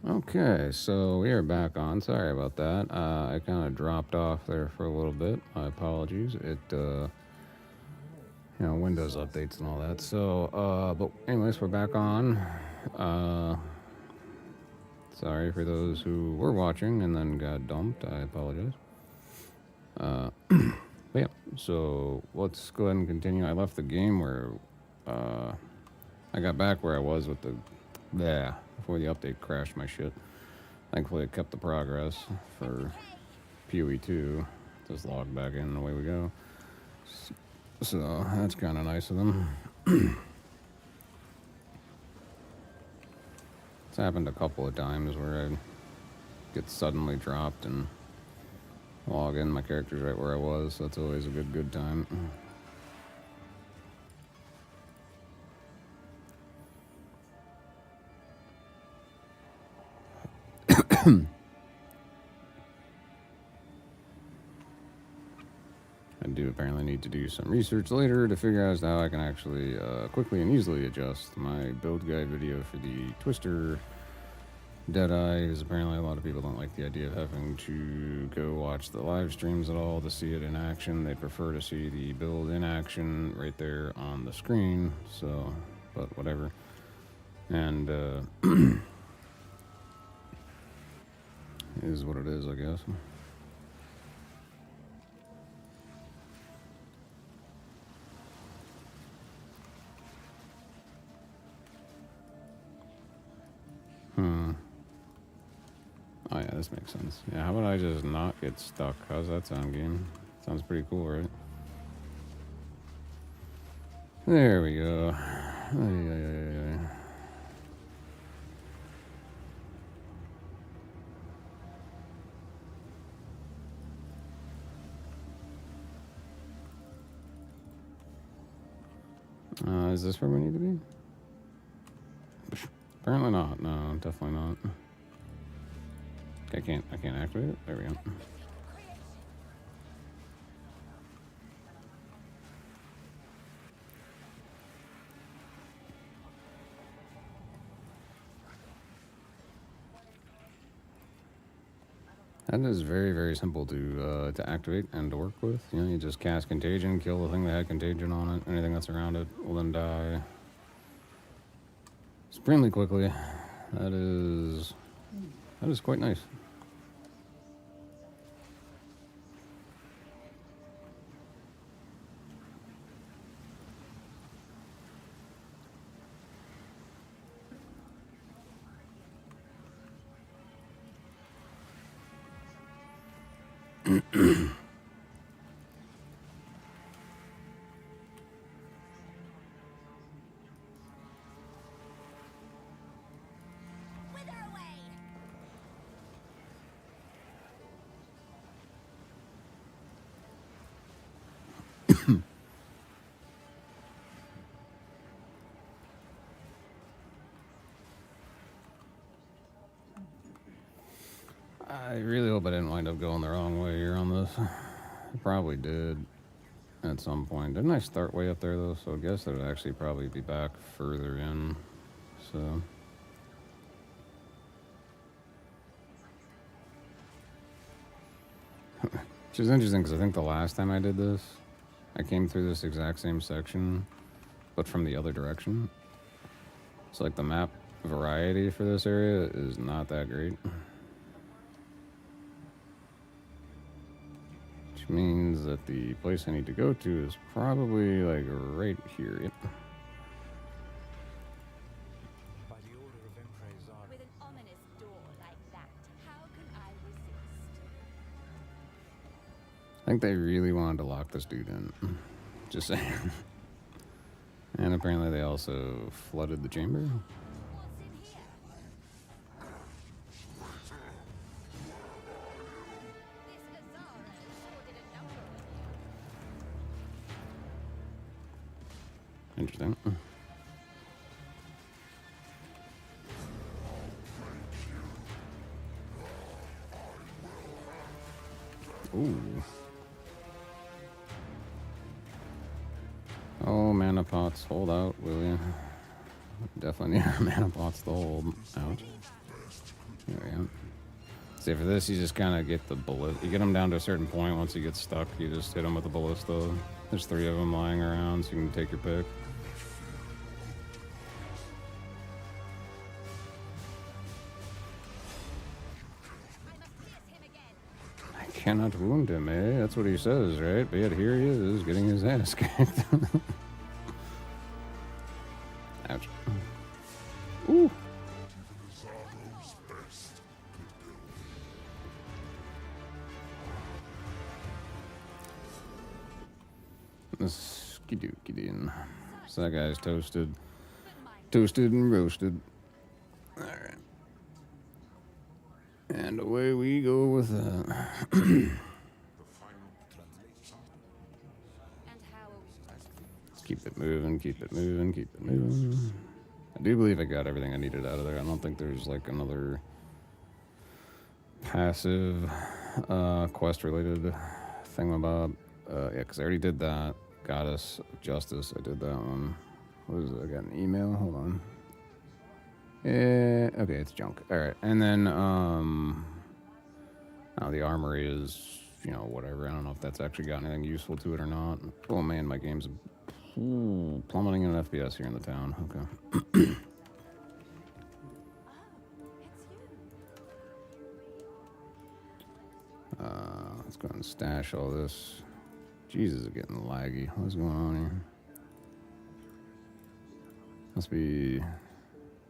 Okay, so we are back on. Sorry about that. I kind of dropped off there for a little bit. My apologies. Windows updates and all that. But anyways, we're back on. Uh, Sorry for those who were watching and then got dumped. I apologize. But yeah, so let's go ahead and continue. I left the game where uh, I got back where I was with the before the update crashed my shit. Thankfully, it kept the progress for PoE2. Just log back in and away we go. So that's kind of nice of them. It's happened a couple of times where I get suddenly dropped and log in. My character's right where I was. So that's always a good time. I do apparently need to do some research later to figure out how I can actually quickly and easily adjust my build guide video for the Twister Deadeye, because apparently a lot of people don't like the idea of having to go watch the live streams at all to see it in action. They prefer to see the build in action right there on the screen. So, but whatever. And is what it is, I guess. Oh yeah, this makes sense. Yeah, how about I just not get stuck? How's that sound, game? Sounds pretty cool, right? There we go. Is this where we need to be? Apparently not. No, definitely not. I can't activate it. There we go. That is very simple to activate and to work with. You know, you just cast Contagion, kill the thing that had Contagion on it. Anything that's around it will then die supremely quickly. That is quite nice. I really hope I didn't wind up going the wrong way here on this. I probably did at some point. Didn't I start way up there though? So I guess it would actually probably be back further in. So. Which is interesting because I think the last time I did this, I came through this exact same section, but from the other direction. So like the map variety for this area is not that great. Which means that the place I need to go to is probably like right here. Yep. By the order of Emperor Exile. With an ominous door like that, how can I resist? I think they really wanted to lock this dude in. Just saying. And apparently they also flooded the chamber. What's in here? This Azara sure did a number on you. Interesting. Ooh. Oh, mana pots, hold out, will ya? Definitely need our mana pots to hold. Ouch. There we go. See, for this, you just kind of get the bullet. You get him down to a certain point. Once he gets stuck, you just hit him with the ballista. There's 3 of them lying around, so you can take your pick. I cannot wound him, eh? That's what he says, right? But yet here he is, getting his ass kicked. Ouch. Ooh. Skidoo. So that guy's toasted. Toasted and roasted. Alright. And away we go with that. Let's keep it moving, keep it moving, keep it moving. I do believe I got everything I needed out of there. I don't think there's like another passive quest related thingamabob. Yeah, because I already did that. Goddess of Justice, I did that one. What is it? I got an email. Hold on. Yeah, okay, it's junk. Alright, and then, the armory is, you know, whatever. I don't know if that's actually got anything useful to it or not. Oh man, my game's plummeting in FPS here in the town. Okay. Let's go and stash all this. Jesus, it's getting laggy. What's going on here? Must be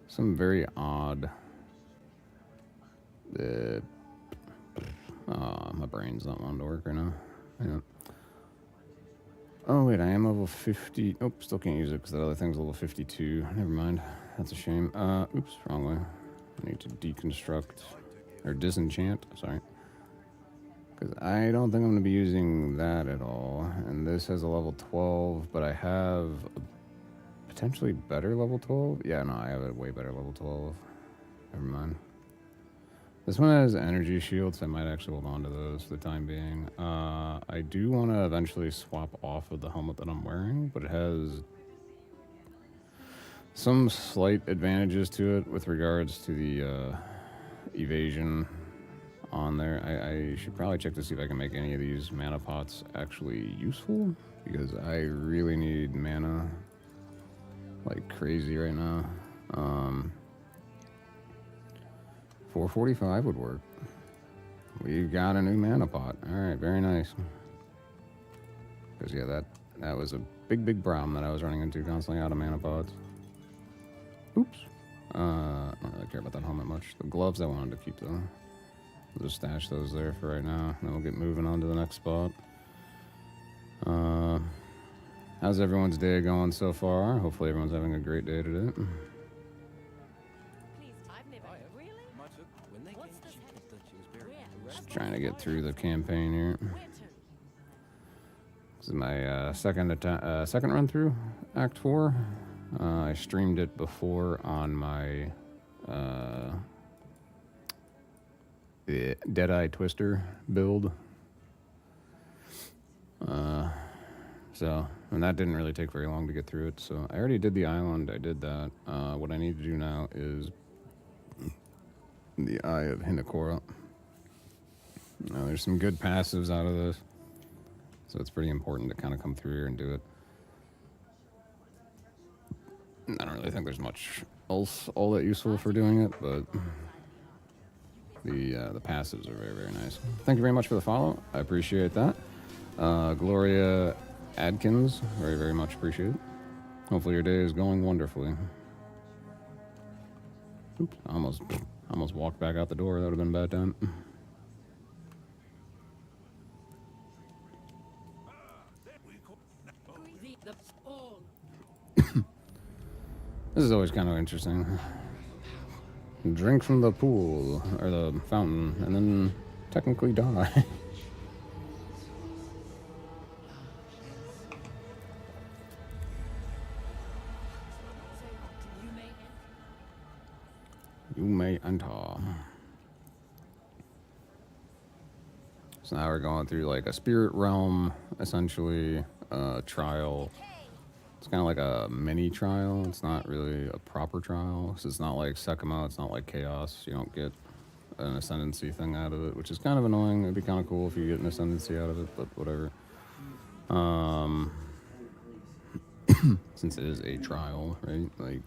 some very odd. My brain's not wanting to work right now. Yeah. Oh wait, I am level 50. Oh, still can't use it because that other thing's level 52. Never mind. That's a shame. Oops, wrong way. I need to deconstruct or disenchant. Sorry. Because I don't think I'm going to be using that at all. And this has a level 12, but I have a potentially better level 12. Yeah, no, I have a way better level 12. Never mind. This one has energy shields. So I might actually hold on to those for the time being. I do want to eventually swap off of the helmet that I'm wearing, but it has some slight advantages to it with regards to the evasion on there. I should probably check to see if I can make any of these mana pots actually useful, because I really need mana like crazy right now. 445 would work. We got a new mana pot. Alright, very nice. Because yeah, that was a big problem that I was running into, constantly out of mana pots. Oops. I don't really care about that helmet much. The gloves I wanted to keep though. We'll just stash those there for right now. Then we'll get moving on to the next spot. How's everyone's day going so far? Hopefully everyone's having a great day today. Just trying to get through the campaign here. This is my second run through Act 4. I streamed it before on my Deadeye Twister build. And that didn't really take very long to get through it. So I already did the island. I did that. What I need to do now is the Eye of Hinekora. Now, there's some good passives out of this, so it's pretty important to kind of come through here and do it. I don't really think there's much else all that useful for doing it, but the passives are very nice. Thank you very much for the follow. I appreciate that. Gloria Adkins, very much appreciate it. Hopefully your day is going wonderfully. Oops, I almost walked back out the door. That would have been a bad time. This is always kind of interesting. Drink from the pool, or the fountain, and then technically die. You may enter. So now we're going through like a spirit realm, essentially, trial. It's kind of like a mini trial. It's not really a proper trial. So it's not like Sekimo, it's not like Chaos. You don't get an ascendancy thing out of it, which is kind of annoying. It'd be kind of cool if you get an ascendancy out of it, but whatever. Since it is a trial, right? Like,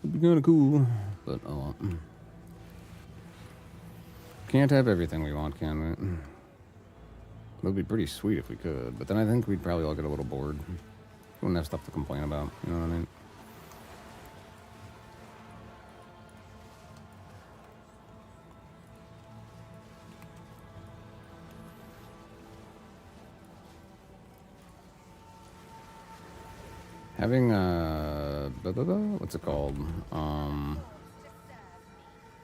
it'd be kind of cool, but oh well. Can't have everything we want, can we? It would be pretty sweet if we could, but then I think we'd probably all get a little bored. Wouldn't have stuff to complain about, you know what I mean? Having what's it called?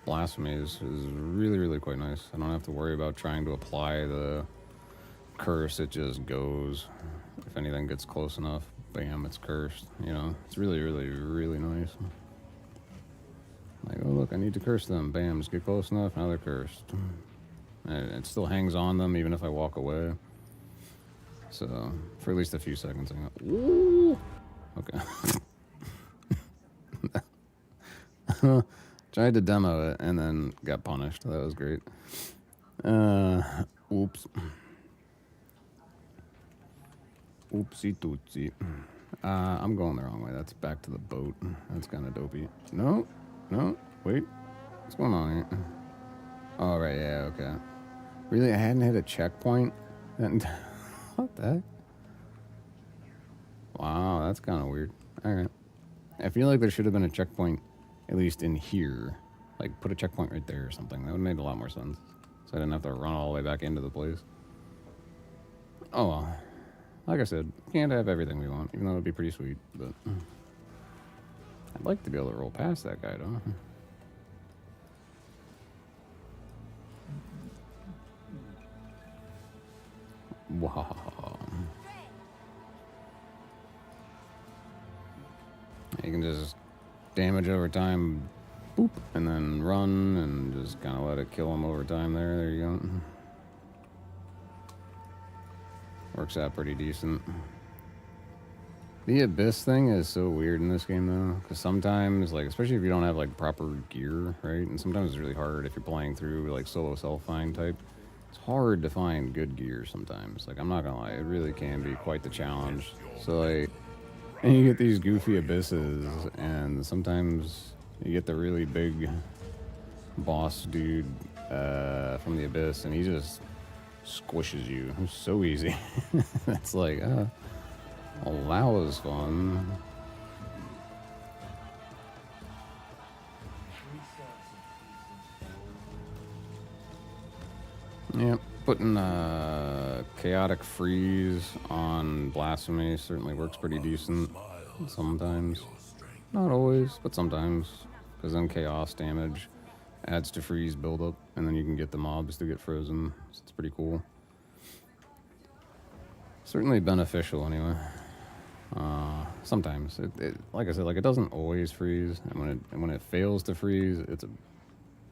Blasphemy is really, really quite nice. I don't have to worry about trying to apply the curse. It just goes. If anything gets close enough, bam, it's cursed. You know, it's really, really, really nice. Like, oh look, I need to curse them. Bam, just get close enough, now they're cursed. And it still hangs on them even if I walk away. So, for at least a few seconds, I go, ooh! Okay. Tried to demo it and then got punished. That was great. Oops. Oopsie doopsie. I'm going the wrong way. That's back to the boat. That's kind of dopey. No, wait. What's going on here? Oh, right, yeah, okay. Really, I hadn't hit a checkpoint? And what the heck? Wow, that's kind of weird. Alright. I feel like there should have been a checkpoint, at least in here. Like, put a checkpoint right there or something. That would have made a lot more sense. So I didn't have to run all the way back into the place. Oh well. Like I said, can't have everything we want, even though it'd be pretty sweet, but I'd like to be able to roll past that guy, though. Wow. You can just damage over time, boop, and then run, and just kind of let it kill him over time there. There you go. Works out pretty decent. The Abyss thing is so weird in this game, though, because sometimes, like, especially if you don't have, like, proper gear, right? And sometimes it's really hard if you're playing through, like, solo self-find type. It's hard to find good gear sometimes. Like, I'm not gonna lie, it really can be quite the challenge. So, like, and you get these goofy abysses, and sometimes you get the really big boss dude from the Abyss, and he just squishes you. It's so easy. It's like, well, that was fun. Yeah, putting chaotic freeze on blasphemy certainly works pretty decent sometimes. Not always, but sometimes, because then chaos damage adds to freeze buildup, and then you can get the mobs to get frozen. So it's pretty cool. Certainly beneficial, anyway. Sometimes, like I said, like it doesn't always freeze, and when it fails to freeze, it's a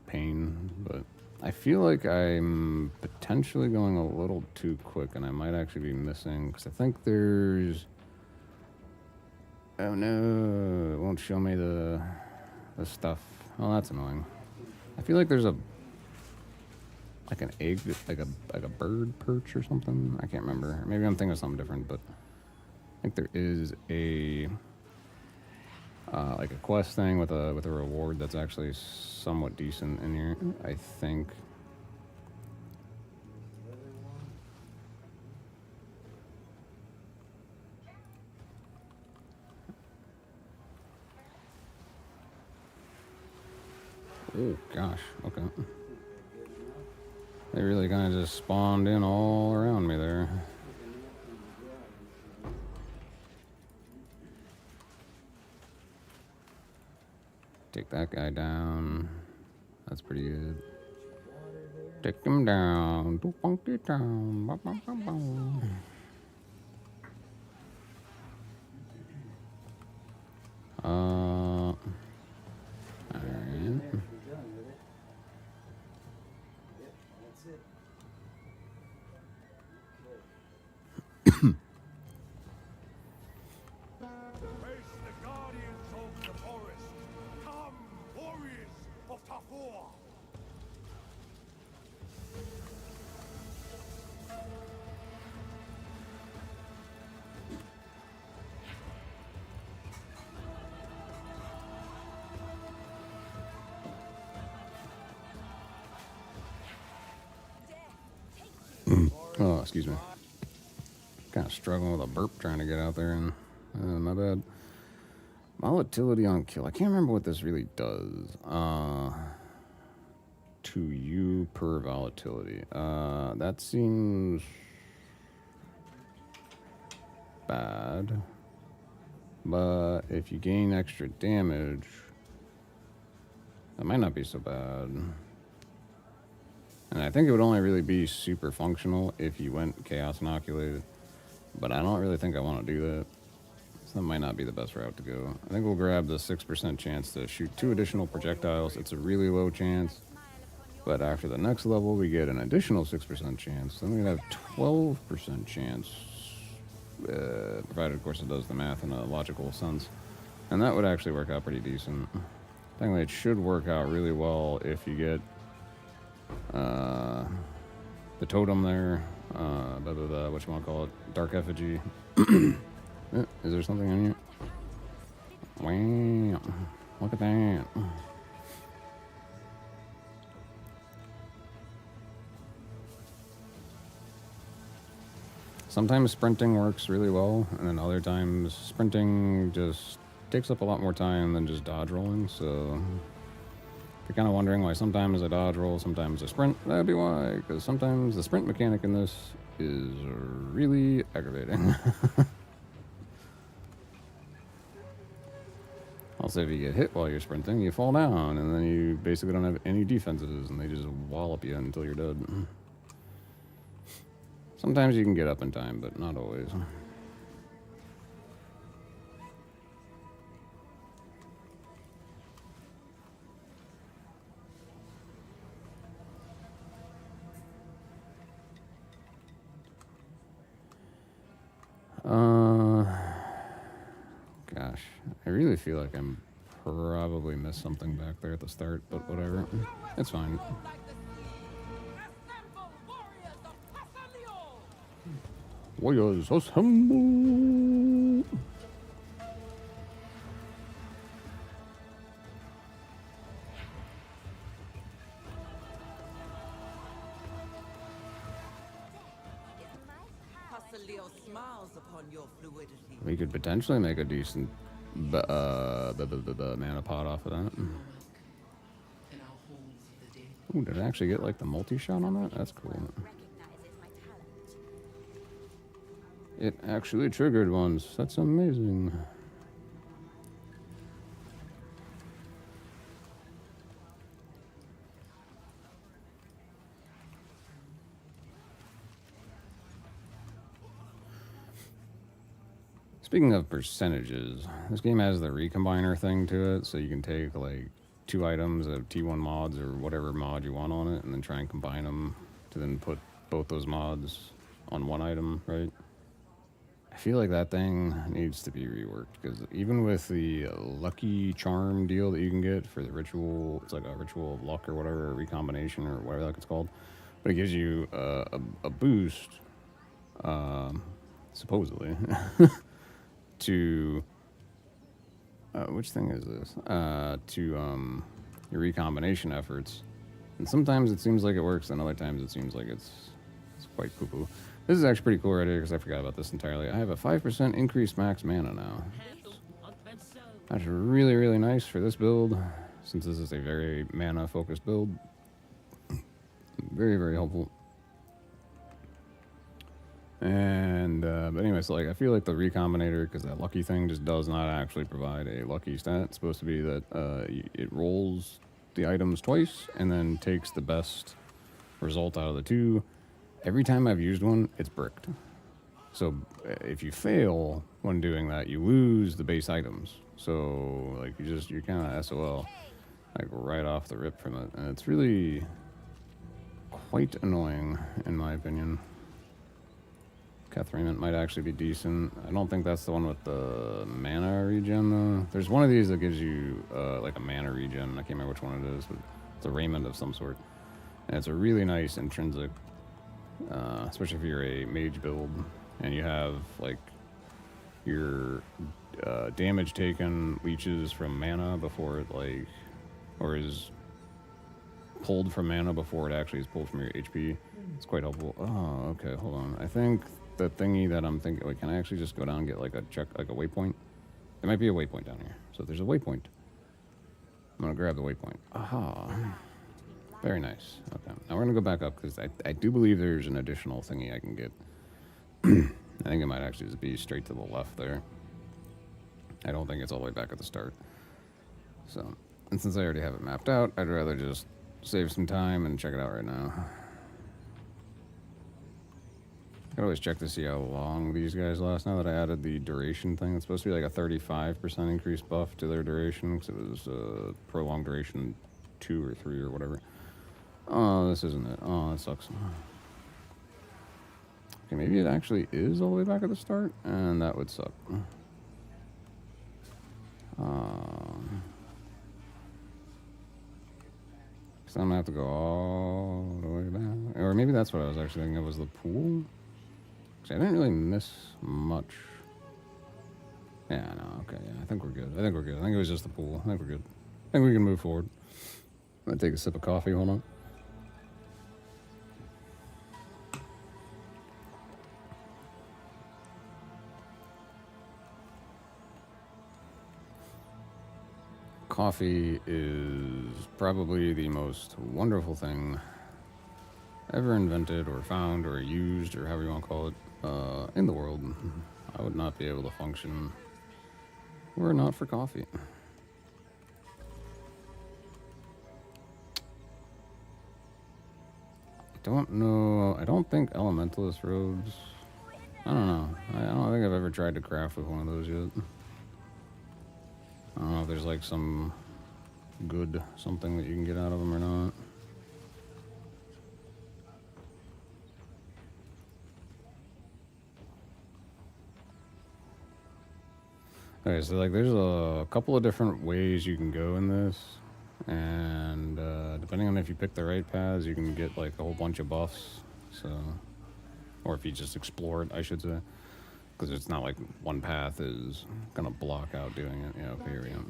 pain. But I feel like I'm potentially going a little too quick, and I might actually be missing because I think there's. Oh no! It won't show me the stuff. Oh, that's annoying. I feel like there's like an egg, like a bird perch or something. I can't remember. Maybe I'm thinking of something different, but I think there is a like a quest thing with a reward that's actually somewhat decent in here. I think. Oh gosh. Okay. They really kind of just spawned in all around me there. Take that guy down. That's pretty good. Take him down. Do funky down. Ba, ba, ba, ba. Alright. Face the guardians of the forest. Come, warriors of Tafur. Oh, excuse me. Kind of struggling with a burp trying to get out there, and my bad. Volatility on kill. I can't remember what this really does. To you per volatility. That seems bad. But if you gain extra damage, that might not be so bad. And I think it would only really be super functional if you went Chaos Inoculated. But I don't really think I want to do that. So that might not be the best route to go. I think we'll grab the 6% chance to shoot 2 additional projectiles. It's a really low chance. But after the next level, we get an additional 6% chance. Then we have 12% chance. Provided, of course, it does the math in a logical sense. And that would actually work out pretty decent. I think it should work out really well if you get the totem there. Whatchamacallit, Dark Effigy. Is there something on here? Wow. Look at that. Sometimes sprinting works really well, and then other times sprinting just takes up a lot more time than just dodge rolling, so if you're kind of wondering why sometimes I dodge roll, sometimes I sprint, that'd be why, because sometimes the sprint mechanic in this is really aggravating. Also, if you get hit while you're sprinting, you fall down, and then you basically don't have any defenses, and they just wallop you until you're dead. Sometimes you can get up in time, but not always. Gosh, I really feel like I'm probably missed something back there at the start, but whatever. It's fine. Warriors, assemble! Smiles upon your fluidity. We could potentially make a decent mana pot off of that. Ooh, did I actually get like the multi-shot on that? That's cool. Recognizes my talent. It actually triggered once. That's amazing. Speaking of percentages, this game has the recombiner thing to it, so you can take like 2 items of T1 mods or whatever mod you want on it, and then try and combine them to then put both those mods on one item, right? I feel like that thing needs to be reworked, because even with the lucky charm deal that you can get for the ritual, it's like a ritual of luck or whatever, a recombination or whatever that it's called, but it gives you a boost, supposedly, to which thing is this? To your recombination efforts. And sometimes it seems like it works, and other times it seems like it's quite poo-poo. This is actually pretty cool right here, because I forgot about this entirely. I have a 5% increased max mana now. That's really, really nice for this build, since this is a very mana-focused build. Very, very helpful. And, but anyway, so like, I feel like the recombinator, because that lucky thing just does not actually provide a lucky stat. It's supposed to be that it rolls the items twice and then takes the best result out of the 2. Every time I've used one, it's bricked. So if you fail when doing that, you lose the base items. So like you're kind of SOL, like right off the rip from it. And it's really quite annoying, in my opinion. Catherine might actually be decent. I don't think that's the one with the mana regen, though. There's one of these that gives you, like a mana regen. I can't remember which one it is, but it's a Raymond of some sort. And it's a really nice intrinsic, especially if you're a mage build, and you have, like, your damage taken leeches from mana before it, like, or is pulled from mana before it actually is pulled from your HP. It's quite helpful. Oh, okay, hold on. I think the thingy that I'm thinking, wait, can I actually just go down and get like a waypoint? There might be a waypoint down here. So if there's a waypoint, I'm gonna grab the waypoint. Aha. Very nice. Okay, now we're gonna go back up because I do believe there's an additional thingy I can get. I think it might actually just be straight to the left there. I don't think it's all the way back at the start. So, and since I already have it mapped out, I'd rather just save some time and check it out right now. I could always check to see how long these guys last now that I added the duration thing. It's supposed to be like a 35% increased buff to their duration because it was prolonged duration 2 or 3 or whatever. Oh, this isn't it. Oh, that sucks. Okay, maybe it actually is all the way back at the start, and that would suck. So I'm gonna have to go all the way back. Or maybe that's what I was actually thinking of was the pool. I didn't really miss much. Yeah, no, okay, yeah, I think we're good. I think it was just the pool. I think we're good. I think we can move forward. I'm gonna take a sip of coffee, hold on. Coffee is probably the most wonderful thing ever invented or found or used or however you want to call it in the world. I would not be able to function were it not for coffee. Don't know. I don't think elementalist robes. I don't know. I don't think I've ever tried to craft with one of those yet. I don't know if there's like some good something that you can get out of them or not. Okay, so like there's a couple of different ways you can go in this, and depending on if you pick the right paths, you can get like a whole bunch of buffs. So, or if you just explore it, I should say, because it's not like one path is gonna block out doing it. Yeah, okay, here we go.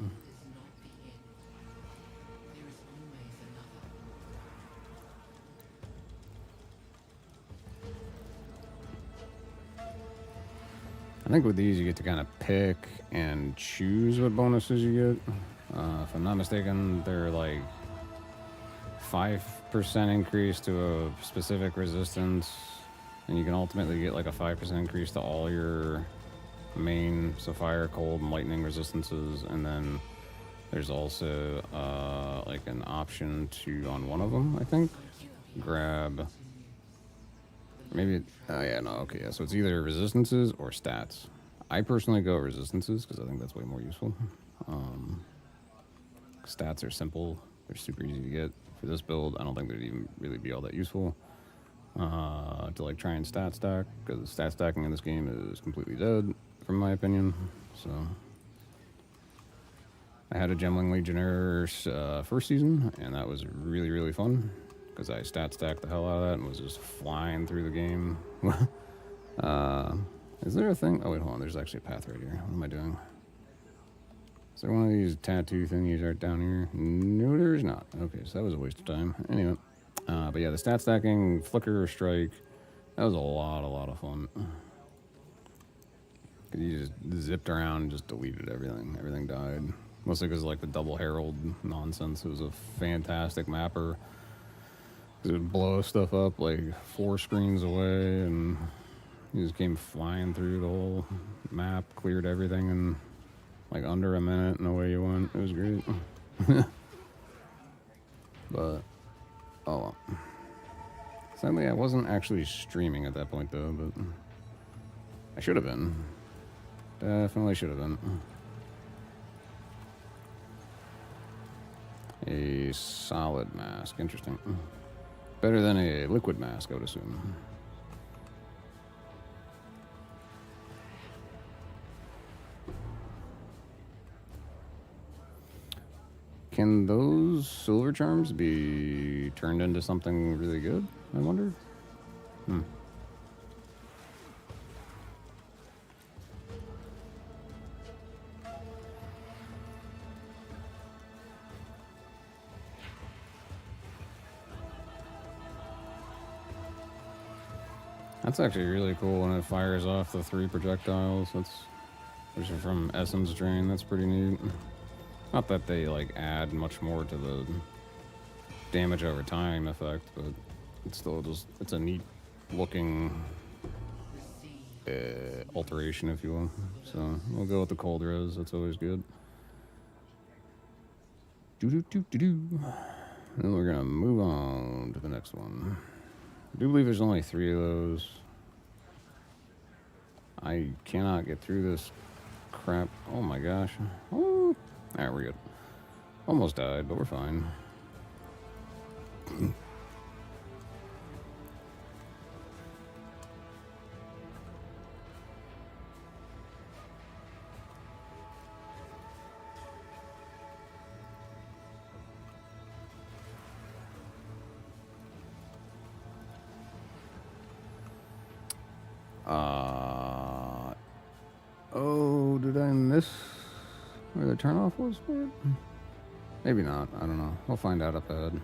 I think with these you get to kind of pick and choose what bonuses you get. If I'm not mistaken, they're like 5% increase to a specific resistance, and you can ultimately get like a 5% increase to all your main, so fire, cold, and lightning resistances, and then there's also like an option to, on one of them, I think, grab... Maybe, oh yeah, no, okay, yeah, so it's either resistances or stats. I personally go resistances because I think that's way more useful. Stats are simple, they're super easy to get. For this build, I don't think they'd even really be all that useful to like try and stat stack, because stat stacking in this game is completely dead, from my opinion. So, I had a Gemling Legionnaire first season, and that was really, really fun. Because I stat stacked the hell out of that and was just flying through the game. Is there a thing? Oh wait, hold on. There's actually a path right here. What am I doing? Is there one of these tattoo thingies right down here? No, there's not. Okay, so that was a waste of time. Anyway, but yeah, the stat stacking, flicker, strike, that was a lot of fun. Cause you just zipped around and just deleted everything. Everything died. Mostly because like the double herald nonsense. It was a fantastic mapper. It would blow stuff up like 4 screens away, and he just came flying through the whole map, cleared everything in like under a minute, and away you went. It was great. But, oh well. Sadly, I wasn't actually streaming at that point, though, but I should have been. Definitely should have been. A solid mask. Interesting. Better than a liquid mask, I would assume. Can those silver charms be turned into something really good, I wonder? That's actually really cool when it fires off the 3 projectiles. Which are from Essence Drain. That's pretty neat. Not that they like add much more to the damage over time effect, but it's still it's a neat looking alteration, if you will. So we'll go with the cold res. That's always good. Then we're gonna move on to the next one. I do believe there's only 3 of those. I cannot get through this crap. Oh my gosh. Oh. Alright, we're good. Almost died, but we're fine. Oh, did I miss where the turnoff was for it? Maybe not. I don't know. We'll find out up ahead.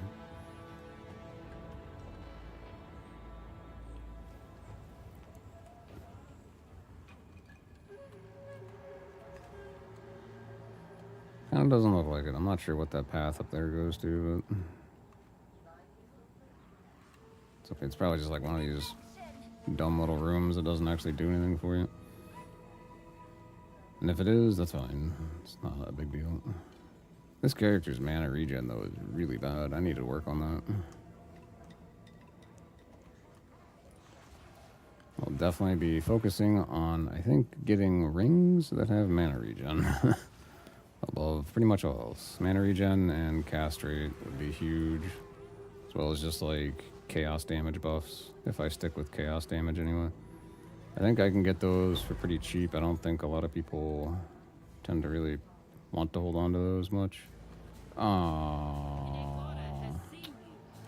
Kind of doesn't look like it. I'm not sure what that path up there goes to, but it's okay. It's probably just like one of these dumb little rooms that doesn't actually do anything for you. And if it is, that's fine. It's not a big deal. This character's mana regen, though, is really bad. I need to work on that. I'll definitely be focusing on, I think, getting rings that have mana regen. Above pretty much all else. Mana regen and cast rate would be huge. As well as just, like, chaos damage buffs. If I stick with chaos damage anyway. I think I can get those for pretty cheap. I don't think a lot of people tend to really want to hold on to those much.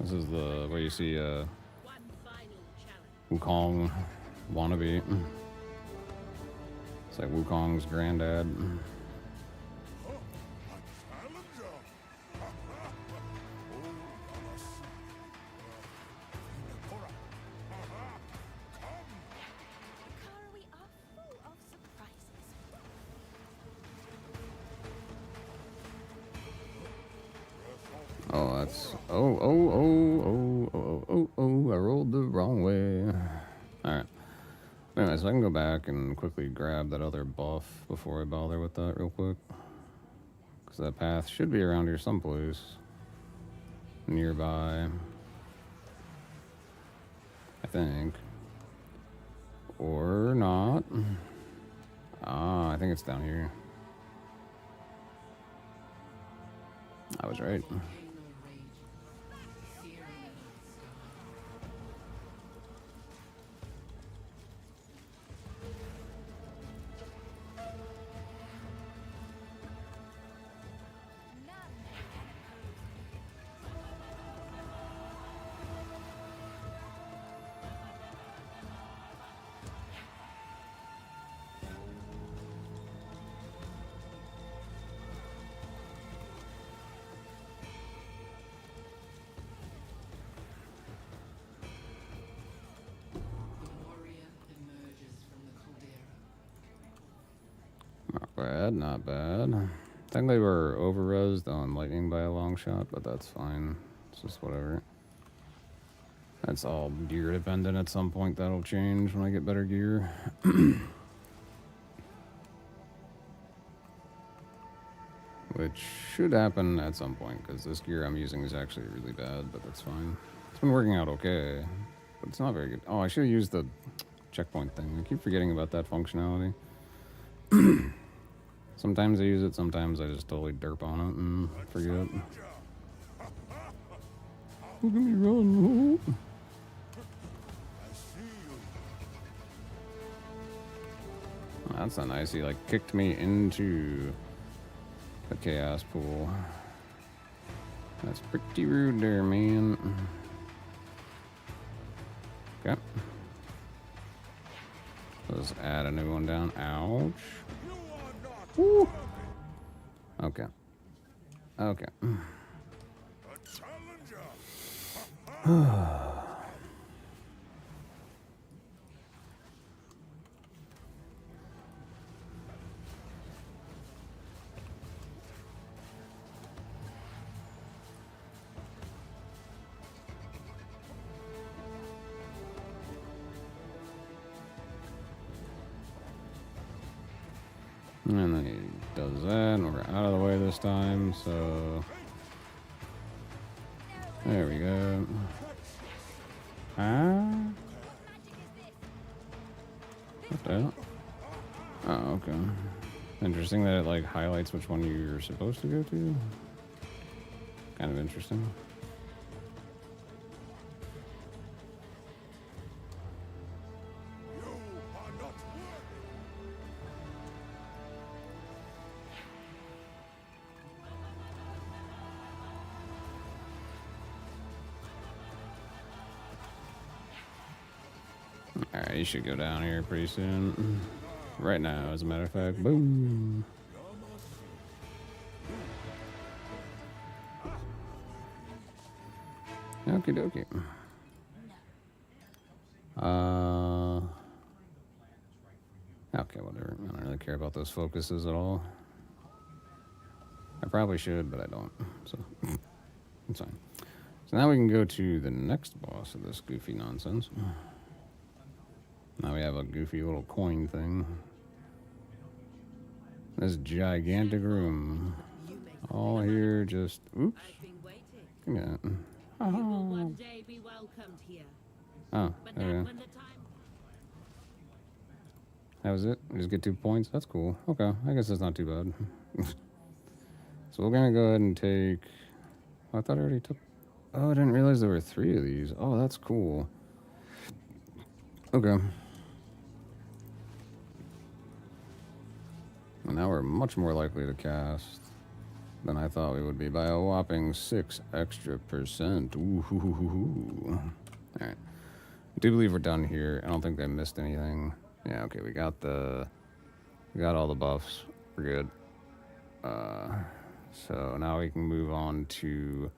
This is the where you see Wukong wannabe. It's like Wukong's granddad. Kara, we are full of surprises. Oh, that's oh, I rolled the wrong way. Alright. Anyway, so I can go back and quickly grab that other buff before I bother with that real quick. Because that path should be around here someplace. Nearby. I think. Or not. I think it's down here. I was right. Not bad. I think they were over-resed on lightning by a long shot, but that's fine. It's just whatever. That's all gear dependent. At some point that'll change when I get better gear. Which should happen at some point, because this gear I'm using is actually really bad, but that's fine. It's been working out okay, but it's not very good. Oh, I should have used the checkpoint thing. I keep forgetting about that functionality. Sometimes I use it, sometimes I just totally derp on it and forget. Look at me run. That's not nice. He like kicked me into the chaos pool. That's pretty rude there, man. Okay. Let's add a new one down. Ouch. Woo. Okay. Okay. And then he does that, and we're out of the way this time, so... There we go. What the hell? Oh, okay. Interesting that it, like, highlights which one you're supposed to go to. Kind of interesting. Alright, you should go down here pretty soon. Right now, as a matter of fact. Boom! Okie dokie. Okay, whatever. I don't really care about those focuses at all. I probably should, but I don't. So, it's fine. So now we can go to the next boss of this goofy nonsense. Now we have a goofy little coin thing. This gigantic room. All here just... Oops. Give me that. You will one day be welcomed here. Oh, But there we not go. when the time. That was it? We just get 2 points? That's cool. Okay, I guess that's not too bad. So we're gonna go ahead and take... Oh, I thought I already took... Oh, I didn't realize there were 3 of these. Oh, that's cool. Okay. And now we're much more likely to cast than I thought we would be by a whopping 6 extra %. Ooh. Alright. I do believe we're done here. I don't think they missed anything. Yeah, okay, we got all the buffs. We're good. So now we can move on to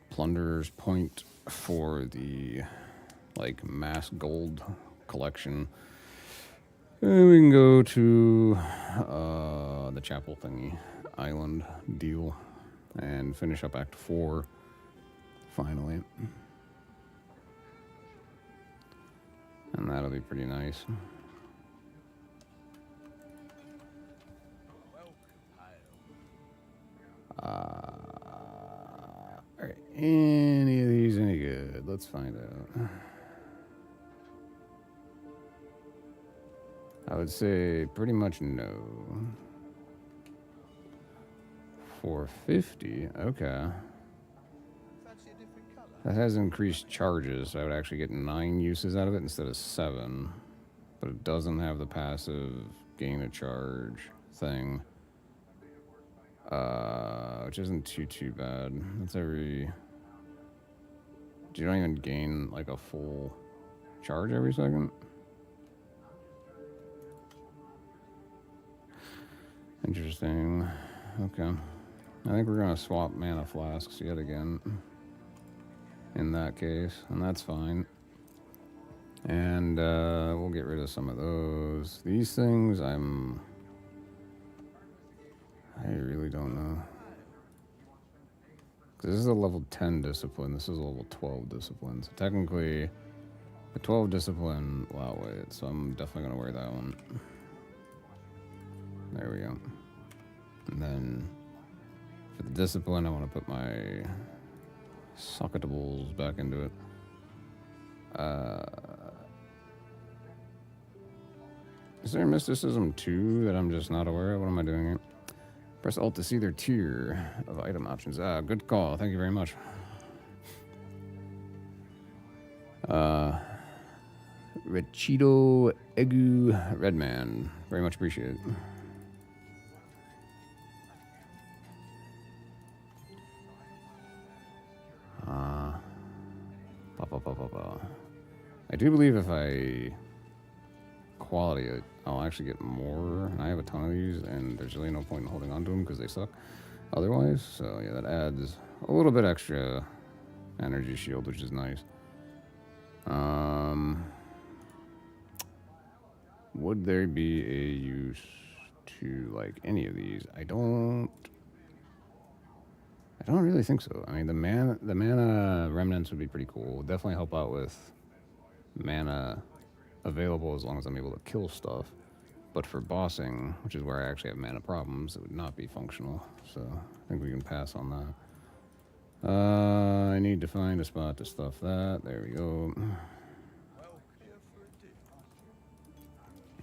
Plunderer's Point for the like mass gold collection. And we can go to the chapel thingy island deal and finish up Act 4 finally. And that'll be pretty nice. Are any of these any good? Let's find out. I would say pretty much no. 450, okay. That has increased charges, so I would actually get 9 uses out of it instead of 7. But it doesn't have the passive gain a charge thing. Which isn't too bad. That's every... You don't even gain like a full charge every second? Interesting. Okay. I think we're gonna swap mana flasks yet again. In that case, and that's fine. And we'll get rid of some of those. These things, I really don't know. Because this is a level 10 discipline. This is a level 12 discipline. So technically, the 12 discipline will outweigh it. So I'm definitely going to wear that one. There we go. And then for the discipline, I want to put my socketables back into it. Is there mysticism 2 that I'm just not aware of? What am I doing here? Press Alt to see their tier of item options. Good call. Thank you very much. Rechido Egu Redman. Very much appreciated. I do believe if I quality it, I'll actually get more. And I have a ton of these, and there's really no point in holding on to them because they suck otherwise. So yeah, that adds a little bit extra energy shield, which is nice. Would there be a use to like any of these? I don't really think so. I mean, the mana remnants would be pretty cool. Would definitely help out with mana available as long as I'm able to kill stuff. But for bossing, which is where I actually have mana problems, it would not be functional. So I think we can pass on that. I need to find a spot to stuff that. There we go.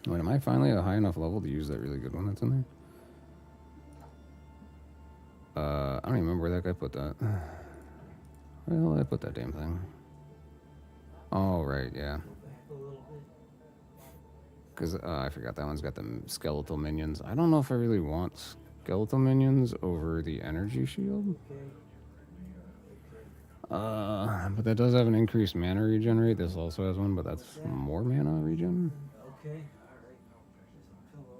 Wait, am I finally at a high enough level to use that really good one that's in there? I don't even remember where that guy put that. Where the hell did I put that damn thing? Oh, right, yeah. Because I forgot that one's got the skeletal minions. I don't know if I really want skeletal minions over the energy shield. But that does have an increased mana regenerate. This also has one, but that's more mana regen.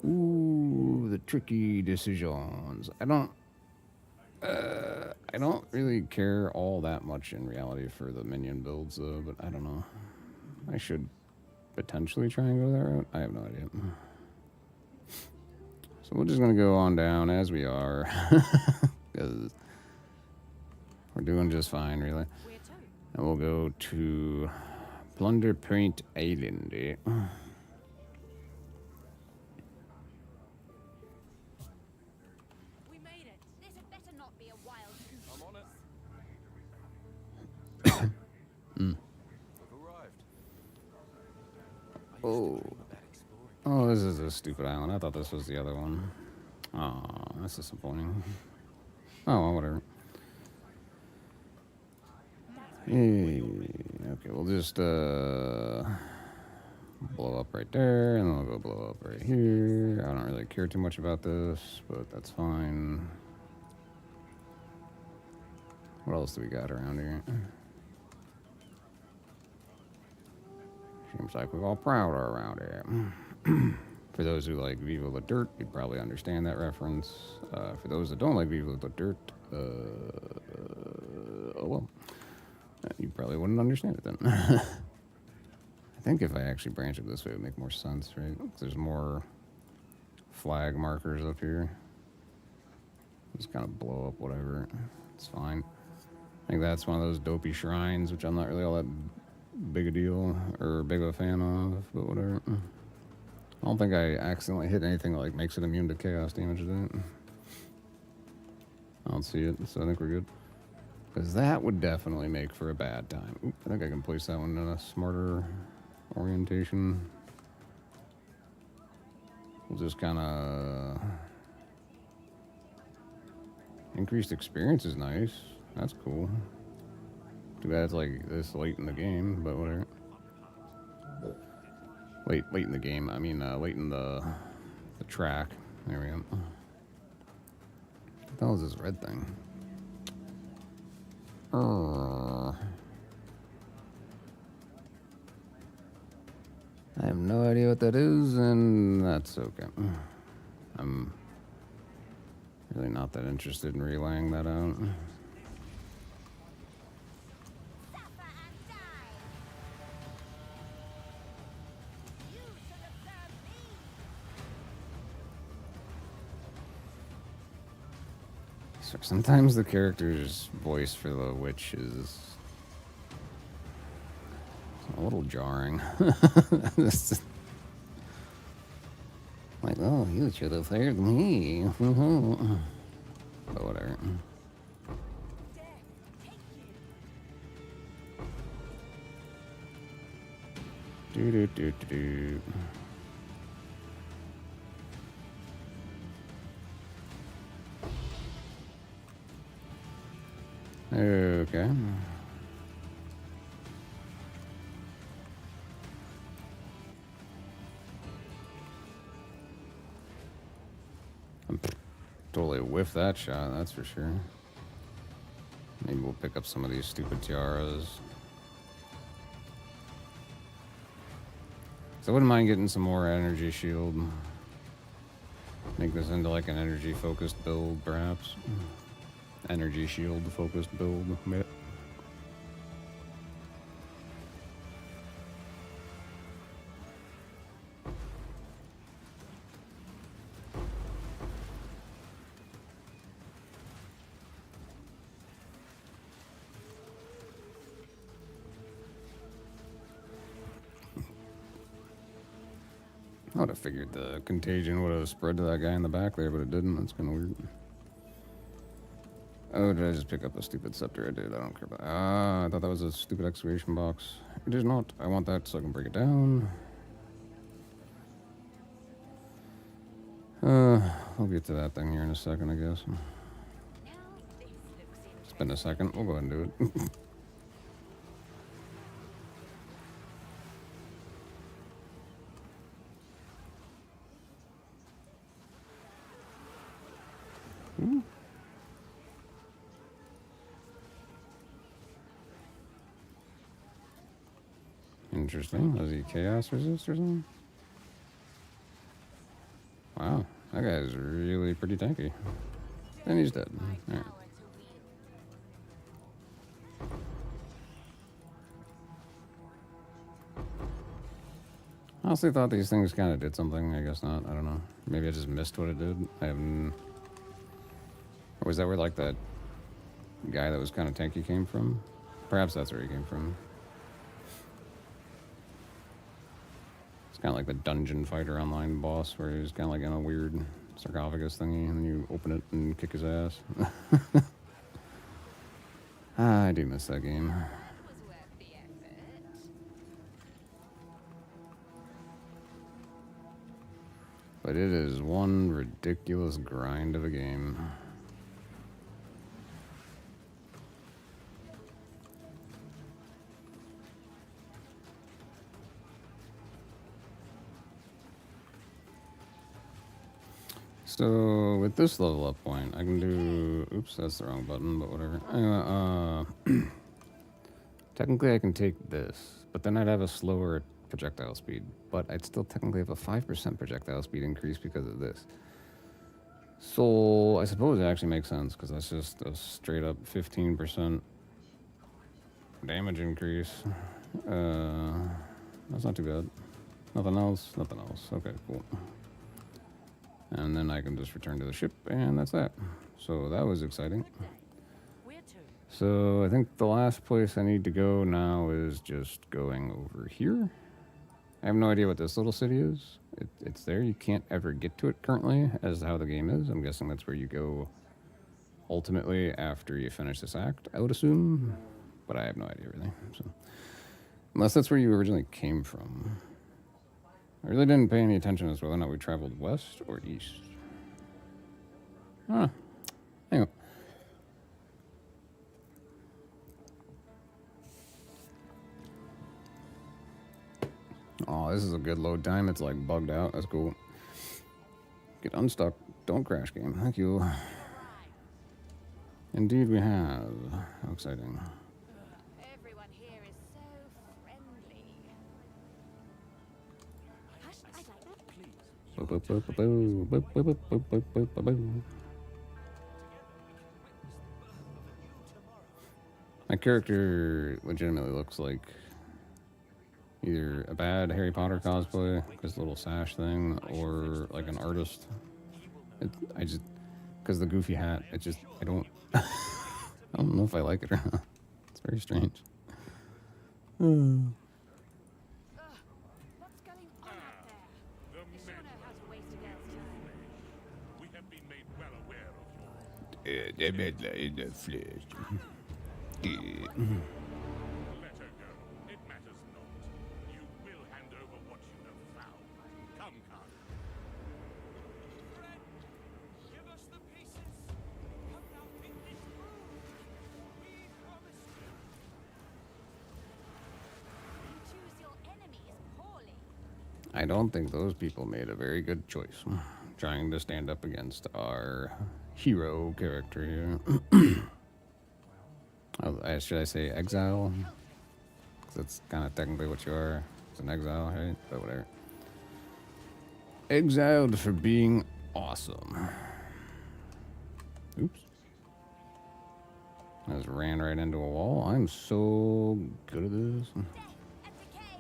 Ooh, the tricky decisions. I don't really care all that much in reality for the minion builds, though. But I don't know. I should potentially try and go that route. I have no idea. So we're just gonna go on down as we are, because we're doing just fine, really. And we'll go to Plunder Point Island. We made it. This had better not be a wild goose. I'm on it. Mm. We've arrived. Oh. Oh, this is a stupid island. I thought this was the other one. Oh, that's disappointing. Oh, well, whatever. Hey, okay, we'll just blow up right there, and then we'll go blow up right here. I don't really care too much about this, but that's fine. What else do we got around here? Seems like we're all prouder around here. For those who like Viva La Dirt, you'd probably understand that reference. For those that don't like Viva La Dirt, oh well. You probably wouldn't understand it then. I think if I actually branch it this way, it would make more sense, right? 'Cause there's more flag markers up here. Just kind of blow up whatever. It's fine. I think that's one of those dopey shrines, which I'm not really all that big a deal or big of a fan of, but whatever. I don't think I accidentally hit anything that like makes it immune to chaos damage, did it? I don't see it, so I think we're good. Because that would definitely make for a bad time. Oop, I think I can place that one in a smarter orientation. We'll just kind of... Increased experience is nice. That's cool. Too bad it's like this late in the game, but whatever. Late in the game. I mean, late in the track. There we go. What the hell is this red thing? I have no idea what that is, and that's okay. I'm really not that interested in relaying that out. Suffer and die. You should have served me. So sometimes the character's voice for the witch is a little jarring. Like, oh, you should have heard me. But whatever. Do do do do do. Okay. Totally whiffed that shot, that's for sure. Maybe we'll pick up some of these stupid tiaras. So I wouldn't mind getting some more energy shield. Make this into like an energy focused build, perhaps. Energy shield focused build. I would have figured the contagion would have spread to that guy in the back there, but it didn't. That's kind of weird. Oh, did I just pick up a stupid scepter? I did. I don't care about. Ah, I thought that was a stupid excavation box. It is not. I want that so I can break it down. I'll get to that thing here in a second, I guess. Now this looks It's been a second. We'll go ahead and do it. Ooh. Interesting. Was he chaos resist or something? Wow, that guy's really pretty tanky. And he's dead. All right. power to wield. I honestly thought these things kind of did something. I guess not. I don't know. Maybe I just missed what it did. I haven't. Or was that where like that guy that was kind of tanky came from? Perhaps that's where he came from. It's kind of like the dungeon fighter online boss, where he's kind of like in a weird sarcophagus thingy, and then you open it and kick his ass. I do miss that game. That was worth the effort. But it is one ridiculous grind of a game. So with this level up point, I can do. Oops, that's the wrong button, but whatever. Anyway, technically, I can take this, but then I'd have a slower projectile speed. But I'd still technically have a 5% projectile speed increase because of this. So I suppose it actually makes sense because that's just a straight up 15% damage increase. That's not too bad. Nothing else. Nothing else. Okay, cool. And then I can just return to the ship, and that's that. So that was exciting. Where to? So I think the last place I need to go now is just going over here. I have no idea what this little city is. It's there. You can't ever get to it currently, as how the game is. I'm guessing that's where you go ultimately after you finish this act, I would assume. But I have no idea, really. So, unless that's where you originally came from. I really didn't pay any attention as to whether or not we traveled west or east. Huh. Anyway. Oh, this is a good load time. It's like bugged out. That's cool. Get unstuck. Don't crash, game. Thank you. Indeed we have. How exciting. Everyone here is so friendly. Hush, I'd like that. My character legitimately looks like either a bad Harry Potter cosplay, because the little sash thing, or like an artist. I just, because the goofy hat, I don't, I don't know if I like it or not. It's very strange. What's going on out there? The You sure men know how to waste a girl's time. we have been made well aware of Yeah. Let her go. It matters not. You will hand over what you have found. Come, Khan. Friend, give us the pieces. Come now, pick this room. We promised you. You choose your enemies poorly. I don't think those people made a very good choice trying to stand up against our hero character here. Should I say exile? Because that's kind of technically what you are. It's an exile, right? But whatever. Exiled for being awesome. Oops. I just ran right into a wall. I'm so good at this. Death and decay.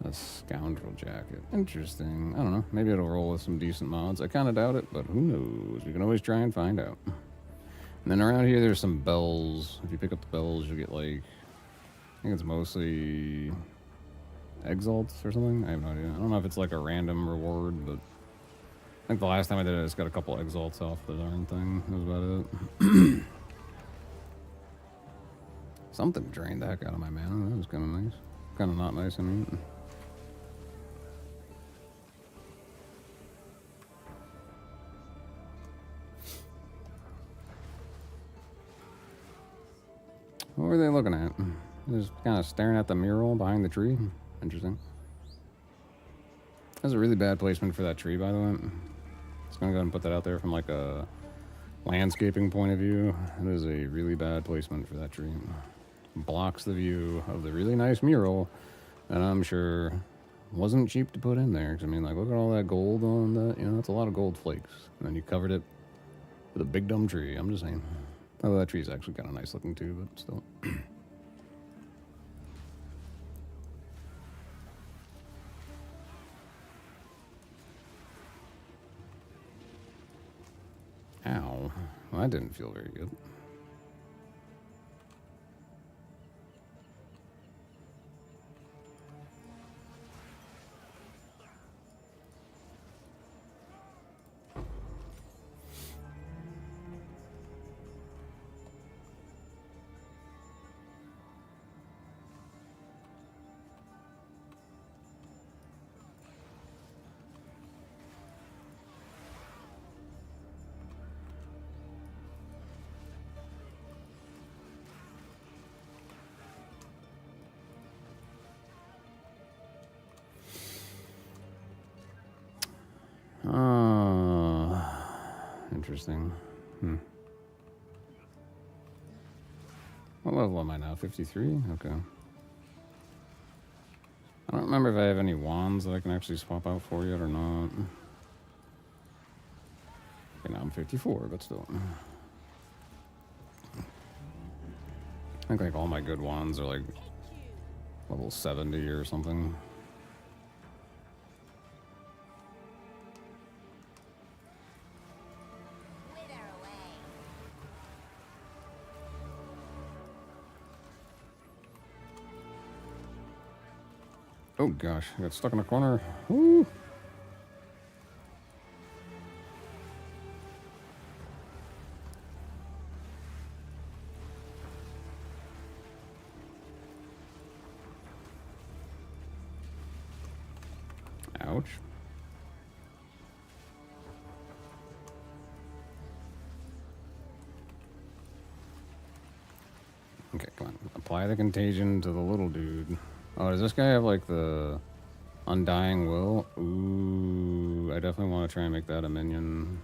A scoundrel jacket. Interesting. I don't know. Maybe it'll roll with some decent mods. I kind of doubt it, but who knows? We can always try and find out. And then around here, there's some bells. If you pick up the bells, you'll get like, I think it's mostly exalts or something. I have no idea. I don't know if it's like a random reward, but I think the last time I did it, I just got a couple exalts off the darn thing. That was about it. Something drained the heck out of my mana. That was kind of nice. Kind of not nice, I mean. What were they looking at? Just kind of staring at the mural behind the tree. Interesting. That's a really bad placement for that tree, by the way. Just gonna go ahead and put that out there from like a landscaping point of view. It is a really bad placement for that tree. Blocks the view of the really nice mural, and I'm sure wasn't cheap to put in there. 'Cause I mean, like, look at all that gold on that. You know, that's a lot of gold flakes. And then you covered it with a big dumb tree. I'm just saying. Although that tree's actually kind of nice looking too, but still. Ow. Well, that didn't feel very good. Interesting. What level am I now? 53? Okay. I don't remember if I have any wands that I can actually swap out for yet or not. Okay, now I'm 54, but still. I think like all my good wands are like level 70 or something. Oh gosh, I got stuck in a corner. Woo! Ouch. Okay, come on. Apply the contagion to the little dude. Oh, does this guy have like the Undying Will? Ooh, I definitely want to try and make that a minion.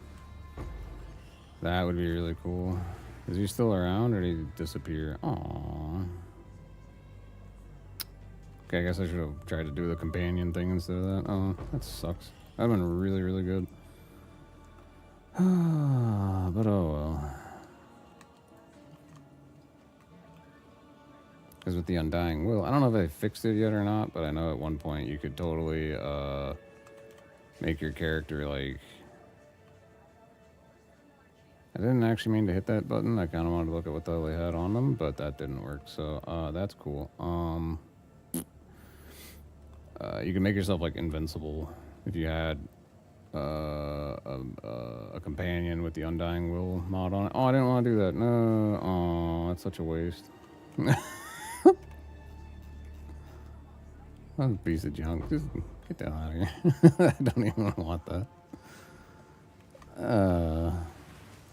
That would be really cool. Is he still around or did he disappear? Aww. Okay, I guess I should have tried to do the companion thing instead of that. Oh, that sucks. That'd been really, really good. But oh well. Because with the Undying Will, I don't know if they fixed it yet or not, but I know at one point you could totally make your character like... I didn't actually mean to hit that button. I kind of wanted to look at what the hell they had on them, but that didn't work. So that's cool. You can make yourself like invincible if you had a companion with the Undying Will mod on it. Oh, I didn't want to do that. No. Oh, that's such a waste. That's a piece of junk. Just get that out of here. I don't even want that.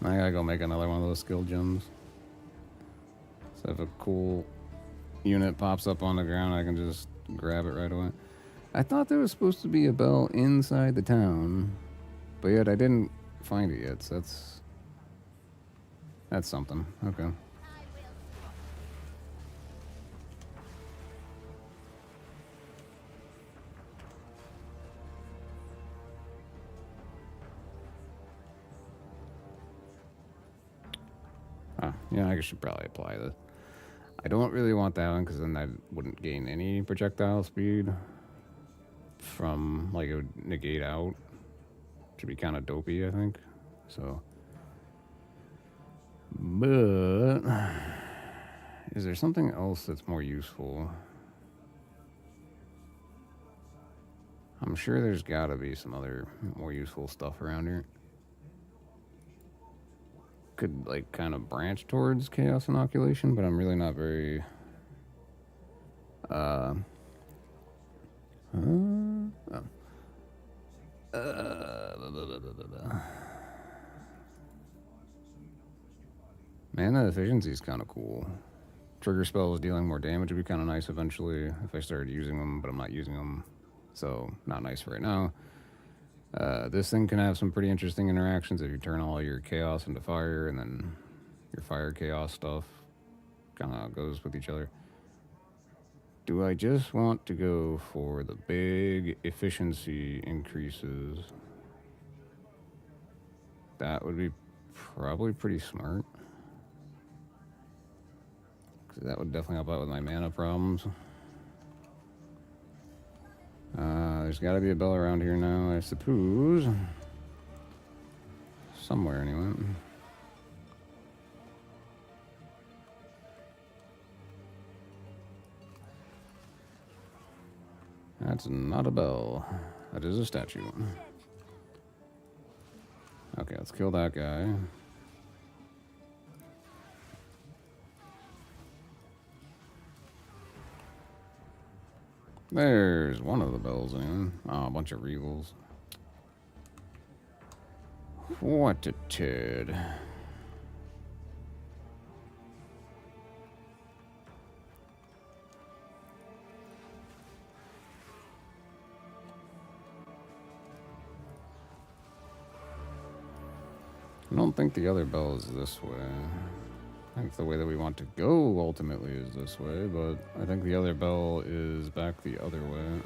I gotta go make another one of those skill gems. So if a cool unit pops up on the ground, I can just grab it right away. I thought there was supposed to be a bell inside the town, but yet I didn't find it yet, so that's something. Okay. Yeah, I should probably apply this. I don't really want that one because then I wouldn't gain any projectile speed from, like, it would negate out. Should be kind of dopey, I think. So, but is there something else that's more useful? I'm sure there's gotta be some other more useful stuff around here. Could, like, kind of branch towards Chaos Inoculation, but I'm really not very... oh. Mana efficiency is kind of cool. Trigger spells dealing more damage would be kind of nice eventually if I started using them, but I'm not using them, so not nice right now. This thing can have some pretty interesting interactions if you turn all your chaos into fire, and then your fire chaos stuff kind of goes with each other. Do I just want to go for the big efficiency increases? That would be probably pretty smart. Because that would definitely help out with my mana problems. There's got to be a bell around here now, I suppose. Somewhere, anyway. That's not a bell. That is a statue. Okay, let's kill that guy. There's one of the bells, anyway. Oh, a bunch of revels. What a turd. I don't think the other bell is this way. I think the way that we want to go ultimately is this way, but I think the other bell is back the other way.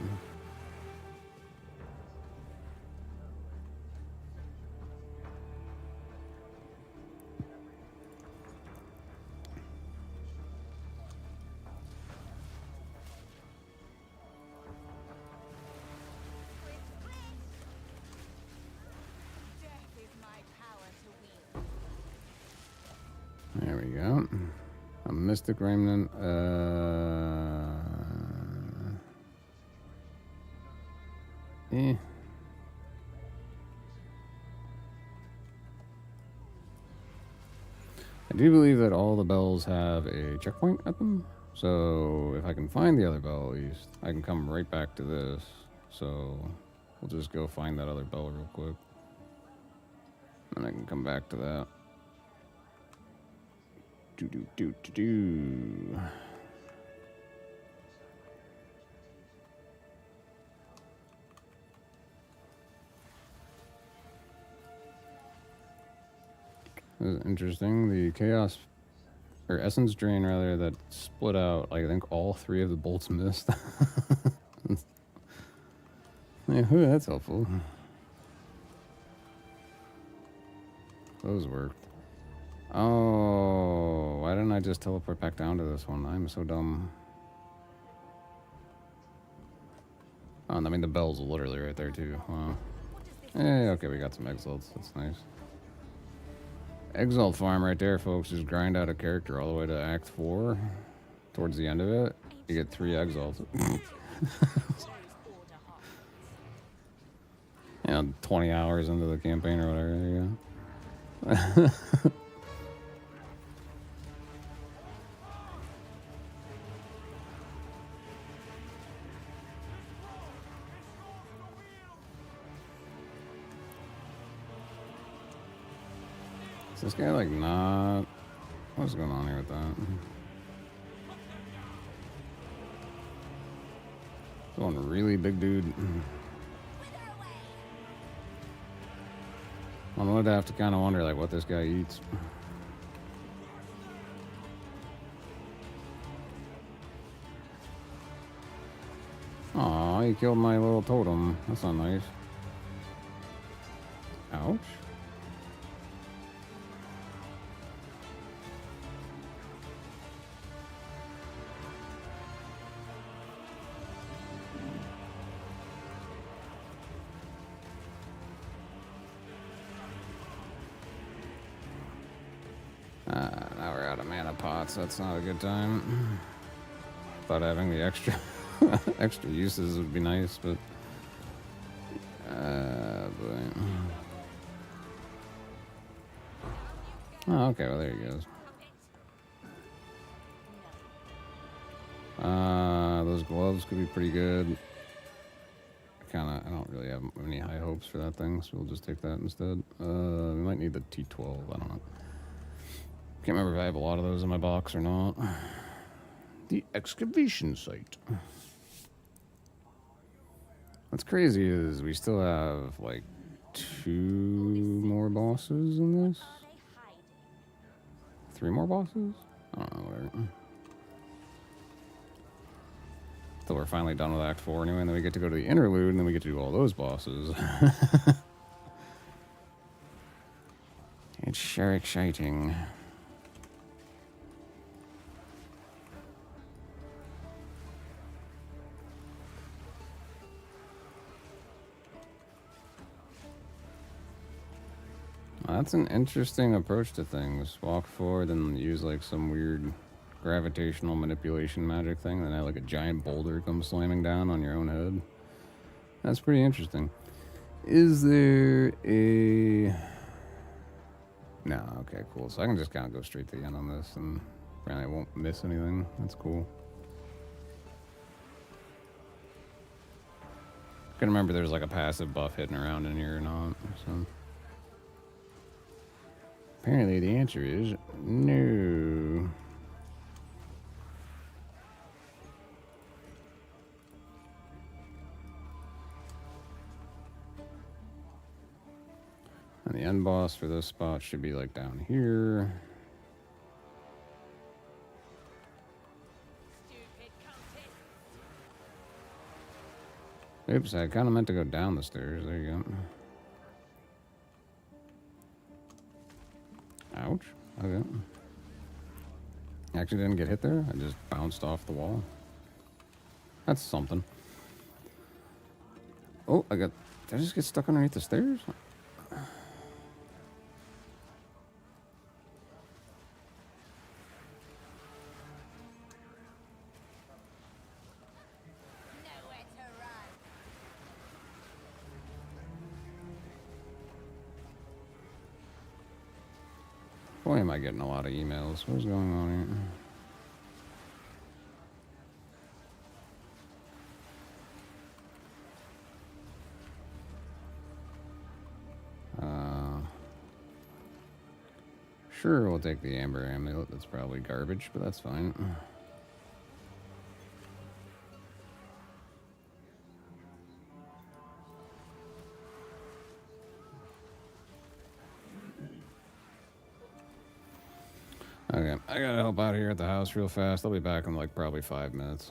Death is my power to wield. There we go. A Mystic Remnant. I do believe that all the bells have a checkpoint at them. So if I can find the other bell at least, I can come right back to this. So we'll just go find that other bell real quick. And I can come back to that. Do. This is interesting. The chaos, or essence drain rather, that split out, like, I think all three of the bolts missed. Yeah, that's helpful. Those worked. Oh, why didn't I just teleport back down to this one? I'm so dumb. Oh, I mean, the bell's literally right there, too. Wow. Hey, okay, we got some exiles. That's nice. Exile farm right there, folks. Just grind out a character all the way to Act 4. Towards the end of it, you get 3 exiles. You know, 20 hours into the campaign or whatever. There you go. Is this guy like not... What's going on here with that? Going really big dude. I'm going to have to kind of wonder like what this guy eats. Aw, he killed my little totem. That's not nice. Ouch. Now we're out of mana pots. That's not a good time. Thought having the extra extra uses would be nice, but Okay, well, there he goes. Those gloves could be pretty good. I don't really have any high hopes for that thing, so we'll just take that instead. We might need the T12, I don't know. Can't remember if I have a lot of those in my box or not. The excavation site. What's crazy is we still have like 2 more bosses in this. 3 more bosses? I don't know, whatever. Till we're finally done with Act 4 anyway, and then we get to go to the interlude, and then we get to do all those bosses. It's sure exciting. That's an interesting approach to things. Walk forward and use like some weird gravitational manipulation magic thing, then have like a giant boulder come slamming down on your own head. That's pretty interesting. Is there a... No, okay, cool. So I can just kind of go straight to the end on this and apparently I won't miss anything. That's cool. I can remember there's like a passive buff hidden around in here or not. So apparently the answer is no. And the end boss for this spot should be like down here. Oops, I kind of meant to go down the stairs. There you go. Ouch. Okay. Actually didn't get hit there. I just bounced off the wall. That's something. Oh, did I just get stuck underneath the stairs? Boy, am I getting a lot of emails. What's going on here? Sure, we'll take the Amber Amulet. That's probably garbage, but that's fine. Okay, I gotta help out here at the house real fast. I'll be back in like probably 5 minutes.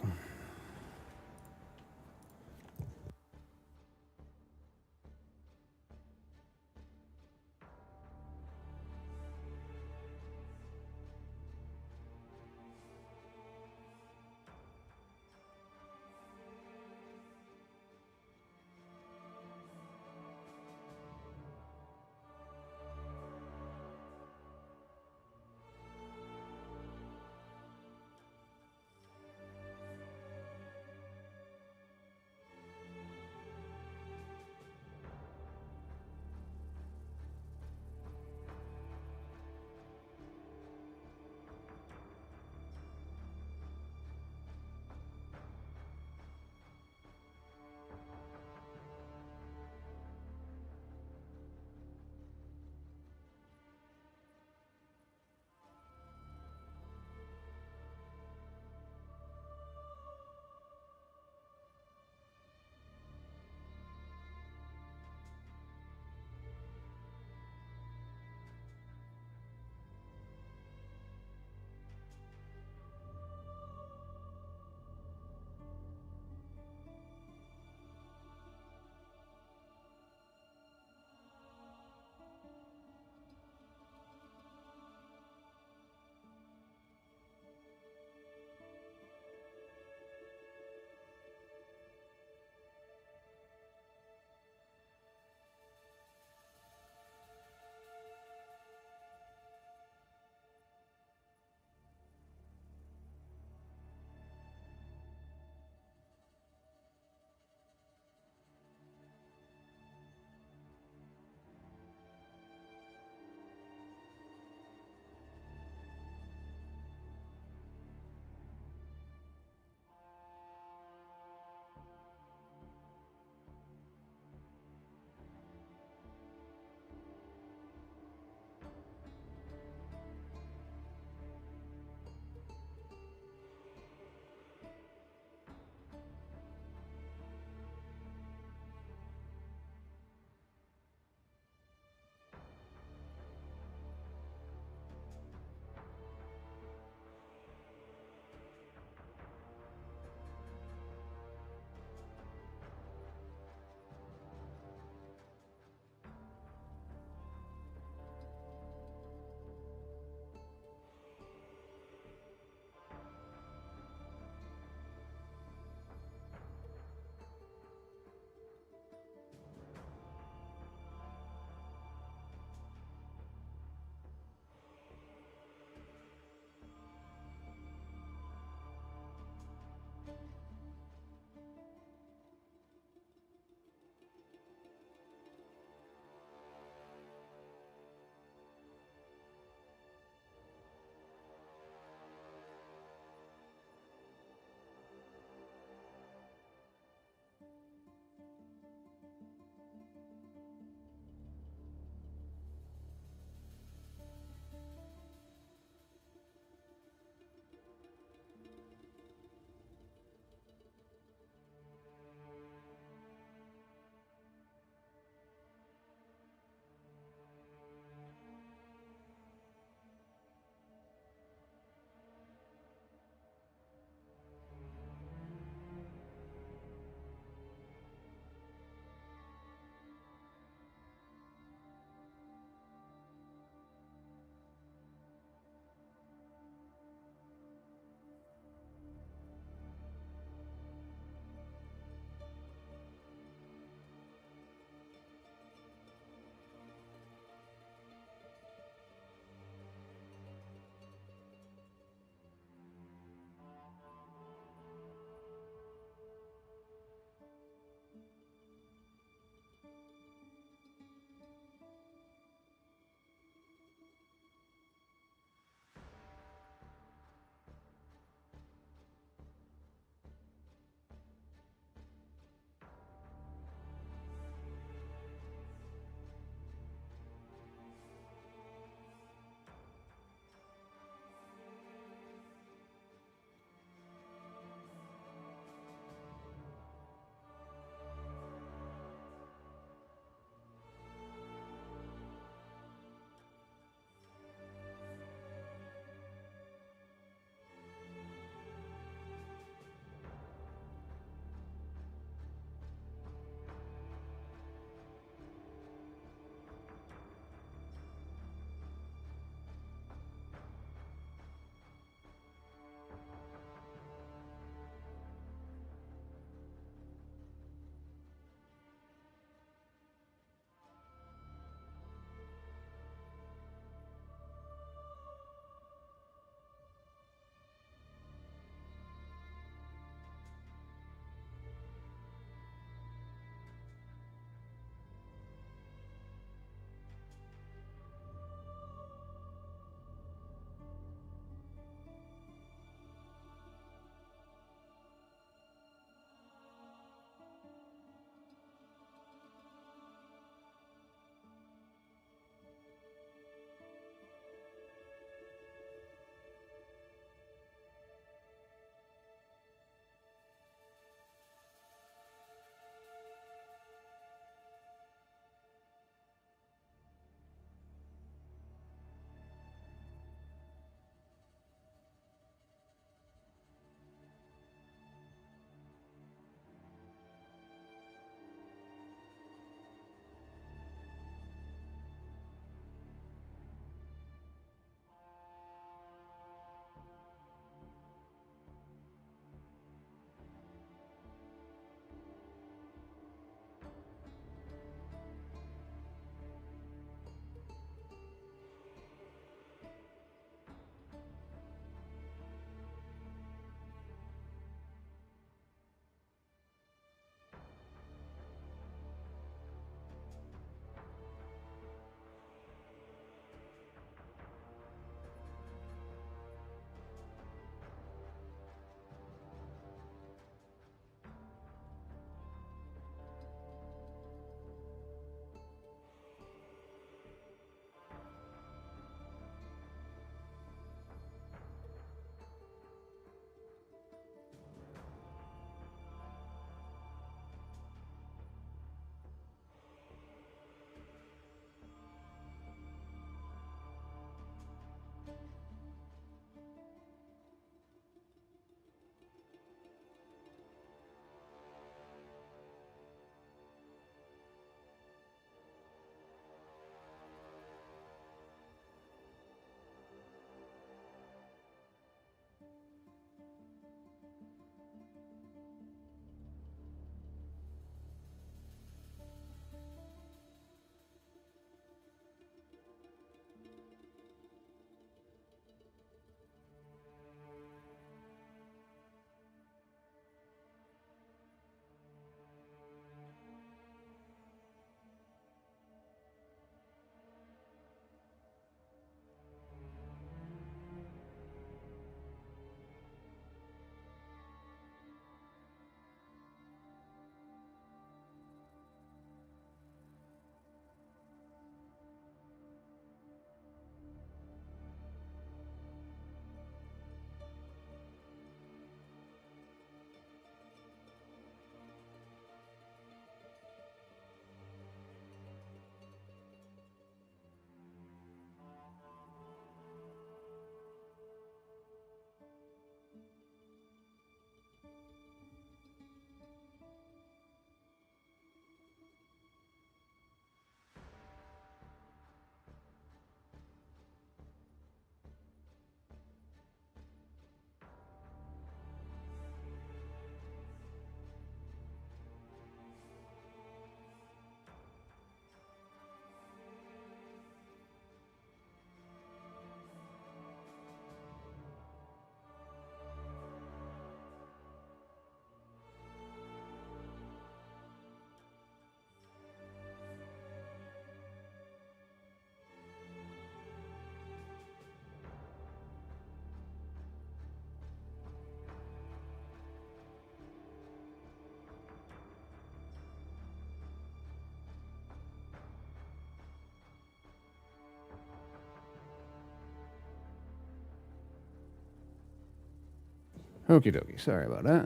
Okie dokie, sorry about that.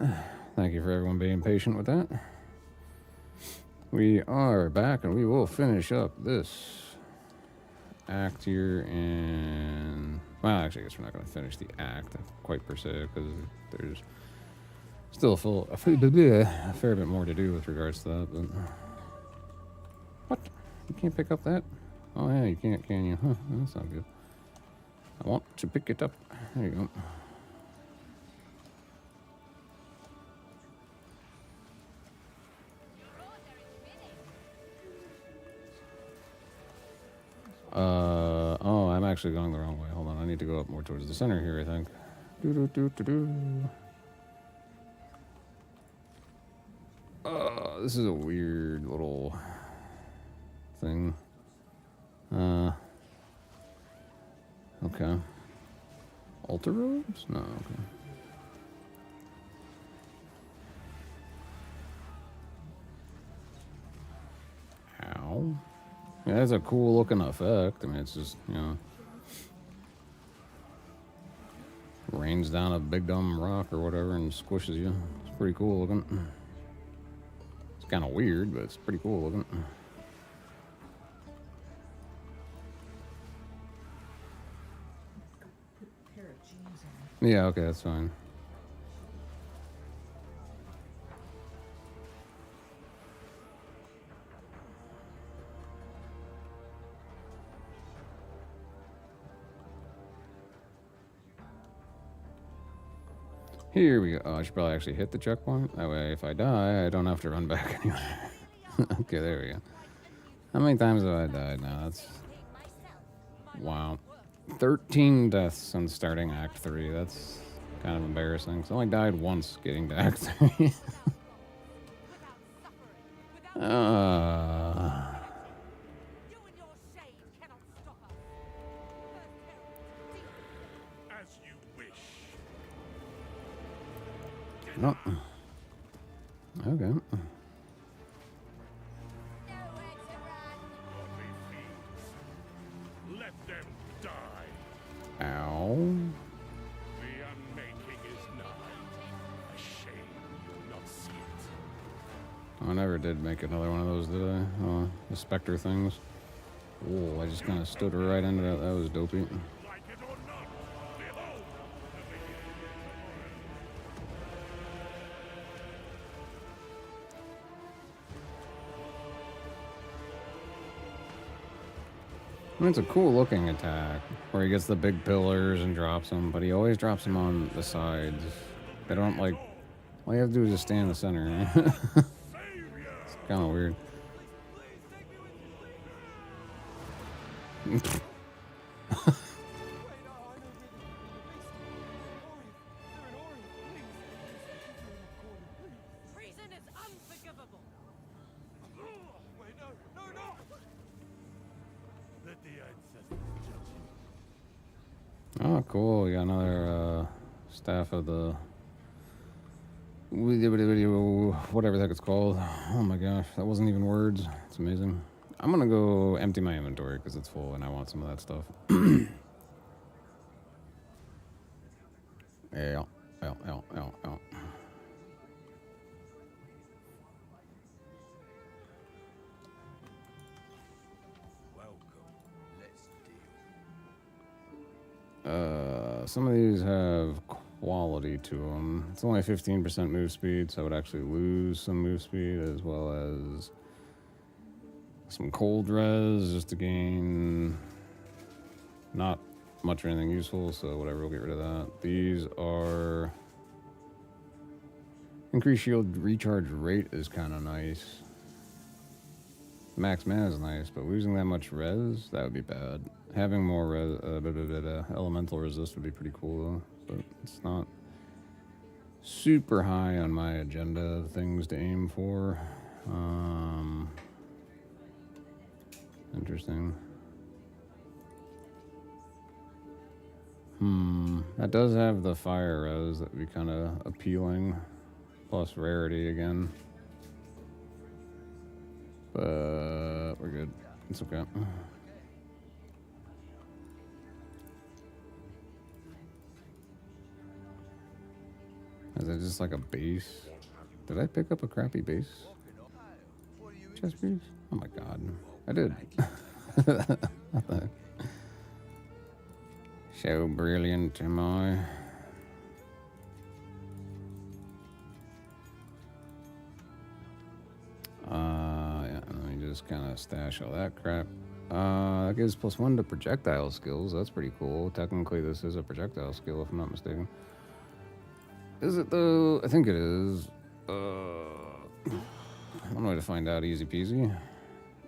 Thank you for everyone being patient with that. We are back and we will finish up this act here and... Well, actually, I guess we're not going to finish the act quite per se because there's still a fair bit more to do with regards to that. But... What? You can't pick up that? Oh, yeah, you can't, can you? Huh, that's not good. I want to pick it up. There you go. Oh, I'm actually going the wrong way. Hold on, I need to go up more towards the center here, I think. This is a weird little thing. Okay. Altar robes? No, okay. Ow. Yeah, that's a cool looking effect. I mean, it's just, you know, rains down a big dumb rock or whatever and squishes you. It's pretty cool looking. It's kind of weird, but it's pretty cool looking. Yeah, okay, that's fine. Here we go. Oh, I should probably actually hit the checkpoint. That way, if I die, I don't have to run back anywhere. Okay, there we go. How many times have I died now? That's... Wow. 13 deaths since starting Act 3. That's kind of embarrassing. So I only died once getting to Act 3. You and your shade cannot stop us. As you wish. No. Okay. Nowhere to run. Godly fiends. Let them die. Ow. The unmaking is nigh. A shame you'll not see it. I never did make another one of those, did I? Oh, the specter things. Oh, I just kind of stood right into that. That was dopey. Like it or not, behold the beginning. I mean, it's a cool looking attack where he gets the big pillars and drops them, but he always drops them on the sides. They don't like... All you have to do is just stay in the center. It's kind of weird. Treason is unforgivable. Wait, no! Let the ancestors judge you. Oh, cool. We got another staff of the... Whatever the heck it's called. Oh my gosh, that wasn't even words. It's amazing. I'm gonna go empty my inventory because it's full and I want some of that stuff. Yeah. Welcome. Let's deal. Some of these have quality to them. It's only 15% move speed, so I would actually lose some move speed as well as some cold res just to gain not much or anything useful, so whatever, we'll get rid of that. These are... Increased shield recharge rate is kind of nice. Max mana is nice, but losing that much res, that would be bad. Having more res, elemental resist would be pretty cool, though. But it's not super high on my agenda of things to aim for. Interesting. That does have the fire res that would be kind of appealing. Plus rarity again. But we're good. It's okay. Is it just like a base? Did I pick up a crappy base? Chest piece? Oh my god. I did. What the heck? So brilliant am I. Yeah, let me just kind of stash all that crap. That gives +1 to projectile skills. That's pretty cool. Technically, this is a projectile skill, if I'm not mistaken. Is it though? I think it is. One way to find out, easy peasy.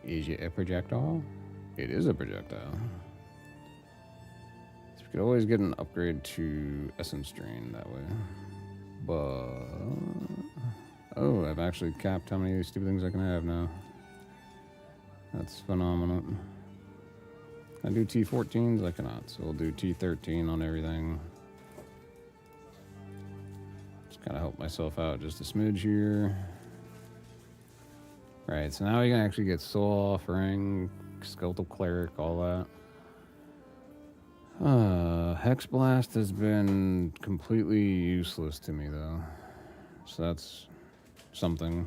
Is it a projectile? It is a projectile. So we could always get an upgrade to Essence Drain that way. But... oh, I've actually capped how many stupid things I can have now. That's phenomenal. I do T14s? I cannot, so we'll do T13 on everything. Just kind of help myself out just a smidge here. Right, so now we can actually get Soul Offering, Skeletal Cleric, all that. Hex Blast has been completely useless to me, though. So that's something.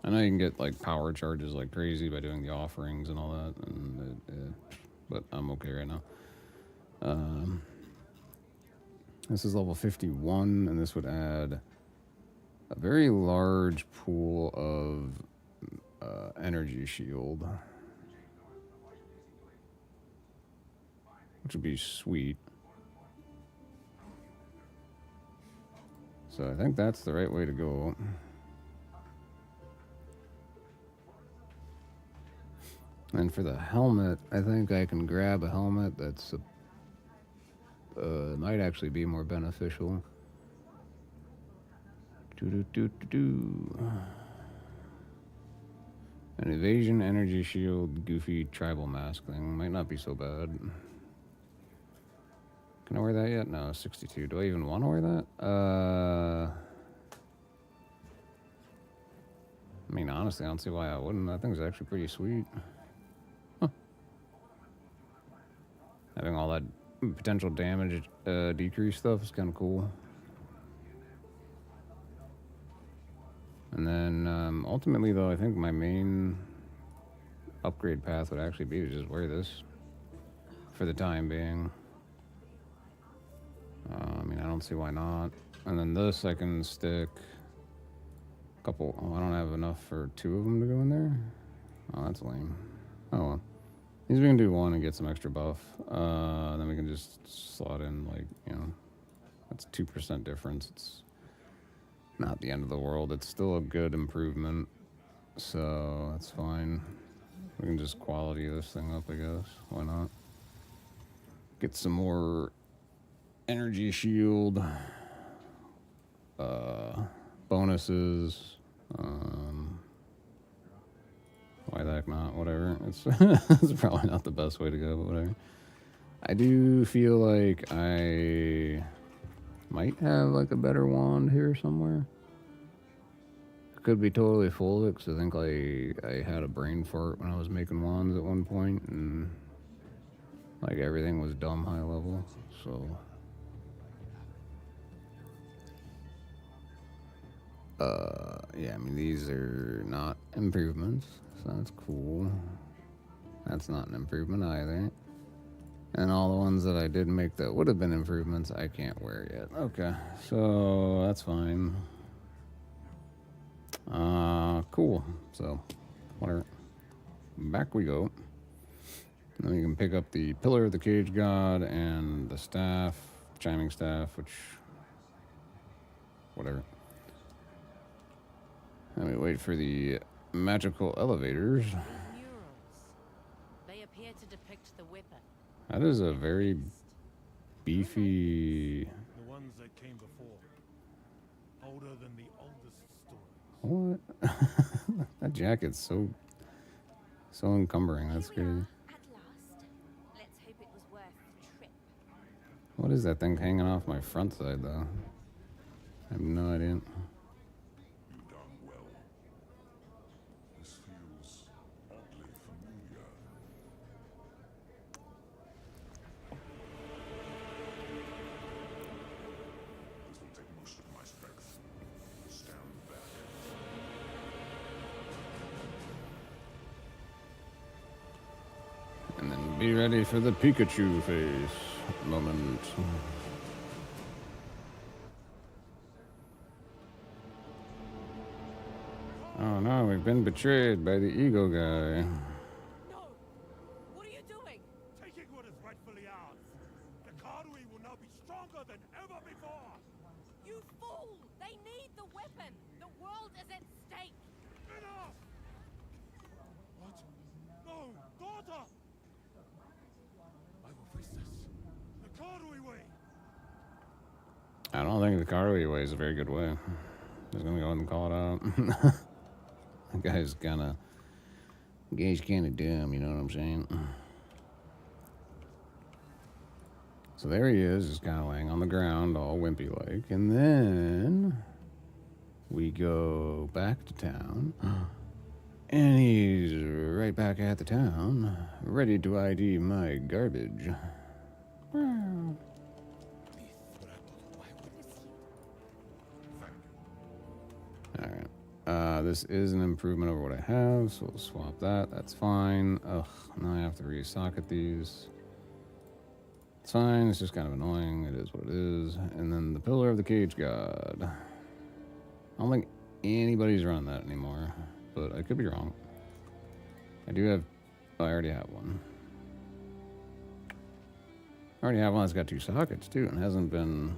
I know you can get, like, power charges like crazy by doing the offerings and all that, but I'm okay right now. This is level 51, and this would add a very large pool of energy shield, which would be sweet. So I think that's the right way to go. And for the helmet, I think I can grab a helmet that's might actually be more beneficial. An evasion, energy shield, goofy tribal mask thing. Might not be so bad. Can I wear that yet? No, 62. Do I even want to wear that? I mean, honestly, I don't see why I wouldn't. That thing's actually pretty sweet. Huh. Having all that potential damage decrease stuff is kind of cool. And then, ultimately, though, I think my main upgrade path would actually be to just wear this for the time being. I mean, I don't see why not. And then this, I can stick a couple. Oh, I don't have enough for 2 of them to go in there. Oh, that's lame. Oh, well. These we can do 1 and get some extra buff. Then we can just slot in, like, you know, that's 2% difference. It's not the end of the world. It's still a good improvement. So that's fine. We can just quality this thing up, I guess. Why not? Get some more energy shield bonuses. Why the heck not? Whatever. It's probably not the best way to go, but whatever. I do feel like I might have like a better wand here somewhere. Could be totally full of it, because I think I had a brain fart when I was making wands at one point, and like everything was dumb high level, so yeah, I mean, these are not improvements, so that's cool. That's not an improvement either. And all the ones that I did make that would have been improvements, I can't wear yet. Okay, so that's fine. Cool. So, whatever. Back we go. Then we can pick up the Pillar of the Cage God and the staff, chiming staff, which, whatever. And we wait for the magical elevators. These murals, they appear to depict the weapon. That is a very beefy. The ones that came before. Older than the oldest story. What? That jacket's so encumbering. That's Here we crazy. are, at last. Let's hope it was worth the trip. What is that thing hanging off my front side, though? I have no idea. You've done well. This feels oddly familiar. This will take most of my strength. Be ready for the Pikachu face moment. Oh no, we've been betrayed by the ego guy. No! What are you doing? Taking what is rightfully ours. The Karui will now be stronger than ever before. You fool! They need the weapon! The world is at stake! Enough! What? No, daughter! I will face this. The Karui way. I don't think the Karui way is a very good way. Just gonna go ahead and call it out. That guy's kinda dumb, you know what I'm saying? So there he is, just kind of laying on the ground, all wimpy like. And then we go back to town. And he's right back at the town, ready to ID my garbage. Alright. This is an improvement over what I have, so we'll swap that. That's fine. Ugh, now I have to re-socket these. It's fine, it's just kind of annoying. It is what it is. And then the Pillar of the Cage God. I don't think anybody's run that anymore, but I could be wrong. I do have... Oh, I already have one. I already have one that's got 2 sockets, too, and hasn't been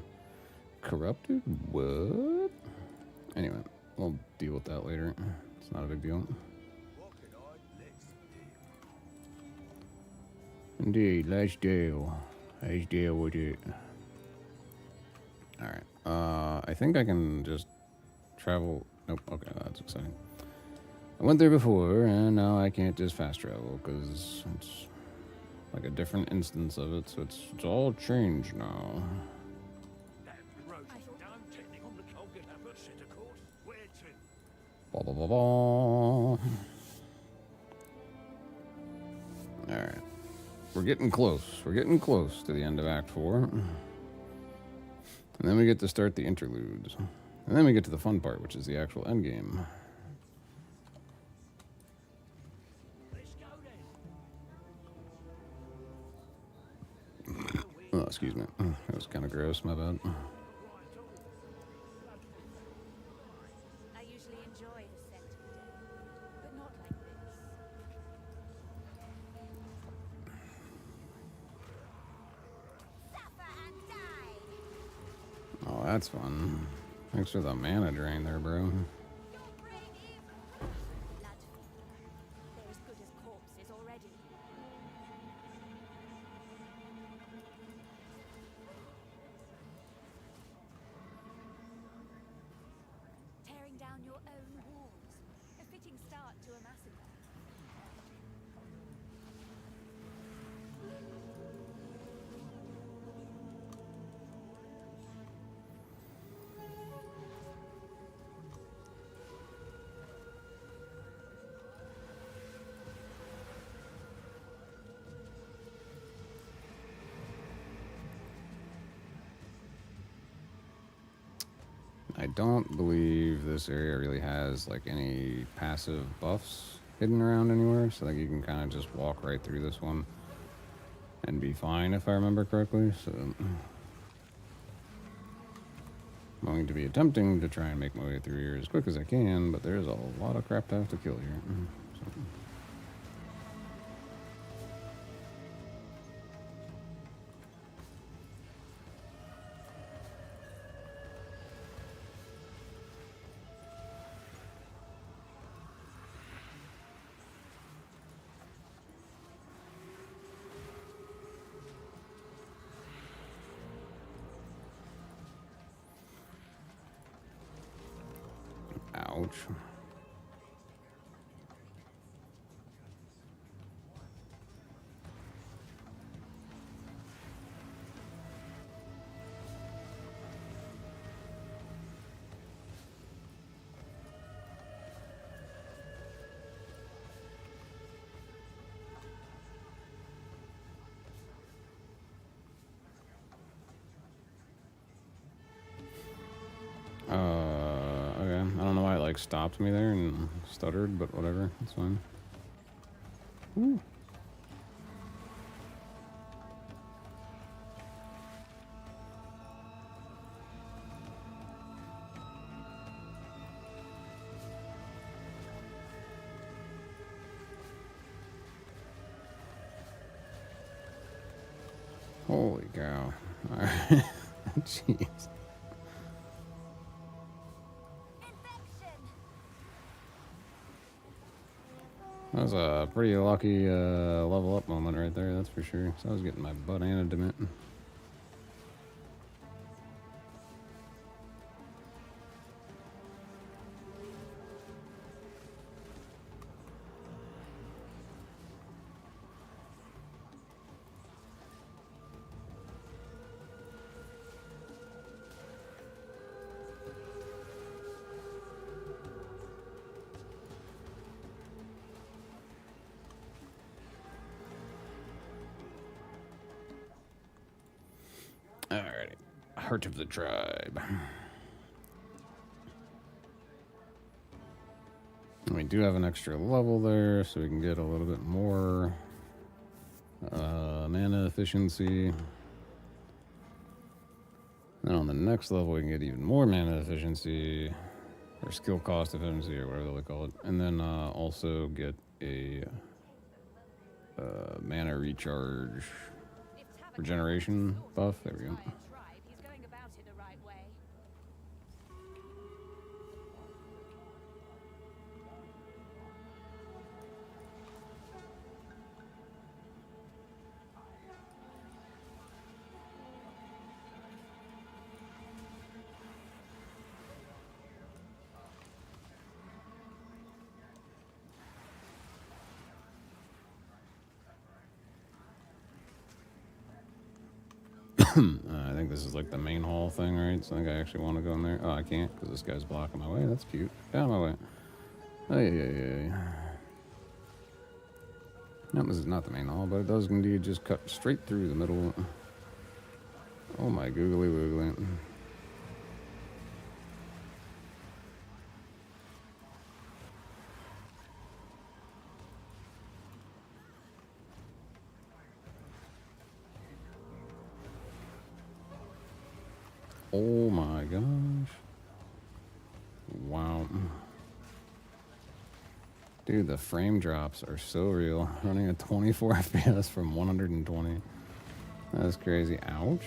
corrupted? What? Anyway, we'll deal with that later. It's not a big deal. Indeed, let's deal. Let's deal with it. Alright. I think I can just travel... Nope, okay, that's exciting. I went there before, and now I can't just fast travel, because it's like a different instance of it, so it's all changed now. Blah, blah, blah, blah. Alright. We're getting close. We're getting close to the end of Act 4. And then we get to start the interludes. And then we get to the fun part, which is the actual endgame. Oh, excuse me. That was kind of gross, my bad. I usually enjoy the scent of death, but not like this. Suffer and die! Oh, that's fun. Thanks for the mana drain there, bro. Your brain is blood fever. They're as good as corpses already. Tearing down your own walls. A fitting start to a massacre. I don't believe this area really has like any passive buffs hidden around anywhere, so like you can kind of just walk right through this one and be fine if I remember correctly. So I'm going to be attempting to try and make my way through here as quick as I can, but there's a lot of crap to have to kill here. So. Ouch. Okay. I don't know why it like stopped me there and stuttered, but whatever. It's fine. Ooh. Holy cow. Alright. Jeez. Infection. That was a pretty lucky level up moment right there, that's for sure. So I was getting my butt handed to me. Alrighty. Heart of the tribe. We do have an extra level there, so we can get a little bit more mana efficiency. Then on the next level, we can get even more mana efficiency, or skill cost efficiency, or whatever they call it. And then also get a mana recharge If Tavakar regeneration buff. There we go. by a tribe, he's going about it the right way. I think this is like the main hall thing, right? So I think I actually want to go in there. Oh, I can't because this guy's blocking my way. That's cute. Get out of my way. Oh, yeah. No, this is not the main hall, but it does indeed just cut straight through the middle. Oh my googly woogly. Oh my gosh. Wow. Dude, the frame drops are so real. Running at 24 FPS from 120. That's crazy. Ouch.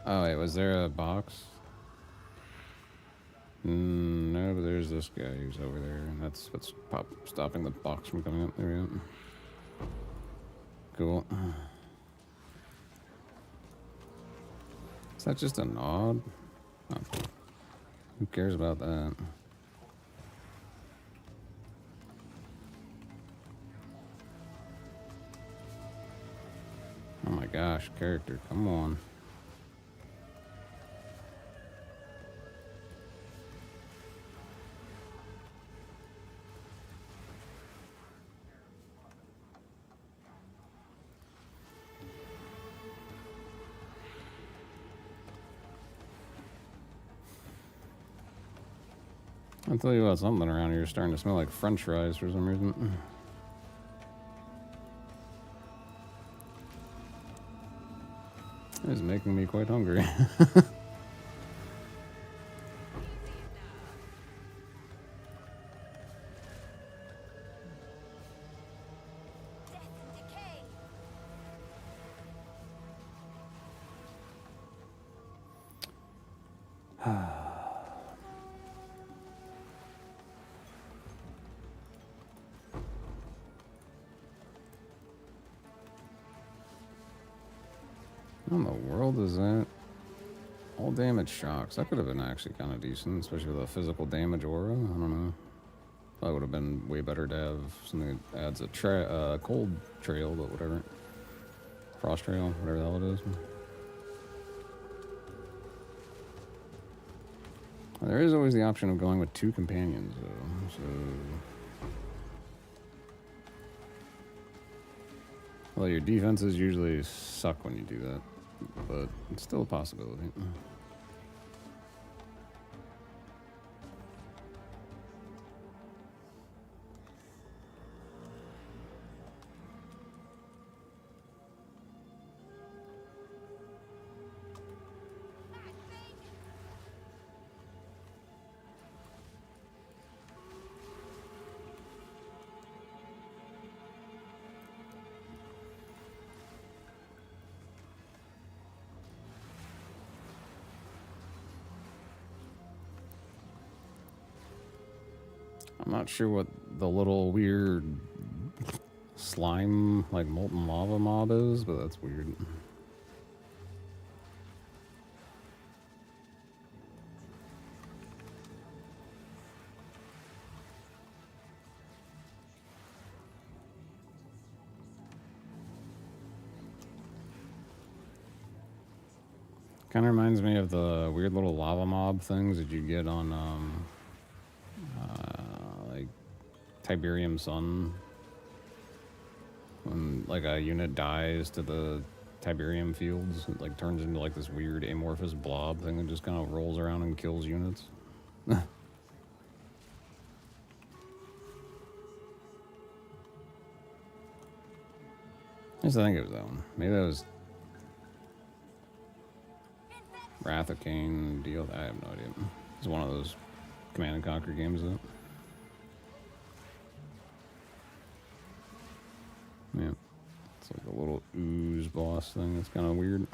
Oh, wait, was there a box? No, but there's this guy who's over there, and that's what's stopping the box from coming up. There we go. Cool. Is that just a nod? Oh, who cares about that? Oh my gosh, character, come on. I'll tell you what, something around here is starting to smell like french fries for some reason. It's making me quite hungry. Death and decay. What in the world is that? All damage shocks. That could have been actually kind of decent, especially with a physical damage aura. I don't know. Probably would have been way better to have something that adds a cold trail, but whatever. Frost trail, whatever the hell it is. There is always the option of going with 2 companions, though. So, well, your defenses usually suck when you do that, but it's still a possibility. I'm not sure what the little weird slime, like molten lava mob is, but that's weird. Kind of reminds me of the weird little lava mob things that you get on, like Tiberium Sun. When like a unit dies to the Tiberium fields, it like turns into like this weird amorphous blob thing that just kind of rolls around and kills units. I just think it was that one. Maybe that was Wrath of Cain deal. I have no idea. It's one of those Command and Conquer games, though. Yeah. It's like a little ooze boss thing. That's kind of weird.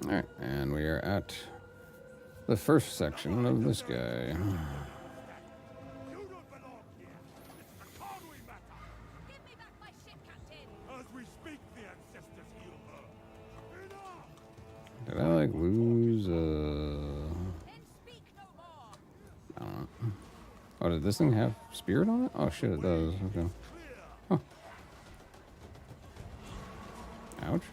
Alright, and we are at the first section of this guy. You don't belong here. It's the card we matter. Give me back my ship, Captain! As we speak, the ancestors heal her. Enough! Did I like lose, Then speak no more! I don't know. Oh, did this thing have spirit on it? Oh shit, it does. Okay. Huh. Ouch.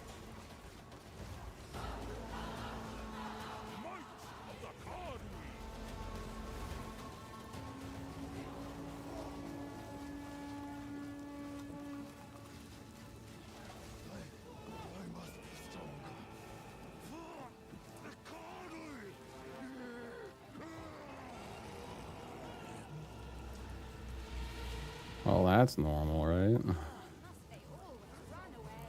Might of the card I must be stronger. The card Well, that's normal, right? Must they always run away?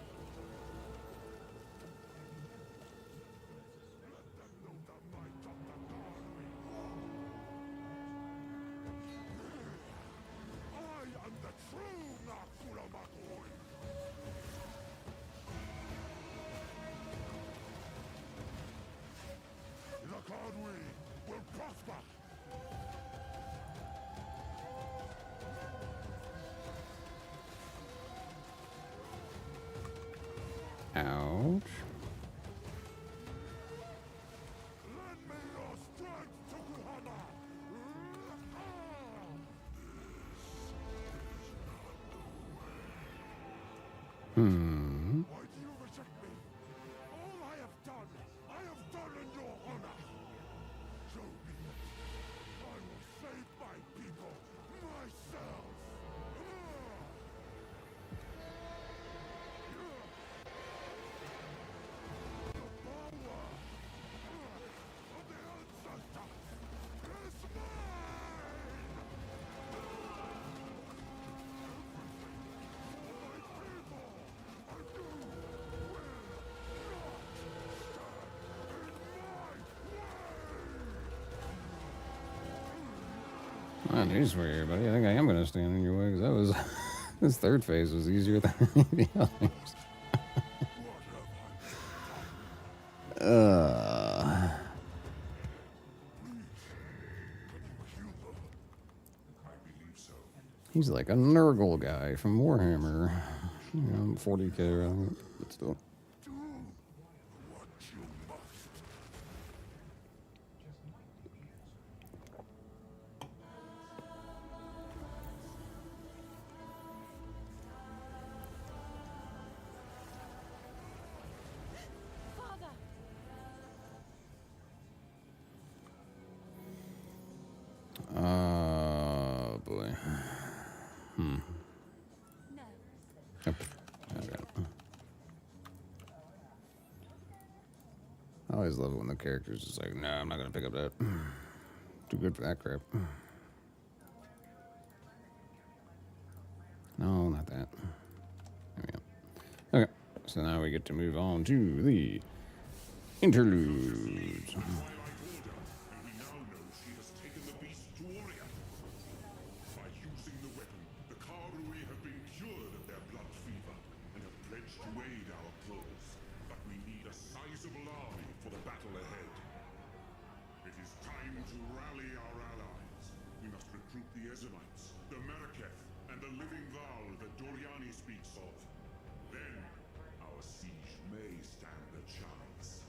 I am the true Nakula Makoi. The Cardwe will prosper. Ouch. Lend me your strength, Tokuhama. Why do you reject me? All I have done in your honor. So be it. I will save my people myself. The power of the ancestors is mine. Not news for you, buddy. I think I am going to stand in your way because that was this third phase was easier than anything else. He's like a Nurgle guy from Warhammer. You know, 40k, right? But still. Do what you must. Father! Boy. No. Yep. Okay. I always love it when the character's just like, no, I'm not going to pick up that. Too good for that crap. No, not that. There we go. Okay, so now we get to move on to the interludes. We now know she has taken the beast to Orient. By using the weapon, the Karui have been wade our cause, but we need a sizable army for the battle ahead. It is time to rally our allies. We must recruit the Ezemites, the Meraketh, and the living Val that Doriani speaks of. Then, our siege may stand a chance.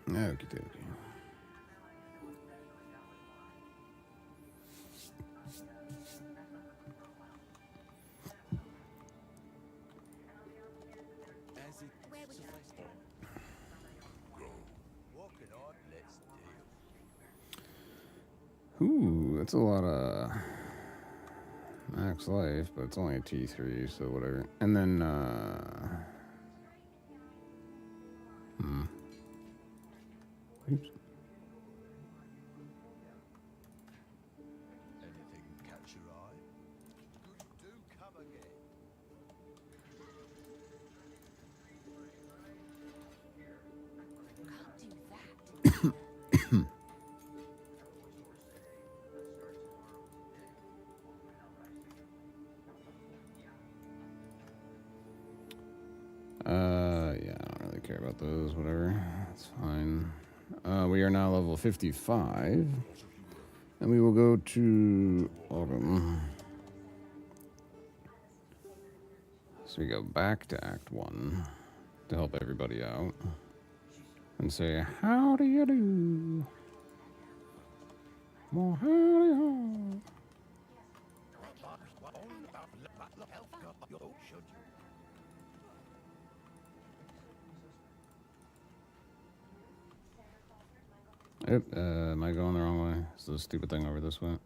Okie dokie. As it Where we suffice for. Go. What can I let's do? Ooh, that's a lot of max life, but it's only a T3, so whatever. And then, oops. Anything catch your eye? Do come again. can't do that. Yeah, I don't really care about those, whatever. That's fine. We are now level 55. And we will go to Autumn. So we go back to Act 1 to help everybody out. And say, how do you do? Well, howdy ho. Yep, am I going the wrong way? Is this stupid thing over this way?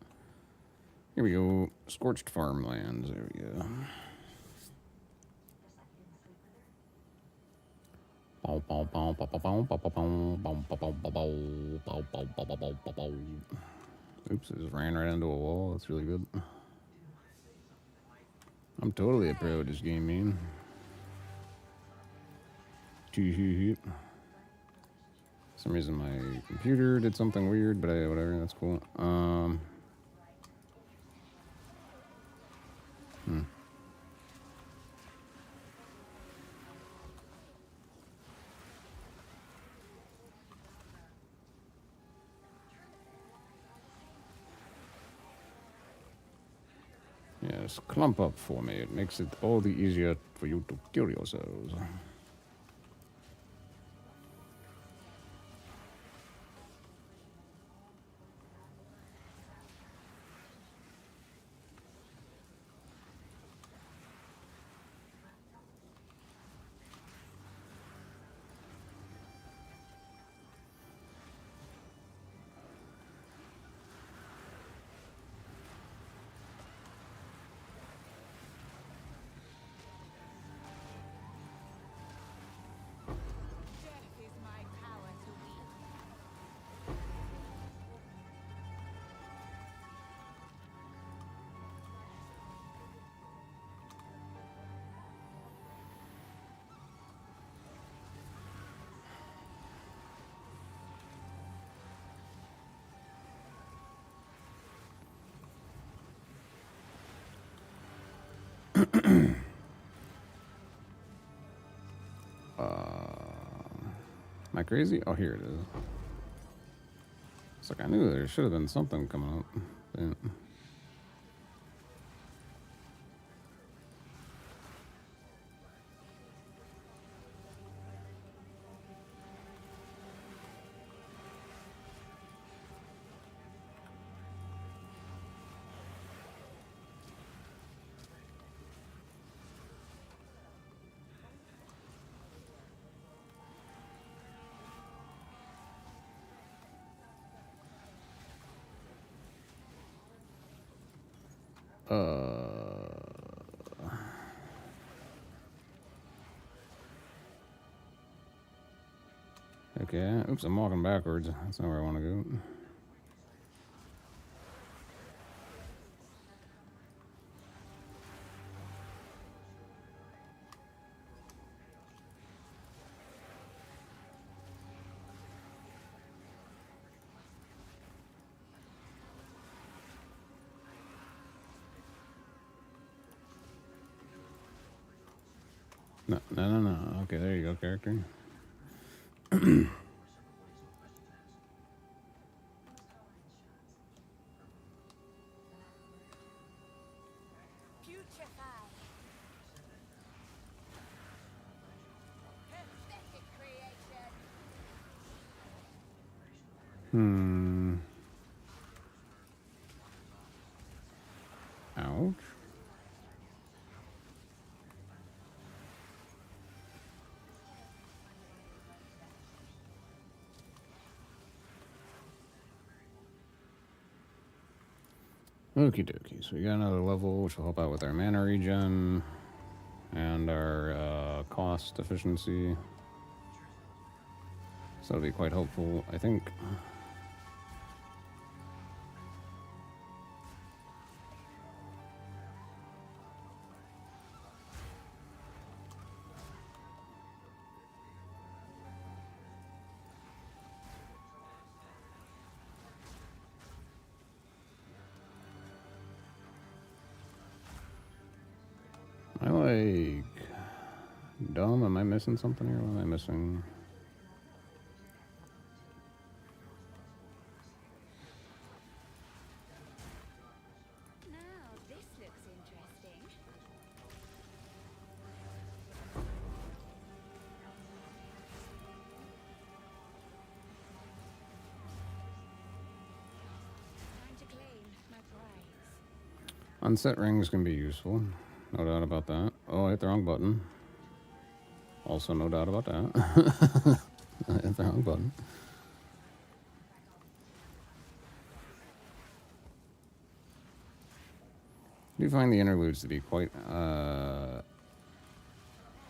Here we go. Scorched farmlands. There we go. Oops, I just ran right into a wall. That's really good. I'm totally a pro at this game, man. For some reason my computer did something weird, but whatever, that's cool. Yes, clump up for me. It makes it all the easier for you to kill yourselves. Death is my power to wield. Am I crazy? Oh, here it is. It's like I knew there should have been something coming up. Yeah. Okay. Oops, I'm walking backwards. That's not where I want to go. No, no, no, no. Okay, there you go, character. Putrefy. Pathetic creation. Ouch. Okie dokie. So we got another level, which will help out with our mana regen and our cost efficiency. So that'll be quite helpful, I think. I like dumb. Am I missing something here? What am I missing? Now, this looks interesting. Time to claim my prize. Unset rings can be useful. No doubt about that. Oh, I hit the wrong button. Also, no doubt about that. I hit the wrong button. I do find the interludes to be quite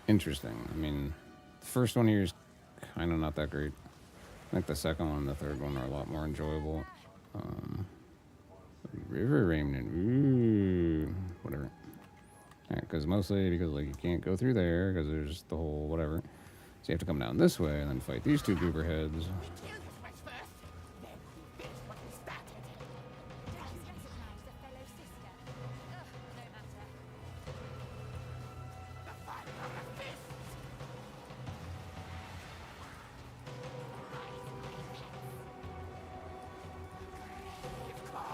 interesting. I mean, the first one here is kind of not that great. I think the second one and the third one are a lot more enjoyable. River Remnant, ooh, whatever. Because mostly because like you can't go through there because there's the whole whatever. So you have to come down this way and then fight these two goober heads. Let's recognize a fellow sister. Ugh, no matter.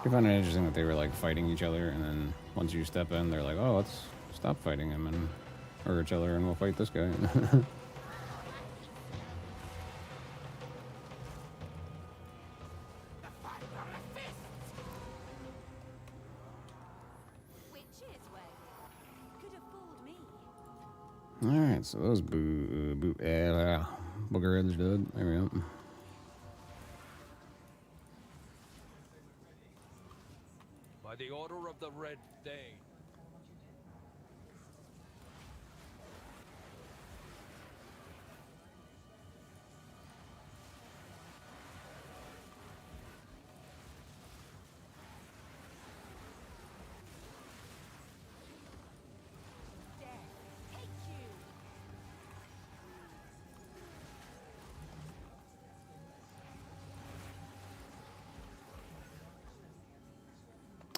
I find it interesting that they were like fighting each other, and then once you step in, they're like, "Oh, let's stop fighting him and or each other, and we'll fight this guy." Witch's way. Could have fooled me. All right, so those booger heads dead. There we go. By the order of the Red Dane. Death, take you.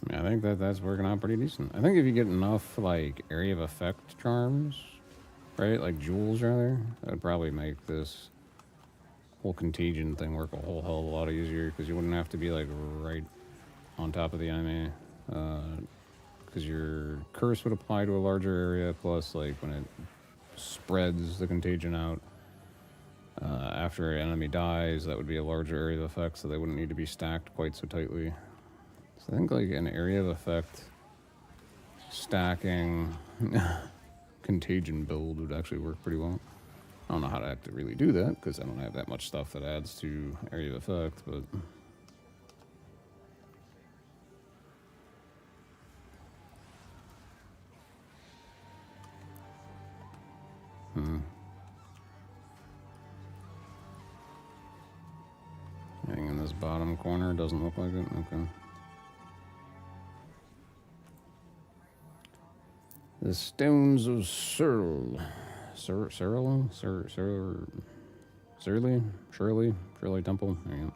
I think that's working out pretty decent. I think if you get enough like area of effect charms, right, like jewels rather, that would probably make this whole contagion thing work a whole hell of a lot easier because you wouldn't have to be like right on top of the enemy. Because your curse would apply to a larger area, plus like when it spreads the contagion out after an enemy dies, that would be a larger area of effect, so they wouldn't need to be stacked quite so tightly. So I think like an area of effect stacking contagion build would actually work pretty well. I don't know how to have to really do that because I don't have that much stuff that adds to area of effect, but anything in this bottom corner doesn't look like it. Okay. The Stones of Surly Temple. There you go.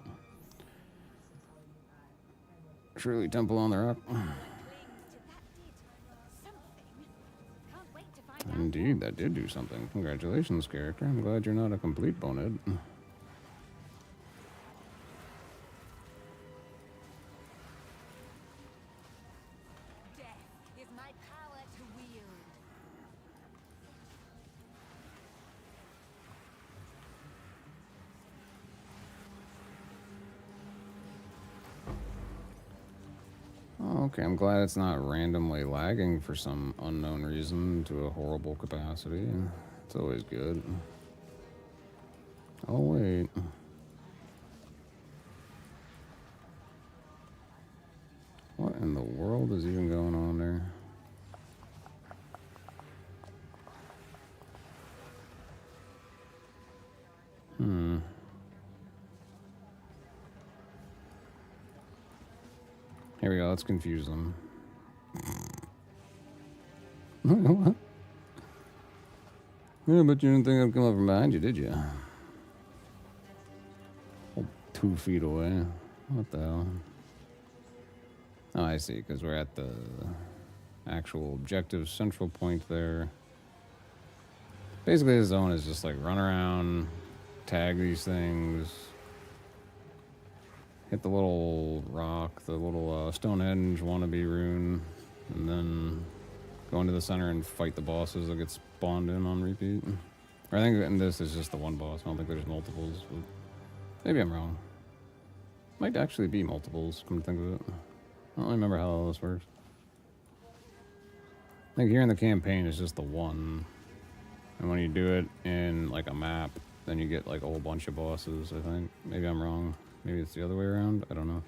Shirley Temple on the rock. Cling to that did something. Can't wait to find out. And Indeed, that did do something. Congratulations, character. I'm glad you're not a complete bonehead. Death is my power to wield. Oh, okay, I'm glad it's not randomly lagging for some unknown reason to a horrible capacity. It's always good. Oh, wait. What in the world is even going on there? Here we go, let's confuse them. What? Yeah, but you didn't think I'd come up from behind you, did you? Oh, 2 feet away. What the hell? Oh, I see, because we're at the actual objective central point there. Basically, the zone is just like run around, tag these things, hit the little rock, the little Stonehenge wannabe rune, and then go into the center and fight the bosses that get spawned in on repeat. Or I think in this is just the one boss. I don't think there's multiples, but maybe I'm wrong. Might actually be multiples, come to think of it. I don't remember how all this works. I think here in the campaign is just the one. And when you do it in like a map, then you get like a whole bunch of bosses, I think. Maybe I'm wrong. Maybe it's the other way around. I don't know.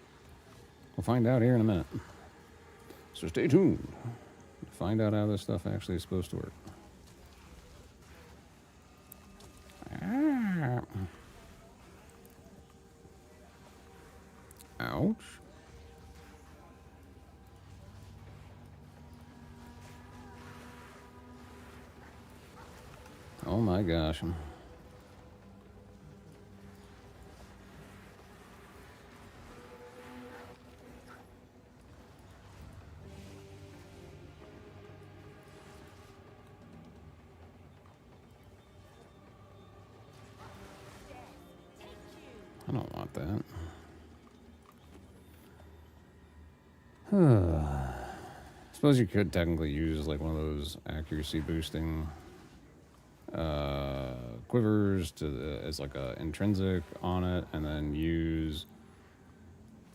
We'll find out here in a minute. So stay tuned to find out how this stuff actually is supposed to work. Ah. Ouch. Oh my gosh. I don't want that. I suppose you could technically use like one of those accuracy boosting quivers as like a intrinsic on it, and then use,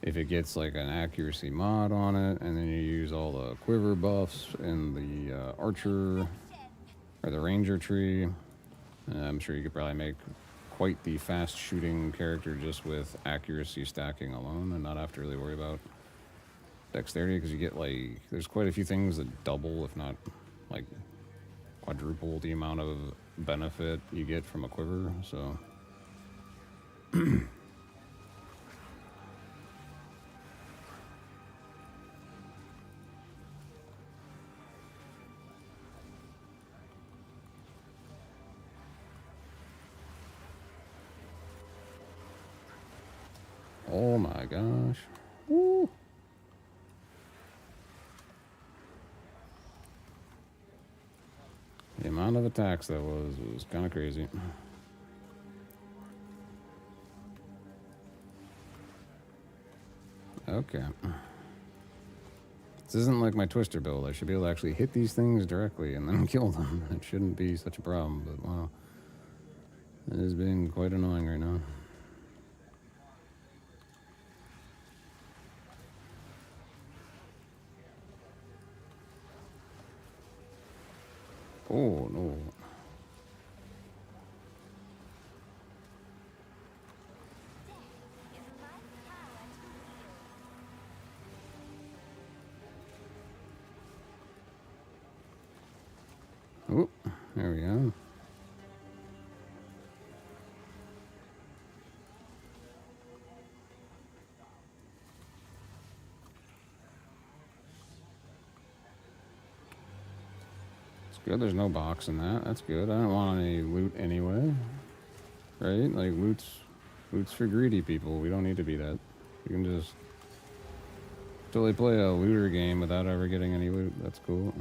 if it gets like an accuracy mod on it, and then you use all the quiver buffs in the archer or the ranger tree. I'm sure you could probably make quite the fast shooting character just with accuracy stacking alone and not have to really worry about dexterity, because you get like, there's quite a few things that double, if not like quadruple the amount of benefit you get from a quiver, so. Oh my gosh. Woo. The amount of attacks that was kind of crazy. Okay. This isn't like my Twister build. I should be able to actually hit these things directly and then kill them. It shouldn't be such a problem, but wow. It is being quite annoying right now. Oh, no. Oh, there we go. It's good there's no box in that. That's good. I don't want any loot anyway. Right? Like, loot's for greedy people. We don't need to be that. You can just totally play a looter game without ever getting any loot. That's cool.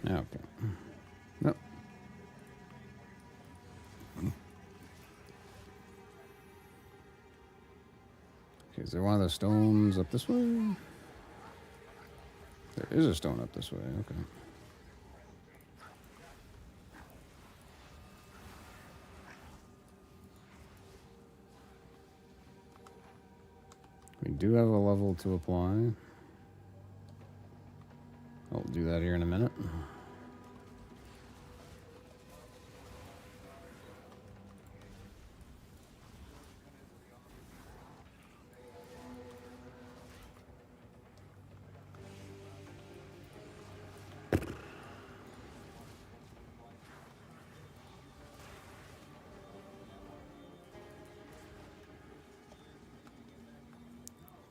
Okay. Nope. Okay, is there one of the stones up this way? There is a stone up this way, okay. We do have a level to apply. I'll do that here in a minute.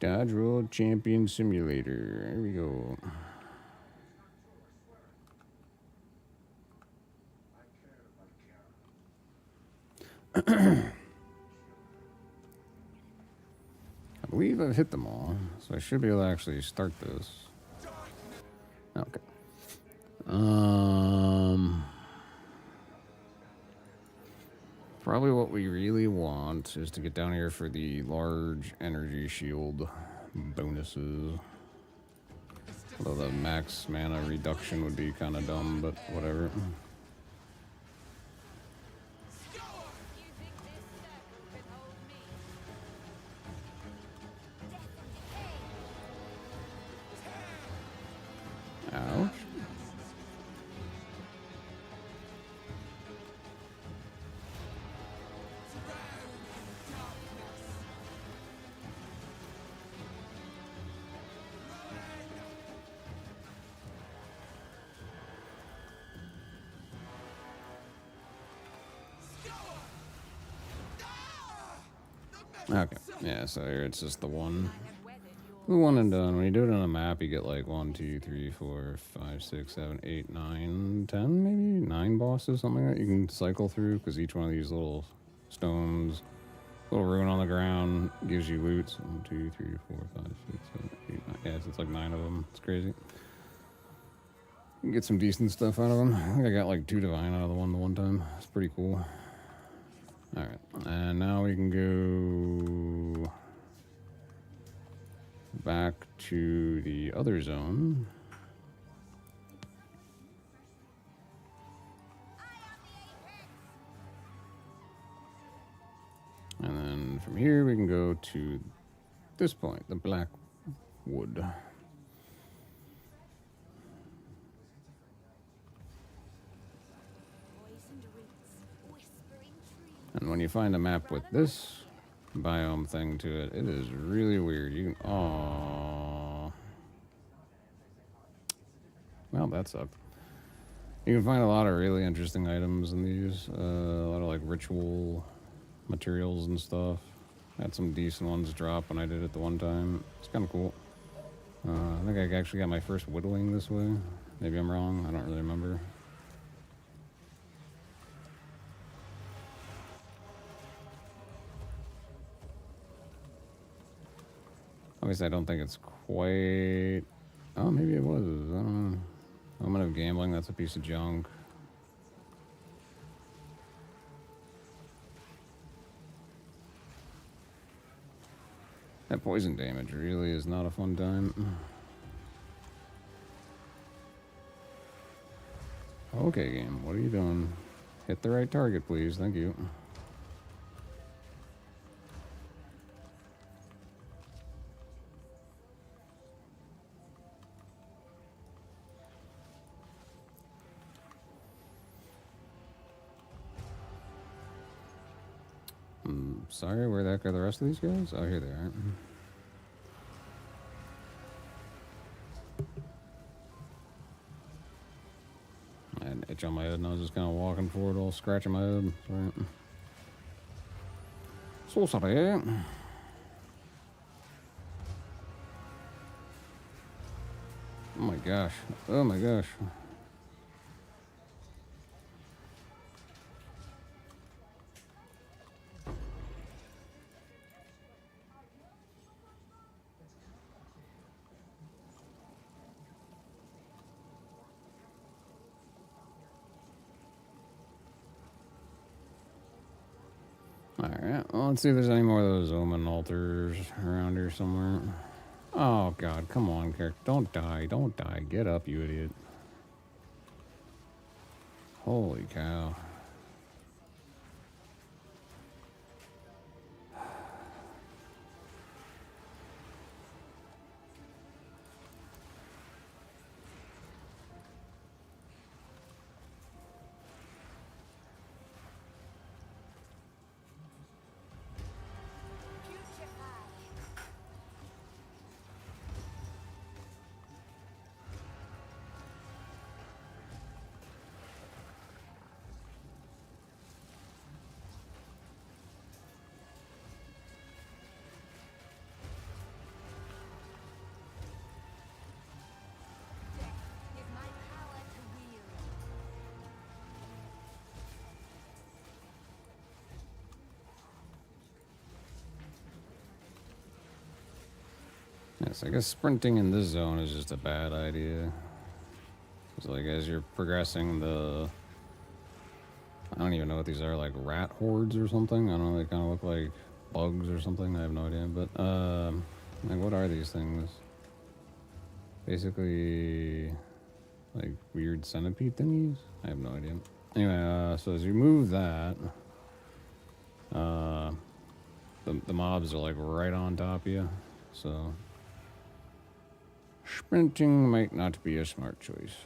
Dodge World Champion Simulator. Here we go. I believe I've hit them all, so I should be able to actually start this. Okay. Probably what we really want is to get down here for the large energy shield bonuses. Although the max mana reduction would be kind of dumb, but whatever. You think this circle can hold me? Ouch. Okay, yeah, so here it's just the one and done. When you do it on a map, you get like 1, 2, 3, 4, 5, 6, 7, 8, 9, 10, maybe 9 bosses, something like that. You can cycle through because each one of these little stones, little rune on the ground, gives you loot. 1, 2, 3, 4, 5, 6, 7, 8, 9. Yeah, it's like 9 of them. It's crazy. You can get some decent stuff out of them. I think I got like 2 divine out of the one time. It's pretty cool. Alright, and now we can go back to the other zone. And then from here we can go to this point, the Black Wood. Poisoned roots, whispering trees. And when you find a map with this biome thing to it, it is really weird. You can, oh, well, that sucked. You can find a lot of really interesting items in these. A lot of like ritual materials and stuff. Had some decent ones drop when I did it the one time. It's kind of cool. I think I actually got my first whittling this way. Maybe I'm wrong. I don't really remember. Obviously, I don't think it's quite... Oh, maybe it was. I don't know. Moment of gambling, that's a piece of junk. That poison damage really is not a fun time. Okay, game, what are you doing? Hit the right target, please. Thank you. Sorry, where the heck are the rest of these guys? Oh, here they are. I had an itch on my head and I was just kind of walking forward, all scratching my head. Sorry. So sorry. Oh my gosh. Oh my gosh. Alright, well, let's see if there's any more of those omen altars around here somewhere. Oh, God, come on, character. Don't die, don't die. Get up, you idiot. Holy cow. Is my power to wield. Yes, I guess sprinting in this zone is just a bad idea. It's like as you're progressing the... I don't even know what these are, like rat hordes or something? I don't know, they kind of look like bugs or something. I have no idea, but, like, what are these things? Basically, like weird centipede thingies? I have no idea. Anyway, so as you move that, the mobs are like right on top of you, so sprinting might not be a smart choice.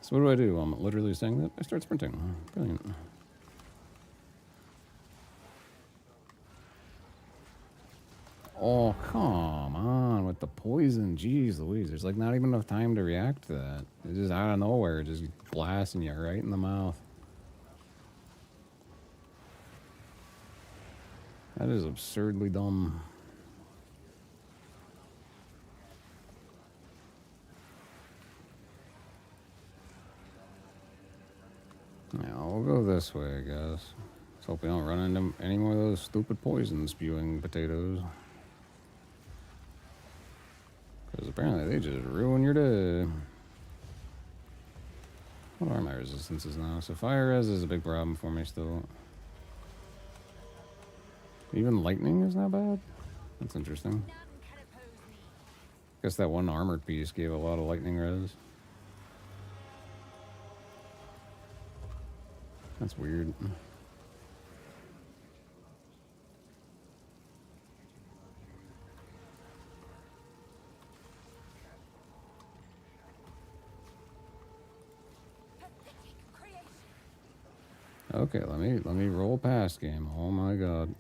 So what do? I'm literally saying that I start sprinting. Brilliant. Oh, come on with the poison. Jeez Louise. There's like not even enough time to react to that. It's just out of nowhere, just blasting you right in the mouth. That is absurdly dumb. Yeah, we'll go this way, I guess. Let's hope we don't run into any more of those stupid poison spewing potatoes. Because apparently they just ruin your day. What are my resistances now? So fire res is a big problem for me still. Even lightning is not bad? That's interesting. None can oppose me. Guess that one armored piece gave a lot of lightning res. That's weird. Pathetic creation. Okay, let me roll past game. Oh my god.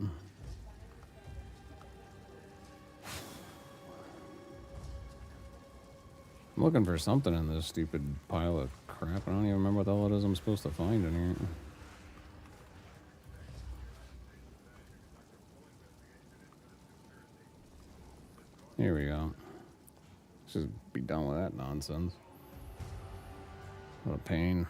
I'm looking for something in this stupid pile of crap. I don't even remember what the hell it is I'm supposed to find in here. Here we go. Let's just be done with that nonsense. What a pain.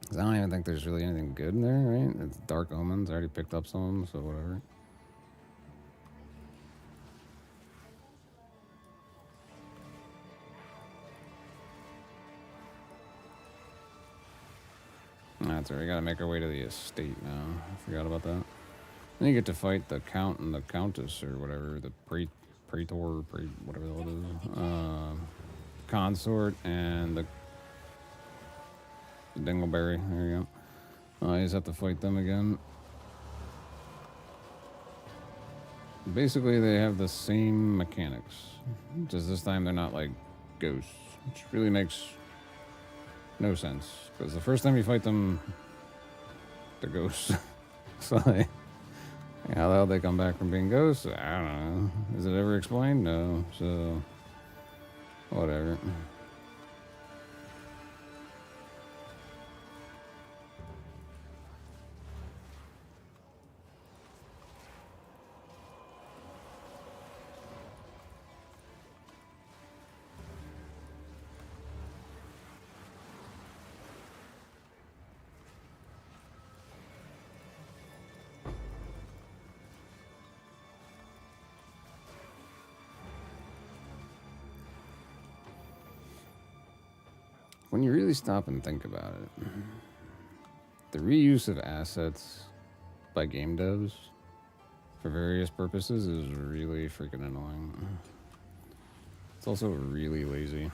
'Cause I don't even think there's really anything good in there, right? It's Dark Omens. I already picked up some of them, so whatever. That's right. We gotta make our way to the estate now. I forgot about that. Then you get to fight the Count and the Countess or whatever, the Praetor, whatever the hell it is. Consort and the Dingleberry. There you go. You just have to fight them again. Basically, they have the same mechanics. Just this time they're not like ghosts, which really makes no sense. Because the first time you fight them, they're ghosts. So they... How the hell they come back from being ghosts? I don't know. Is it ever explained? No. So, whatever. When you really stop and think about it, the reuse of assets by game devs for various purposes is really freaking annoying. It's also really lazy.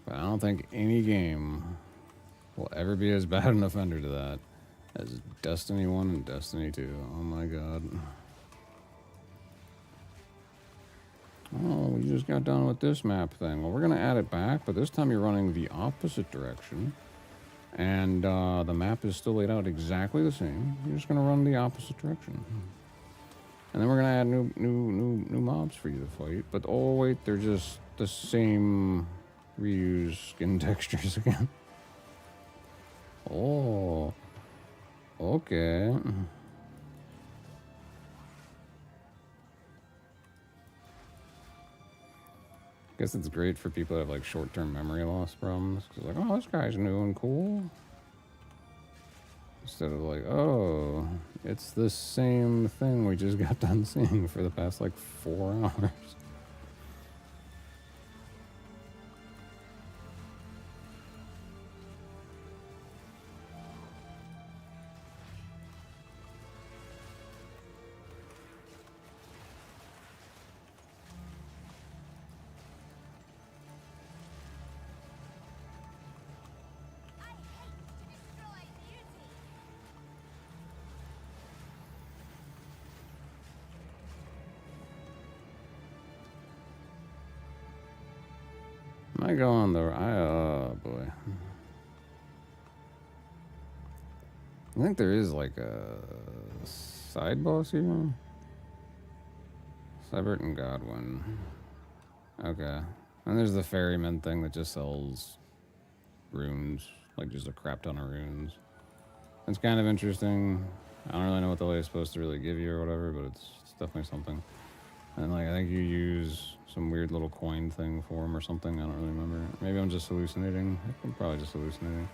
But I don't think any game will ever be as bad an offender to that as Destiny 1 and Destiny 2. Oh my god. Oh, we just got done with this map thing. Well, we're going to add it back, but this time you're running the opposite direction. And the map is still laid out exactly the same. You're just going to run the opposite direction. And then we're going to add new mobs for you to fight. But oh wait, they're just the same reuse skin textures again. Oh. Okay. Guess it's great for people that have like short-term memory loss problems. Cause like, oh, this guy's new and cool. Instead of like, oh, it's the same thing we just got done seeing for the past like 4 hours. I go on the oh boy. I think there is like a side boss here. Cybert and Godwin. Okay. And there's the ferryman thing that just sells runes, like just a crap ton of runes. It's kind of interesting. I don't really know what the way is supposed to really give you or whatever, but it's definitely something. And like I think you use some weird little coin thing for him or something. I don't really remember. Maybe I'm just hallucinating. I'm probably just hallucinating.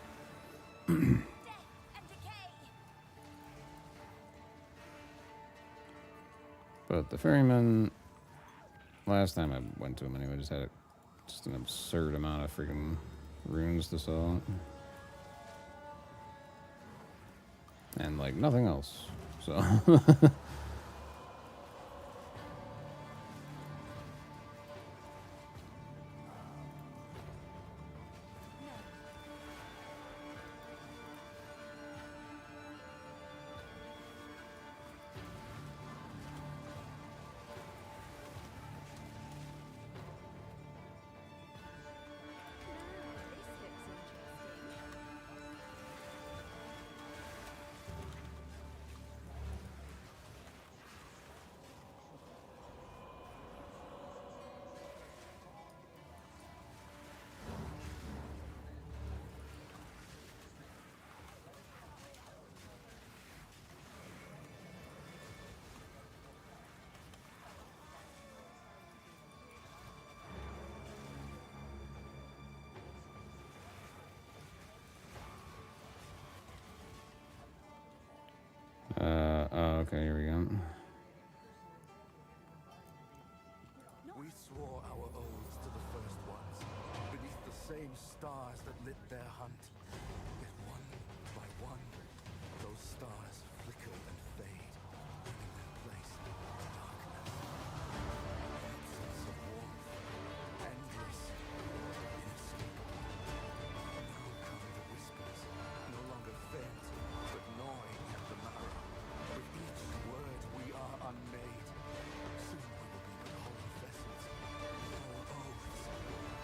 But the ferryman, last time I went to him anyway, just had just an absurd amount of freaking runes to sell. And like nothing else. So okay, here we go. We swore our oaths to the first ones, beneath the same stars that lit their hunt. Yet one by one, those stars flicker and fade, leaving their place in darkness. Absence of warmth, endless, inescapable. Now come the whispers, no longer faint, but gnawing at the marrow. With each word we are unmade. Soon we will be but hollow vessels, our oaths devoured.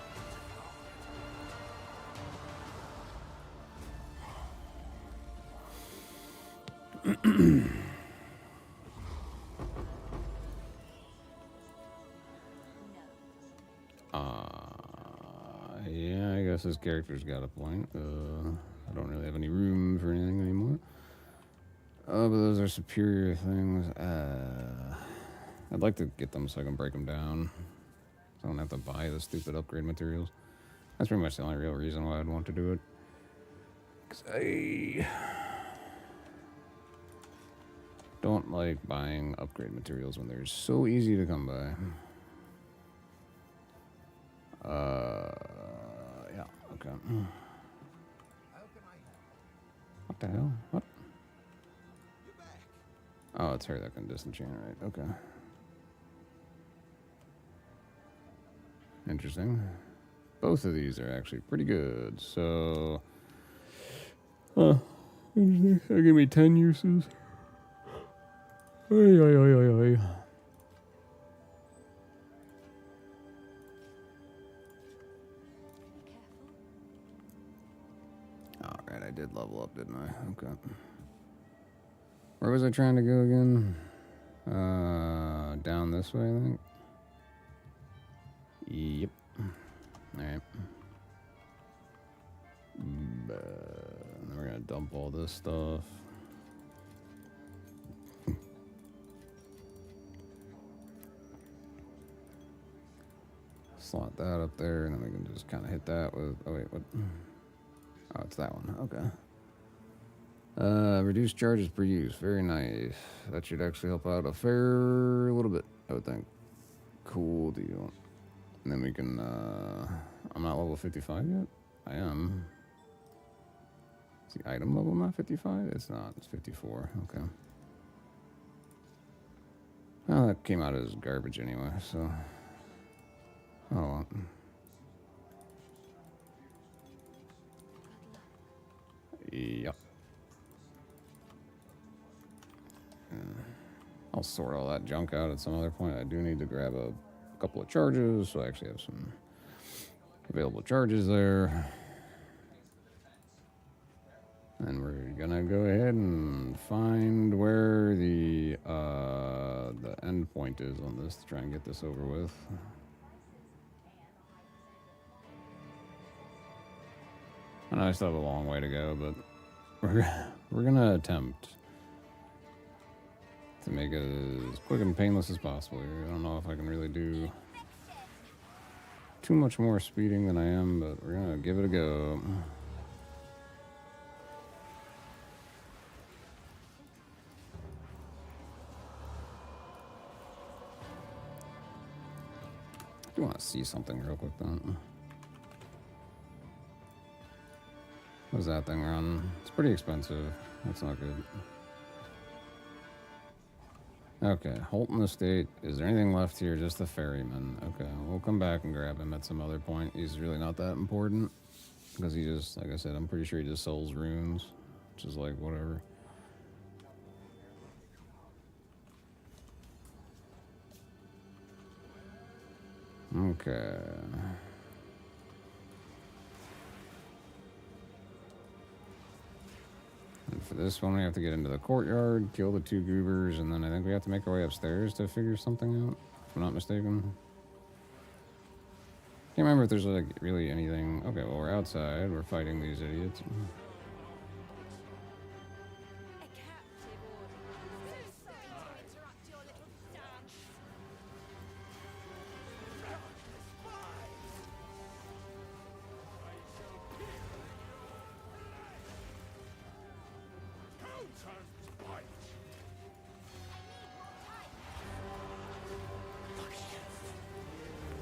Yeah, I guess this character's got a point. I don't really have any room for anything anymore. But those are superior things. I'd like to get them so I can break them down. So I don't have to buy the stupid upgrade materials. That's pretty much the only real reason why I'd want to do it. Because I don't like buying upgrade materials when they're so easy to come by. Yeah, okay. What the hell? What? Oh, it's her that can disenchant, right? Okay. Interesting. Both of these are actually pretty good, so... interesting. That gave me 10 uses. Oy, oy, oy, oy, oy. Alright, I did level up, didn't I? Okay. Where was I trying to go again? Down this way, I think. Yep. Alright. Then we're gonna dump all this stuff. Slot that up there, and then we can just kind of hit that with... Oh, wait, what? Oh, it's that one. Okay. Reduce charges per use. Very nice. That should actually help out a fair little bit, I would think. Cool deal. And then we can... I'm not level 55 yet? I am. Is the item level not 55? It's not. It's 54. Okay. Well, that came out as garbage anyway, so... Oh, well. Yep. I'll sort all that junk out at some other point. I do need to grab a couple of charges, so I actually have some available charges there. And we're gonna go ahead and find where the end point is on this to try and get this over with. I know I still have a long way to go, but we're gonna attempt to make it as quick and painless as possible here. I don't know if I can really do too much more speeding than I am, but we're gonna give it a go. I do want to see something real quick though. What does that thing run? It's pretty expensive. That's not good. Okay, Holton Estate. Is there anything left here? Just the ferryman. Okay, we'll come back and grab him at some other point. He's really not that important. Because he just, like I said, I'm pretty sure he just sells runes. Which is like, whatever. Okay. And for this one, we have to get into the courtyard, kill the two goobers, and then I think we have to make our way upstairs to figure something out, if I'm not mistaken. Can't remember if there's like really anything. Okay, well, we're outside. We're fighting these idiots. A captive order. So sorry to interrupt your little dance.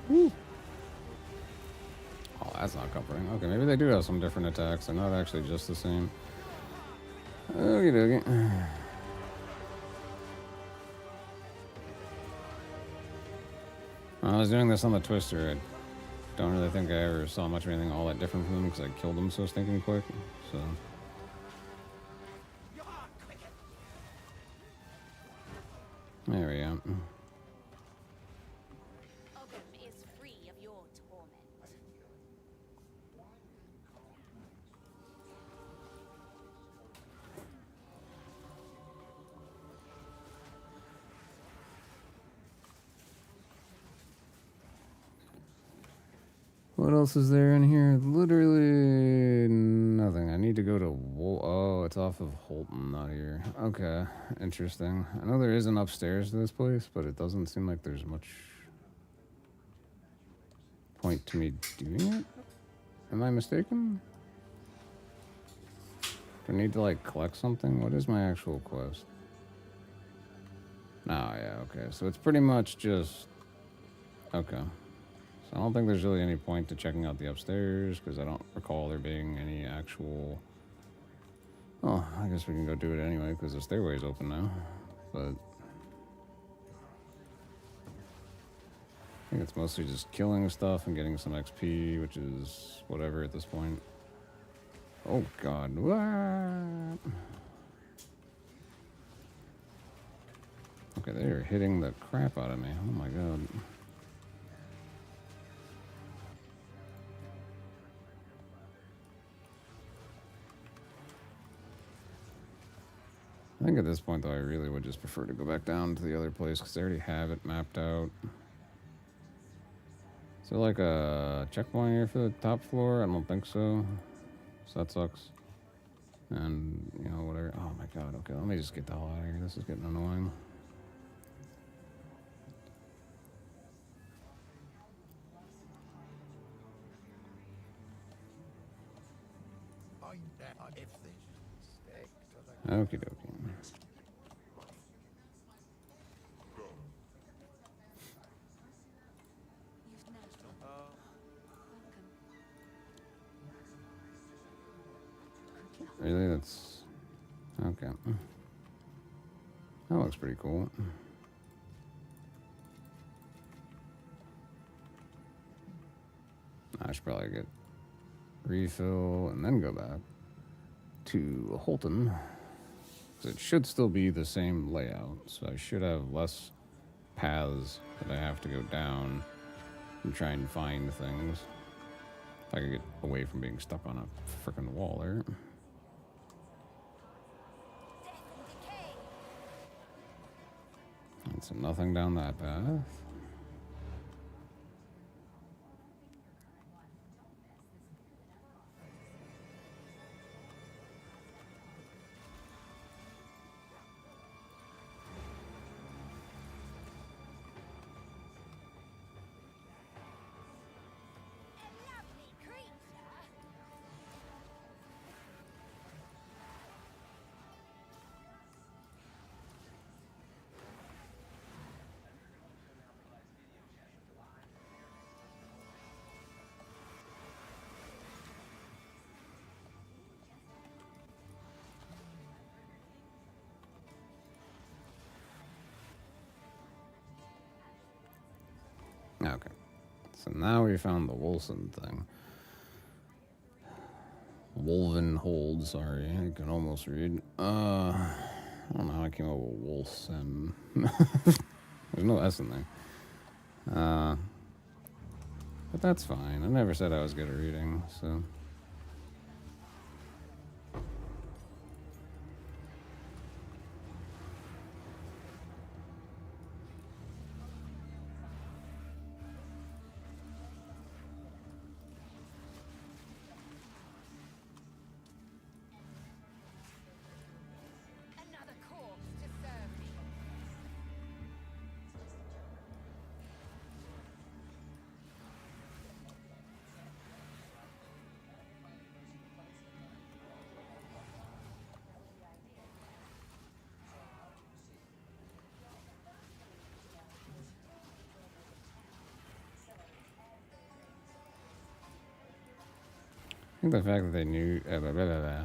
Woo. Oh, that's not comforting. Okay, maybe they do have some different attacks. They're not actually just the same. Okie dokie. I was doing this on the Twister. I don't really think I ever saw much of anything all that different from them because I killed them so stinking quick. So. There we go. Ogham is free of your torment. What else is there in here? Literally nothing. I need to go to oh, it's off of Holton, not here. Okay, interesting. I know there is an upstairs to this place, but it doesn't seem like there's much point to me doing it. Am I mistaken? Do I need to like collect something? What is my actual quest? Oh, yeah, okay. So it's pretty much just... Okay. So I don't think there's really any point to checking out the upstairs, because I don't recall there being any actual... Oh, I guess we can go do it anyway, because the stairway's open now. But... I think it's mostly just killing stuff and getting some XP, which is whatever at this point. Oh god, what? Okay, they are hitting the crap out of me. Oh my god. I think at this point, though, I really would just prefer to go back down to the other place, because they already have it mapped out. Is there like a checkpoint here for the top floor? I don't think so. So that sucks. And, you know, whatever. Oh my god, okay, let me just get the hell out of here. This is getting annoying. Okie dokie. You've natural. Welcome. Really? That's... Okay. That looks pretty cool. I should probably get refill and then go back to Holton. Because it should still be the same layout, so I should have less paths that I have to go down and try and find things. If I could get away from being stuck on a frickin' wall there. Death and decay. And so nothing down that path. A lovely creature. Okay. So now we found the Wolfen thing. Wolven hold, sorry. I can almost read. I don't know how I came up with Wolfen. There's no S in there. But that's fine. I never said I was good at reading, so... Another corpse to serve me. I think the fact that they knew... I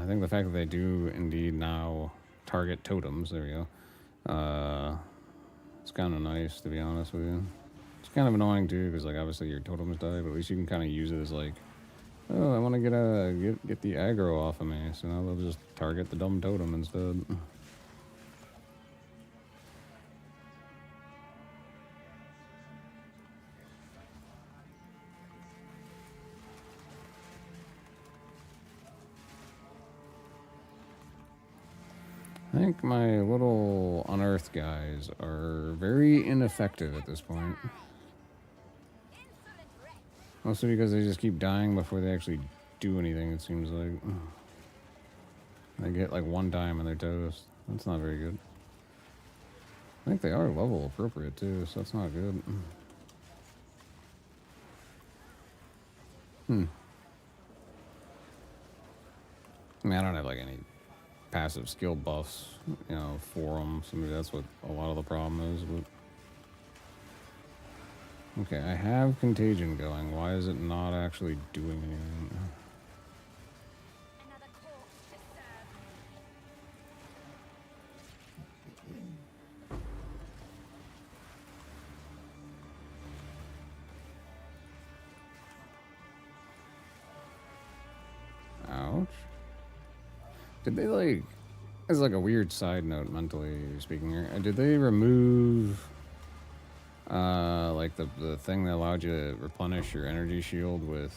think the fact that they do indeed now target totems, there we go. It's kind of nice, to be honest with you. It's kind of annoying, too, because, like, obviously your totems die, but at least you can kind of use it as, like, oh, I want to get the aggro off of me, so now they'll just target the dumb totem instead. I think my little unearthed guys are very ineffective at this point. Insolent wretch. Mostly because they just keep dying before they actually do anything, it seems like. They get like one time and they're toast. That's not very good. I think they are level appropriate too, so that's not good. I mean, I don't have like any passive skill buffs, you know, for them. So maybe that's what a lot of the problem is. But Okay, I have contagion going. Why is it not actually doing anything? Another corpse to serve. Ouch. Did they like, as like a weird side note mentally speaking here, did they remove like the thing that allowed you to replenish your energy shield with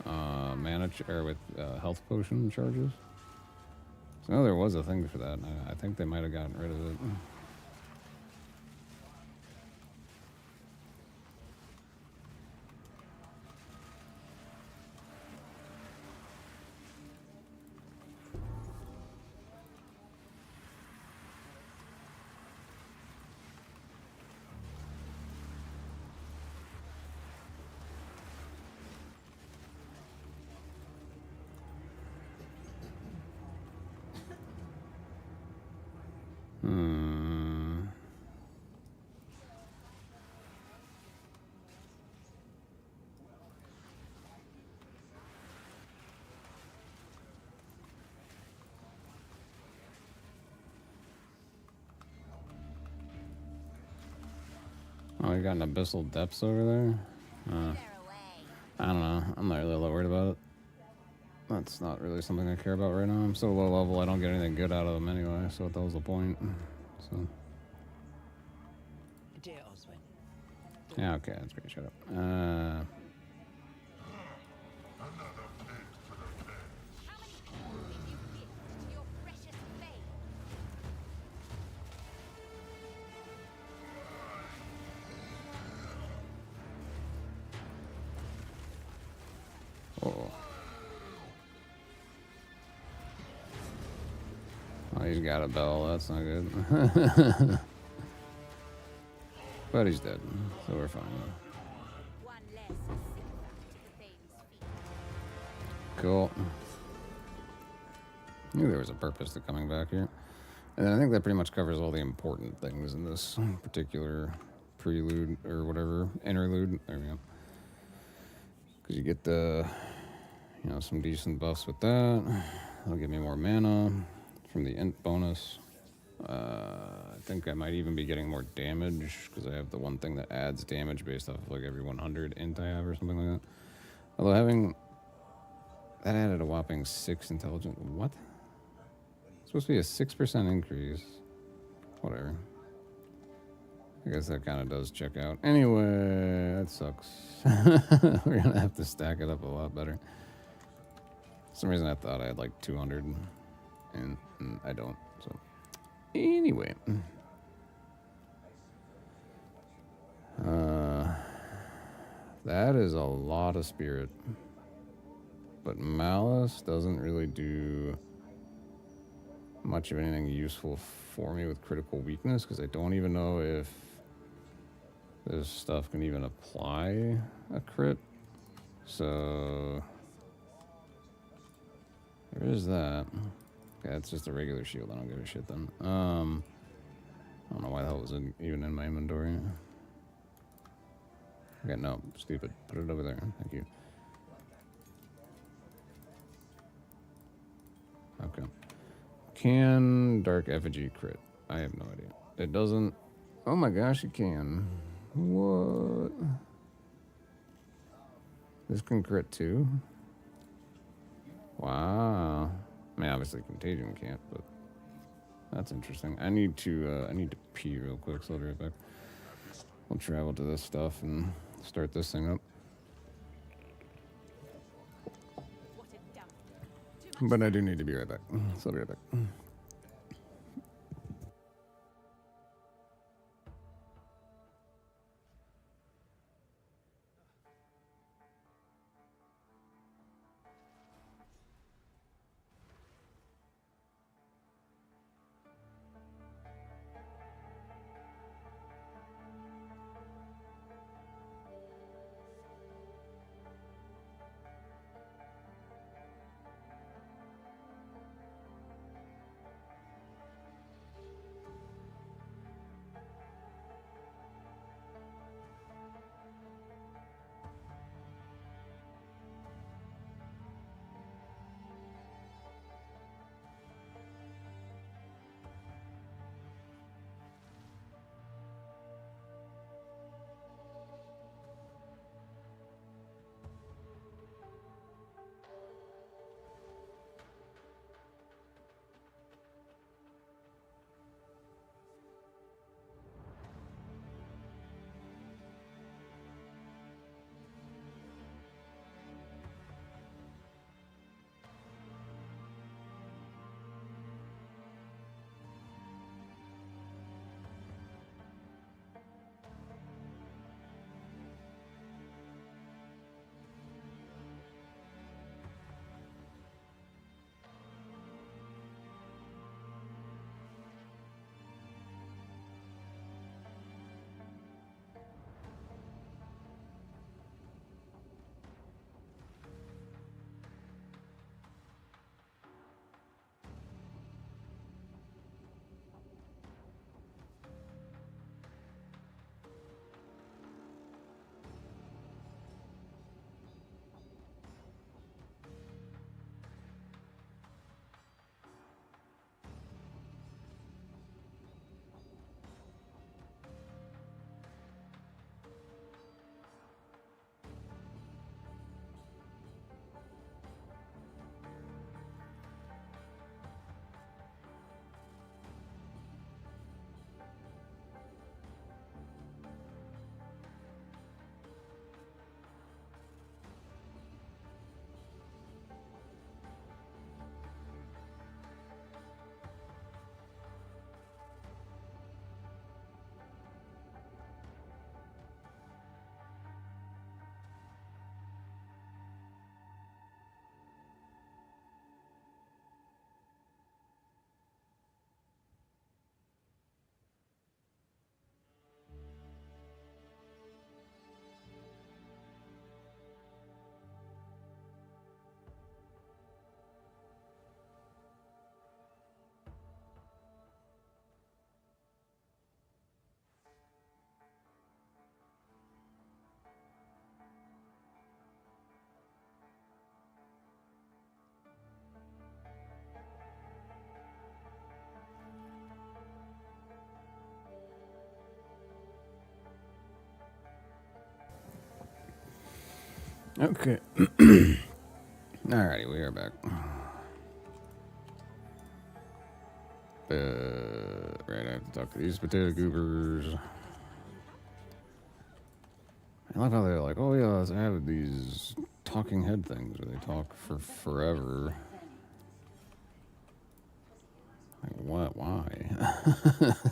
mana or with health potion charges? So I know there was a thing for that. And I think they might have gotten rid of it. Hmm. Oh, you got an abyssal depths over there? They're away. I don't know. I'm not really worried about it. That's not really something I care about right now. I'm so low level, I don't get anything good out of them anyway, so what the hell's the point? So, Dear Oswin, yeah, okay, that's great. Shut up. How many people did you gift to your precious fame? Oh. Oh, he's got a bell. That's not good. But he's dead, so we're fine. One less sycophant to the Thames feet. Cool. Knew there was a purpose to coming back here. And I think that pretty much covers all the important things in this particular prelude or whatever, interlude. There we go. Because you get the, you know, some decent buffs with that. That'll give me more mana from the int bonus. I think I might even be getting more damage because I have the one thing that adds damage based off of like every 100 int I have or something like that. Although having that added a whopping 6 intelligence. What? It's supposed to be a 6% increase. Whatever. I guess that kind of does check out. Anyway, that sucks. We're gonna have to stack it up a lot better. For some reason I thought I had like 200 and I don't. So anyway. That is a lot of spirit. But malice doesn't really do much of anything useful for me with critical weakness because I don't even know if this stuff can even apply a crit. So there is that. Okay, it's just a regular shield. I don't give a shit then. I don't know why the hell it was even in my inventory. Okay, no, stupid. Put it over there. Thank you. Okay. Can Dark Effigy crit? I have no idea. It doesn't. Oh my gosh, it can. What? This can crit too? Wow. I mean, obviously Contagion can't, but that's interesting. I need to pee real quick, so I'll be right back. We'll travel to this stuff and start this thing up. What a dump. But I do need to be right back, so I'll be right back. Okay. Alrighty, we are back. Right, I have to talk to these potato goobers. I love how they're like, oh yeah, I have these talking head things where they talk for forever. Like, what? Why?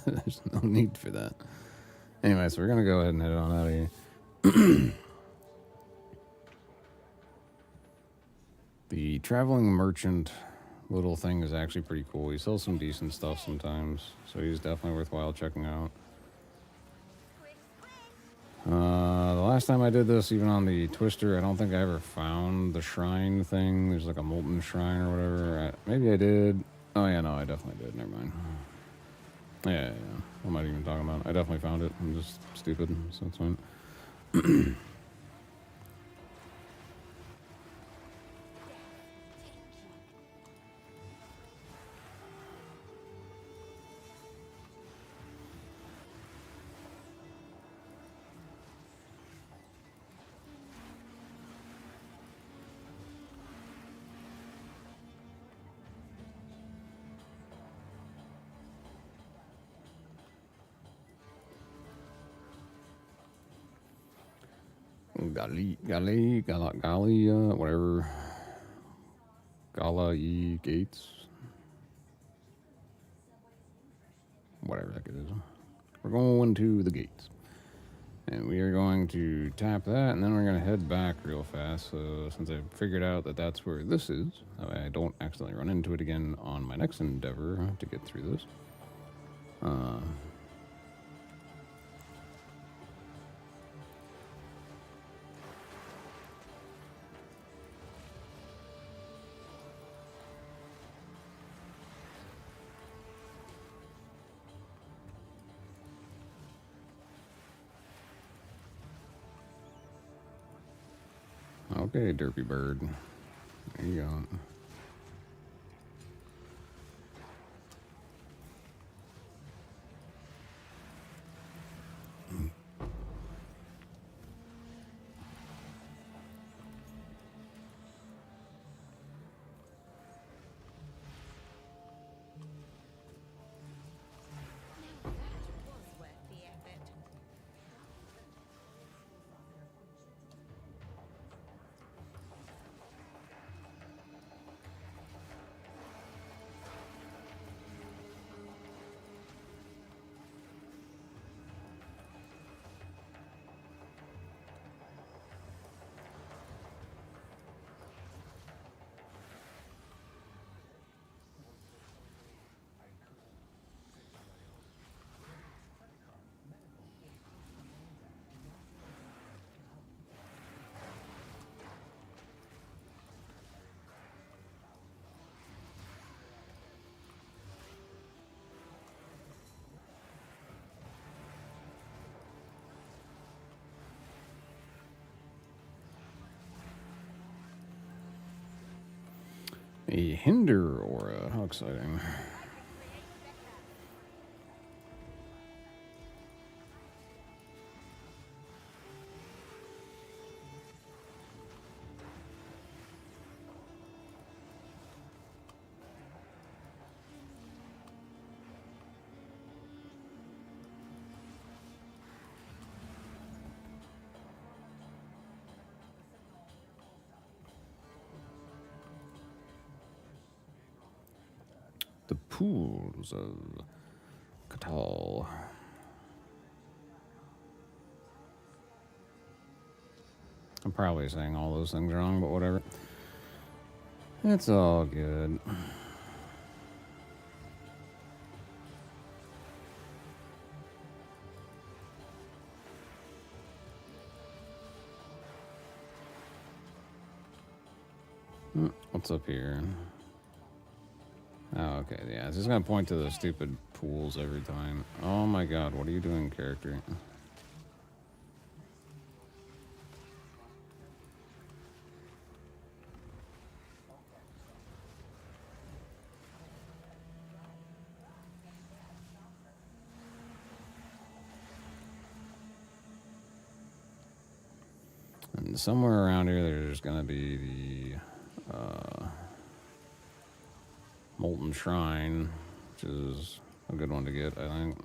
There's no need for that. Anyway, so we're gonna go ahead and head on out of here. The traveling merchant little thing is actually pretty cool. He sells some decent stuff sometimes, so he's definitely worthwhile checking out. The last time I did this, even on the Twister, I don't think I ever found the shrine thing. There's like a molten shrine or whatever. Maybe I did. Oh yeah, no, I definitely did. Never mind. Yeah. What am I even talking about? I definitely found it. I'm just stupid, so it's fine. Gali, whatever. Gala Gates. Whatever that is. We're going to the gates. And we are going to tap that, and then we're going to head back real fast. So since I've figured out that that's where this is, that way I don't accidentally run into it again on my next endeavor to get through this. Okay, derpy bird. There you go. Was worth the effort. A hinder aura. How exciting. The pools of Catal. I'm probably saying all those things wrong, but whatever. It's all good. What's up here? Oh, okay, yeah. It's just gonna point to the stupid pools every time. Oh my god, what are you doing, character? And somewhere around here, there's gonna be the Molten Shrine, which is a good one to get, I think.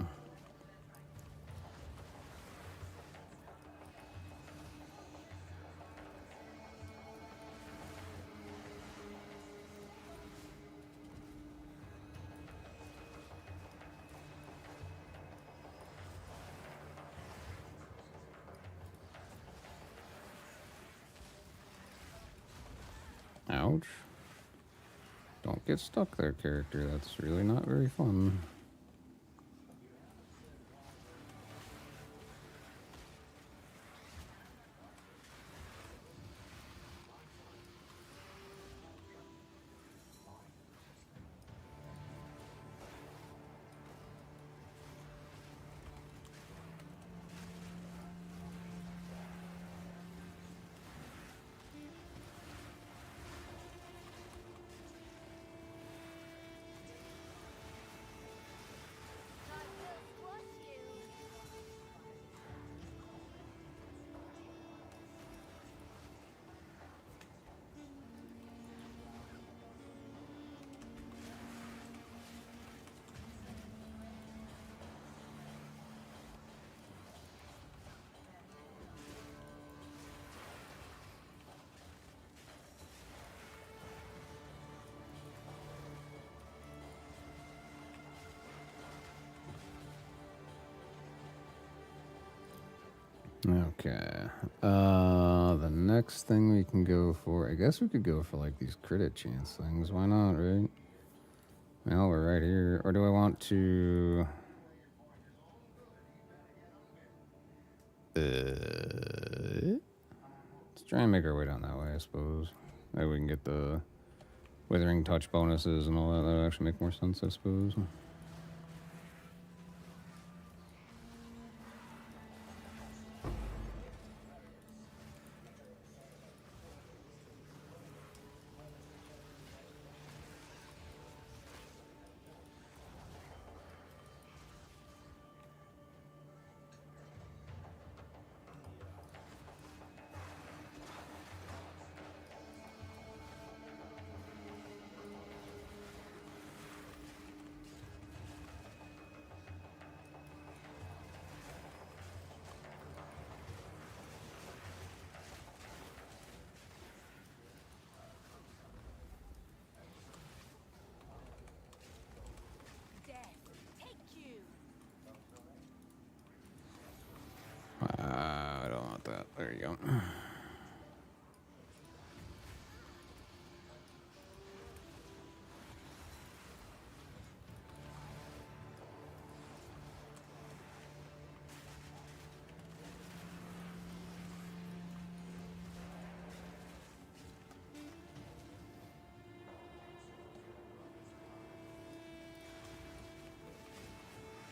Ouch. Don't get stuck there, character. That's really not very fun. I will squash you. Okay. The next thing we can go for, I guess we could go for like these crit chance things. Why not, right? Well, we're right here. Or do I want to? Let's try and make our way down that way, I suppose. Maybe we can get the Withering Touch bonuses and all that. That would actually make more sense, I suppose. Death, take you. I don't want that. There you go.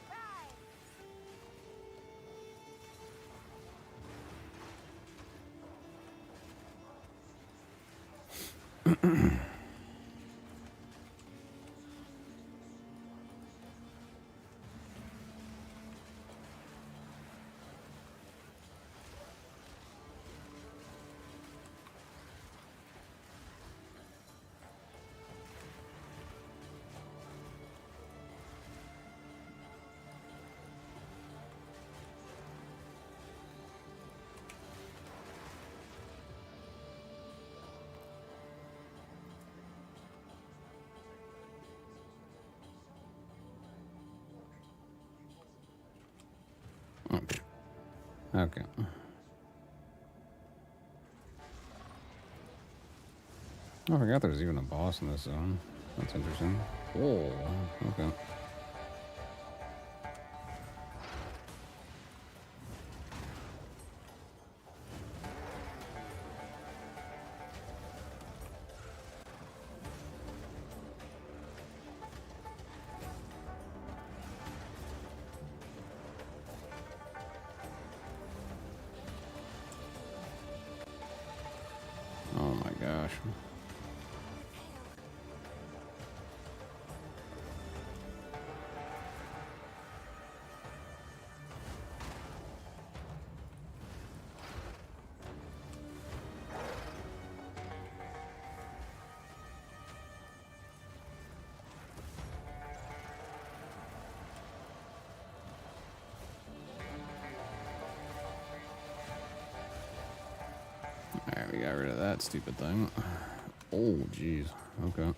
Rise. Okay. Oh, I forgot there was even a boss in this zone. That's interesting. Oh, okay. Oh my gosh. We got rid of that stupid thing. Oh, jeez. Okay.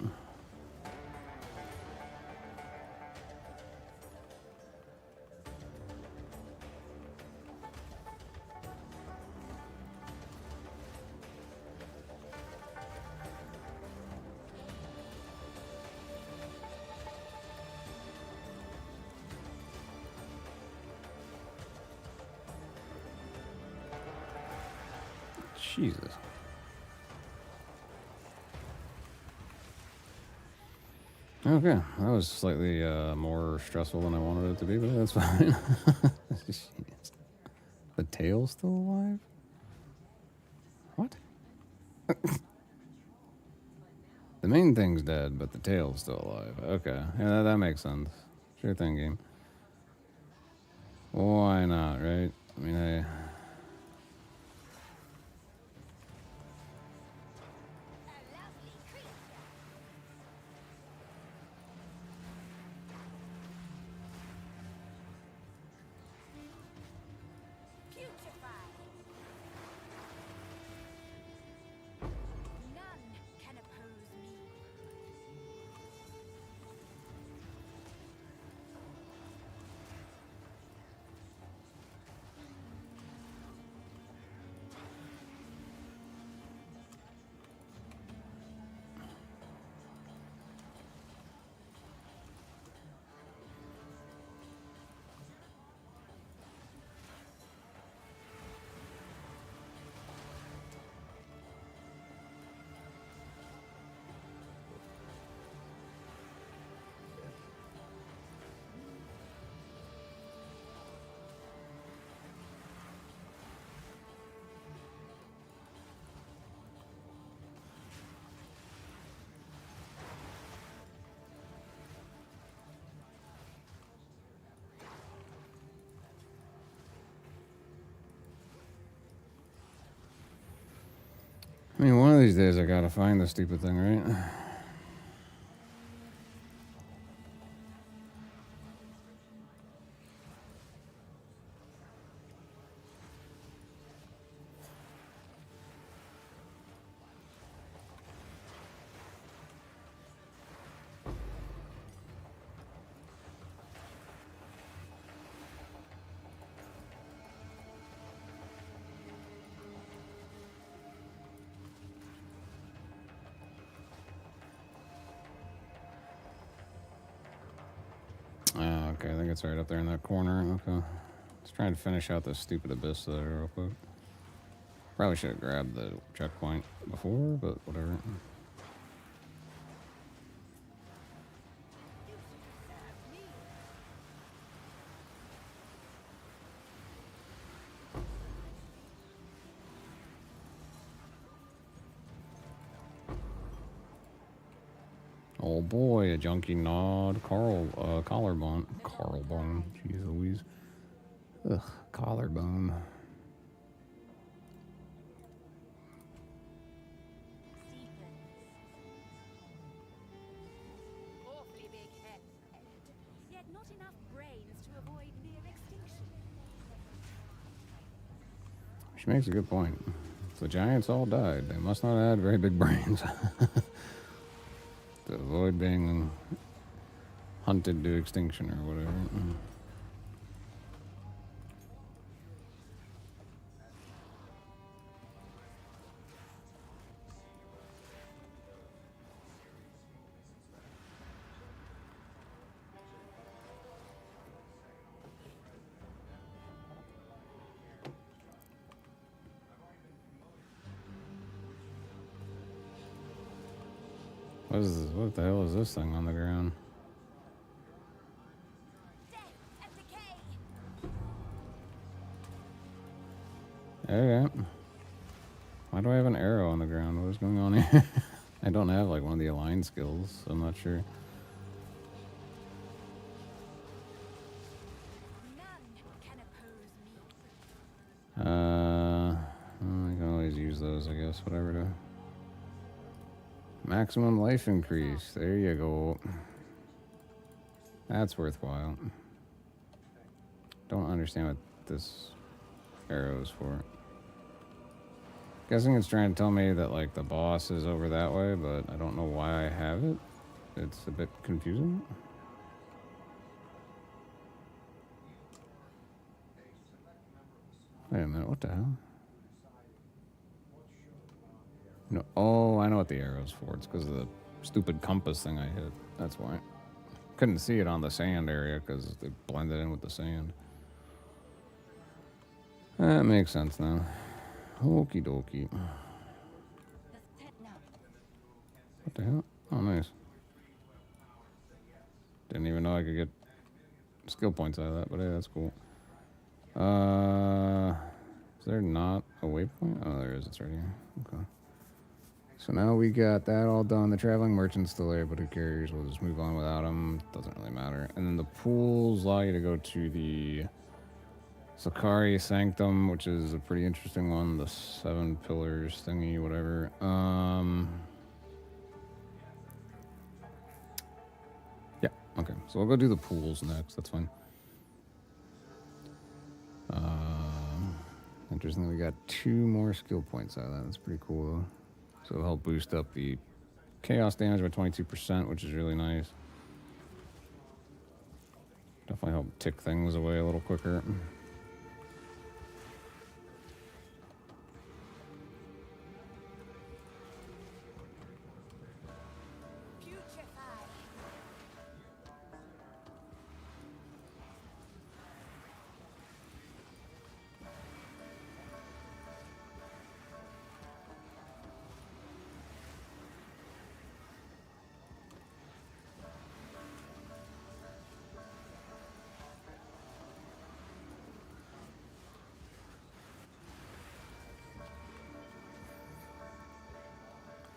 Jesus. Okay, that was slightly more stressful than I wanted it to be, but that's fine. Jeez. The tail's still alive? What? The main thing's dead, but the tail's still alive. Okay, yeah, that makes sense. Sure thing, game. Why not, right? I mean, I... None can oppose me. I mean, one of these days I gotta find this stupid thing, right? Oh, okay, I think it's right up there in that corner. Okay. Let's try and finish out this stupid abyss there real quick. Probably should have grabbed the checkpoint before, but whatever. Oh boy, a junky nod. Collarbone. Collarbone. Jeez Louise. Ugh, collarbone. Awfully big head, yet not enough brains to avoid near extinction. She makes a good point. If the giants all died, they must not have had very big brains. To avoid being hunted to extinction or whatever. What the hell is this thing on the ground? Death and decay. Okay. Why do I have an arrow on the ground? What is going on here? I don't have like one of the aligned skills, so I'm not sure. None can oppose me. I can always use those, I guess. Whatever to. Maximum life increase. There you go. That's worthwhile. Don't understand what this arrow is for. Guessing it's trying to tell me that like the boss is over that way, but I don't know why I have it. It's a bit confusing. Wait a minute, what the hell? No, oh, I know what the arrow's for. It's because of the stupid compass thing I hit. That's why. Couldn't see it on the sand area because they blended in with the sand. That makes sense now. Okie dokie. What the hell? Oh, nice. Didn't even know I could get skill points out of that, but hey, that's cool. Is there not a waypoint? Oh, there is. It's right here. Okay. So now we got that all done. The traveling merchant's still there, but who cares? We'll just move on without him. Doesn't really matter. And then the pools allow you to go to the Sakari Sanctum, which is a pretty interesting one. The 7 pillars thingy, whatever. Yeah, okay. So we'll go do the pools next. That's fine. Interesting, we got 2 more skill points out of that. That's pretty cool, though. So it'll help boost up the chaos damage by 22%, which is really nice. Definitely help tick things away a little quicker.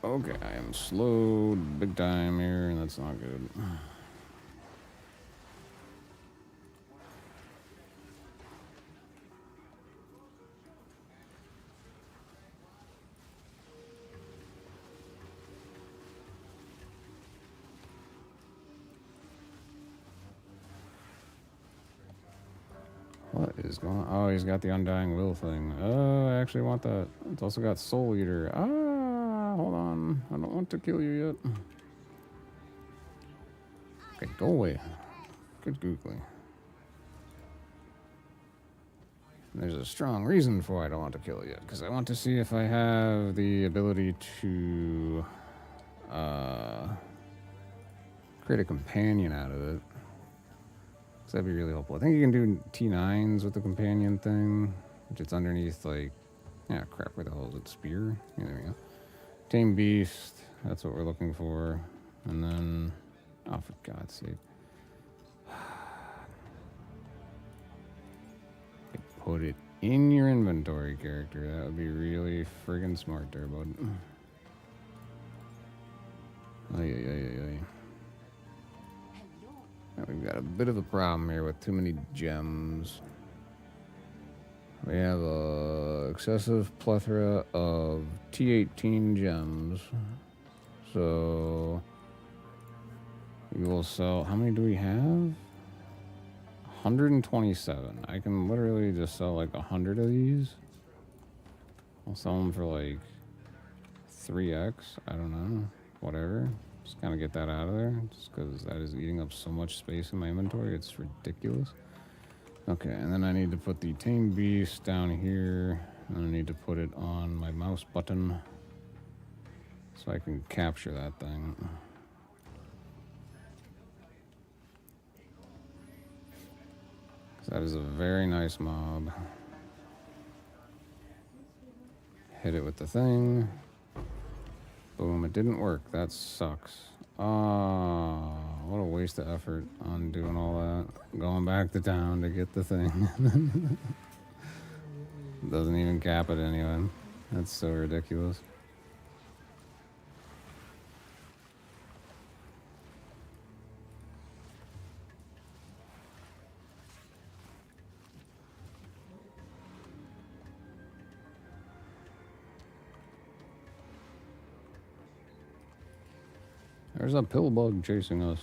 Okay, I am slowed big time here, and that's not good. What is going on? Oh, he's got the Undying Will thing. Oh, I actually want that. It's also got Soul Eater. Hold on. I don't want to kill you yet. Okay, go away. Good googly. There's a strong reason for why I don't want to kill it yet, because I want to see if I have the ability to create a companion out of it. So that'd be really helpful. I think you can do T9s with the companion thing, which it's underneath, like, yeah, crap, where the hell is it? Spear? Yeah, there we go. Tame Beast, that's what we're looking for. And then, oh, for God's sake. Put it in your inventory, character. That would be really friggin' smart there, bud. Ay. Now we've got a bit of a problem here with too many gems. We have a excessive plethora of T18 gems. So we will sell, how many do we have? 127. I can literally just sell like 100 of these. I'll sell them for like 3x. I don't know. Whatever. Just kind of get that out of there. Just because that is eating up so much space in my inventory. It's ridiculous. Okay, and then I need to put the Tame Beast down here. And I need to put it on my mouse button so I can capture that thing. That is a very nice mob. Hit it with the thing. Boom, it didn't work. That sucks. Oh, what a waste of effort on doing all that. Going back to town to get the thing. Doesn't even cap it anyway. That's so ridiculous. There's a pill bug chasing us.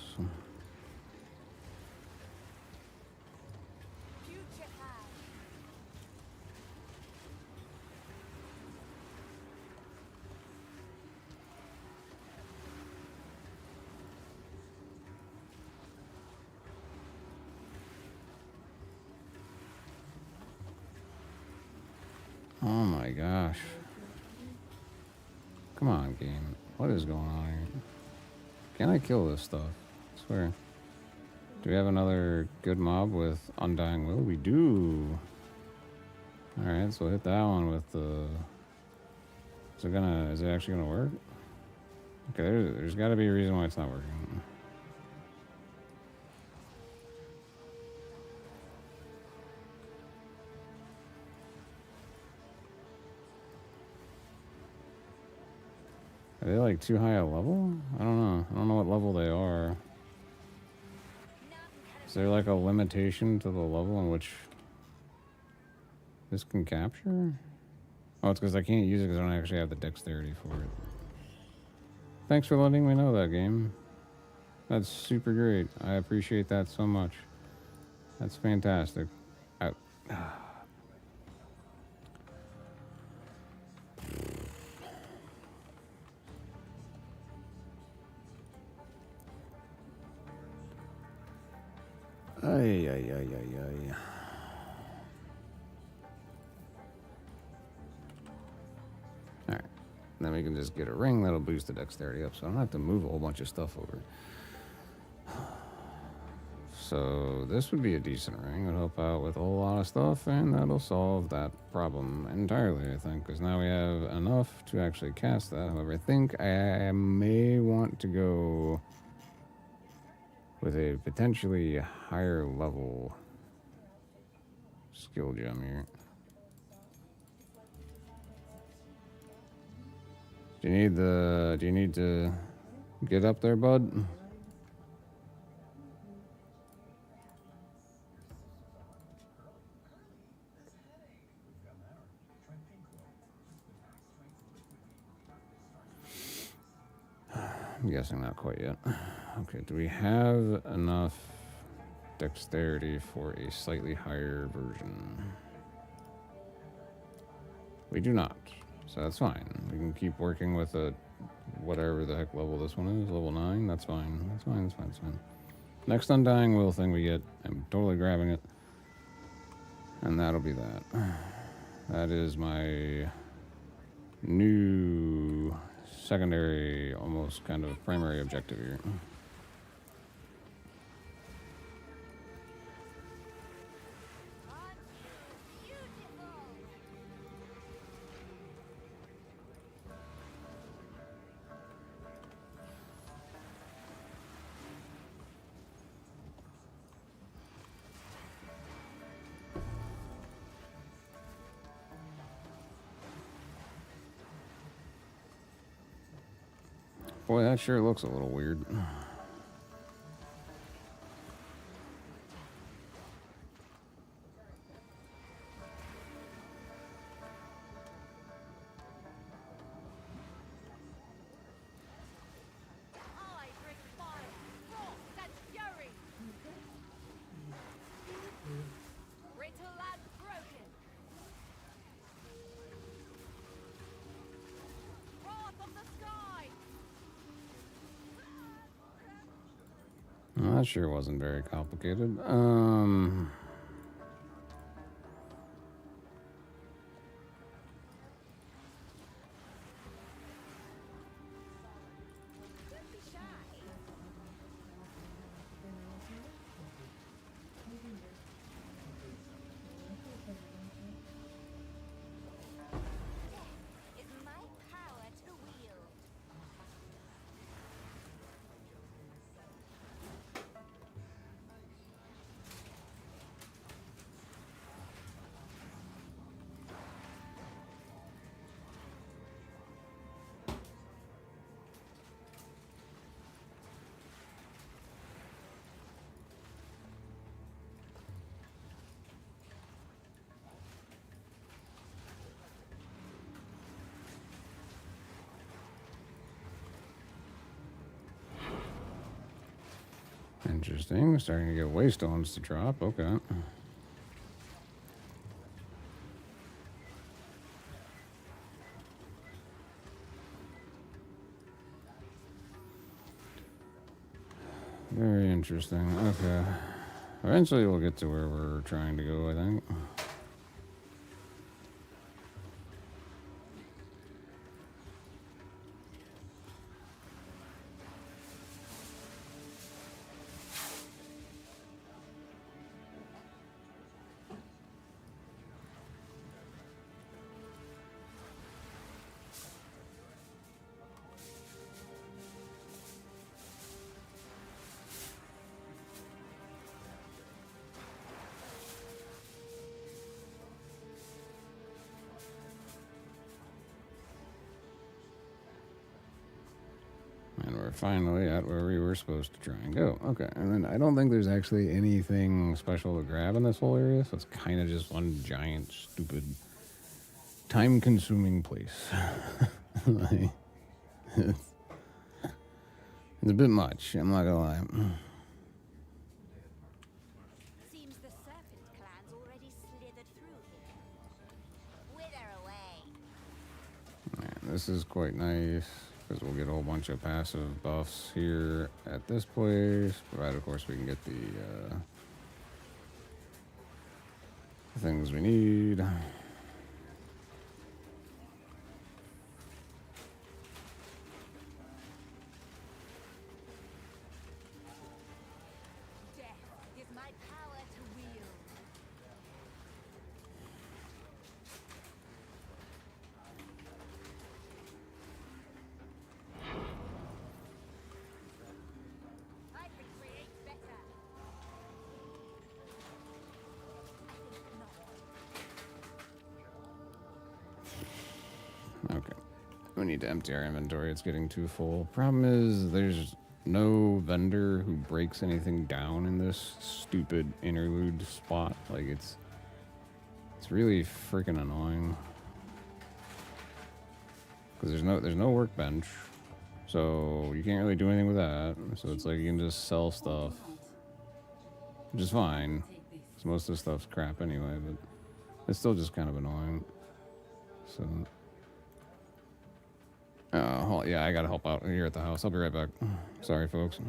Oh my gosh. Come on, game. What is going on here? Can I kill this stuff? I swear. Do we have another good mob with Undying Will? We do. Alright, so hit that one with the... Is it actually gonna work? Okay, there's gotta be a reason why it's not working. Are they like too high a level? I don't know. I don't know what level they are. Is there like a limitation to the level in which this can capture? Oh, it's because I can't use it because I don't actually have the dexterity for it. Thanks for letting me know that, game. That's super great. I appreciate that so much. That's fantastic. Out. Ay, ay, ay, ay, ay. Alright. Then we can just get a ring that'll boost the dexterity up, so I don't have to move a whole bunch of stuff over. So this would be a decent ring. It would help out with a whole lot of stuff, and that'll solve that problem entirely, I think, because now we have enough to actually cast that. However, I think I may want to go with a potentially higher level skill gem here. Do you need to get up there, bud? I'm guessing not quite yet. Okay, do we have enough dexterity for a slightly higher version? We do not, so that's fine. We can keep working with a whatever the heck level this one is, level 9. That's fine. That's fine. That's fine. That's fine. Next Undying Will thing we get, I'm totally grabbing it, and that'll be that. That is my new secondary, almost kind of primary objective here. Boy, that sure looks a little weird. I bring fire, frost, and fury. Brittle and broken. Wrath of the sky. Well, that sure wasn't very complicated. It's my power to wield. Interesting. Starting to get waystones to drop. Okay. Very interesting. Okay. Eventually we'll get to where we're trying to go, I think. finally at where we were supposed to try and go. Okay, and then I don't think there's actually anything special to grab in this whole area, so it's kind of just one giant, stupid, time-consuming place. Like, it's a bit much, I'm not gonna lie. Seems the Serpent clan's already slithered through here. Wither away. Yeah, this is quite nice, because we'll get a whole bunch of passive buffs here at this place, provided, of course, we can get the things we need. Death is my power to wield. I can create better. I think not. Okay. We need to empty our inventory. It's getting too full. Problem is, there's no vendor who breaks anything down in this stupid interlude spot. Like, it's really freaking annoying. Because there's no workbench. So you can't really do anything with that. So it's like you can just sell stuff. Which is fine. Because most of the stuff's crap anyway, but it's still just kind of annoying. So... yeah, I gotta help out here at the house. I'll be right back. Sorry, folks.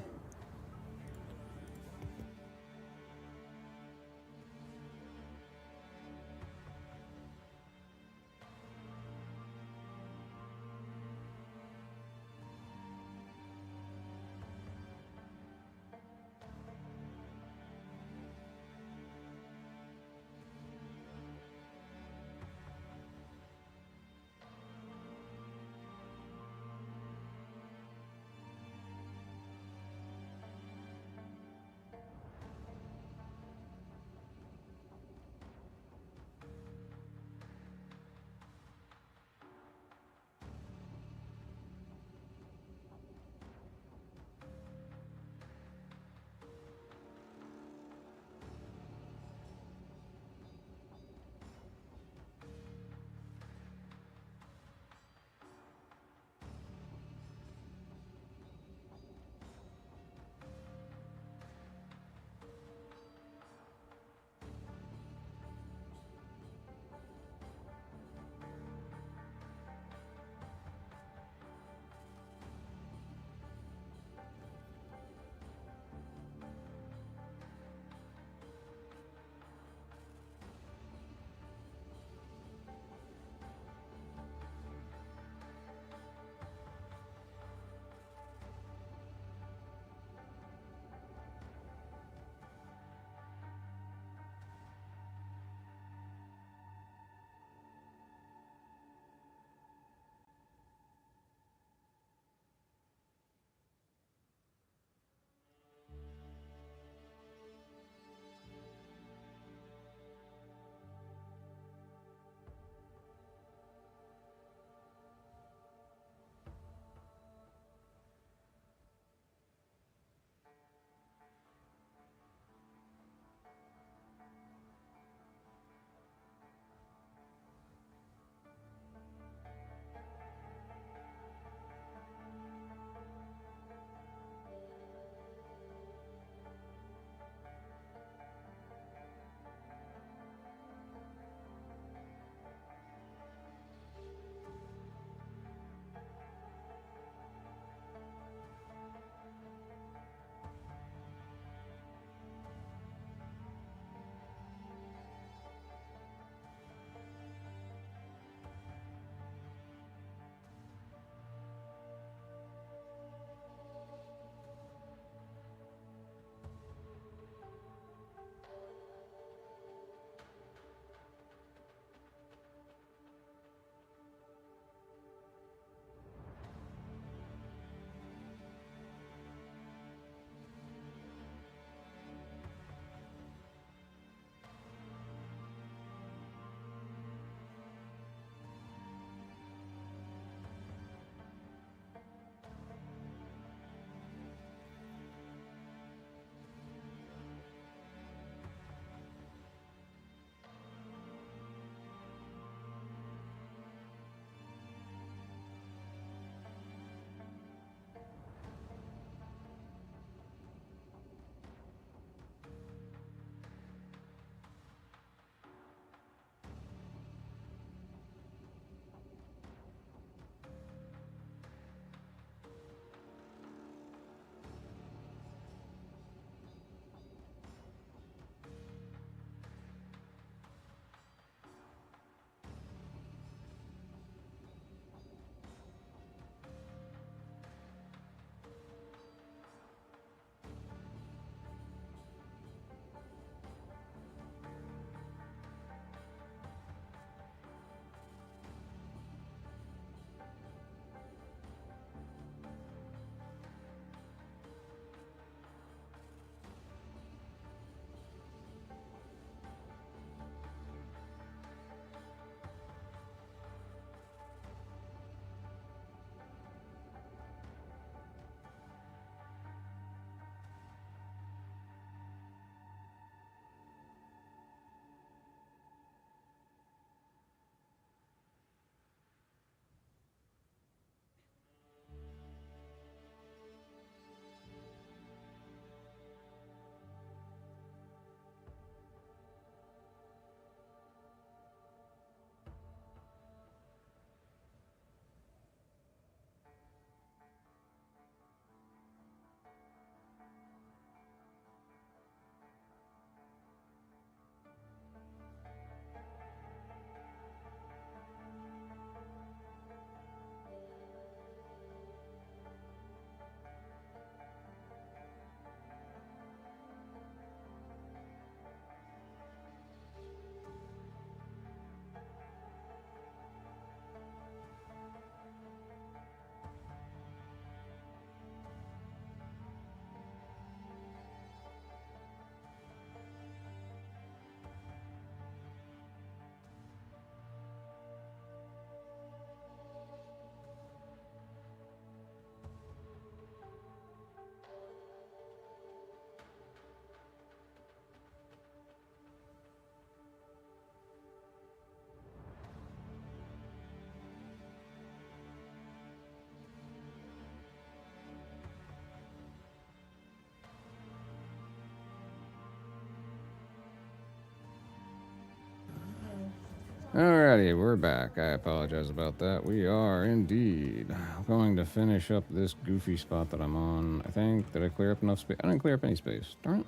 Alrighty, we're back. I apologize about that. We are indeed going to finish up this goofy spot that I'm on. I think, did I clear up enough space? I didn't clear up any space. Darn it.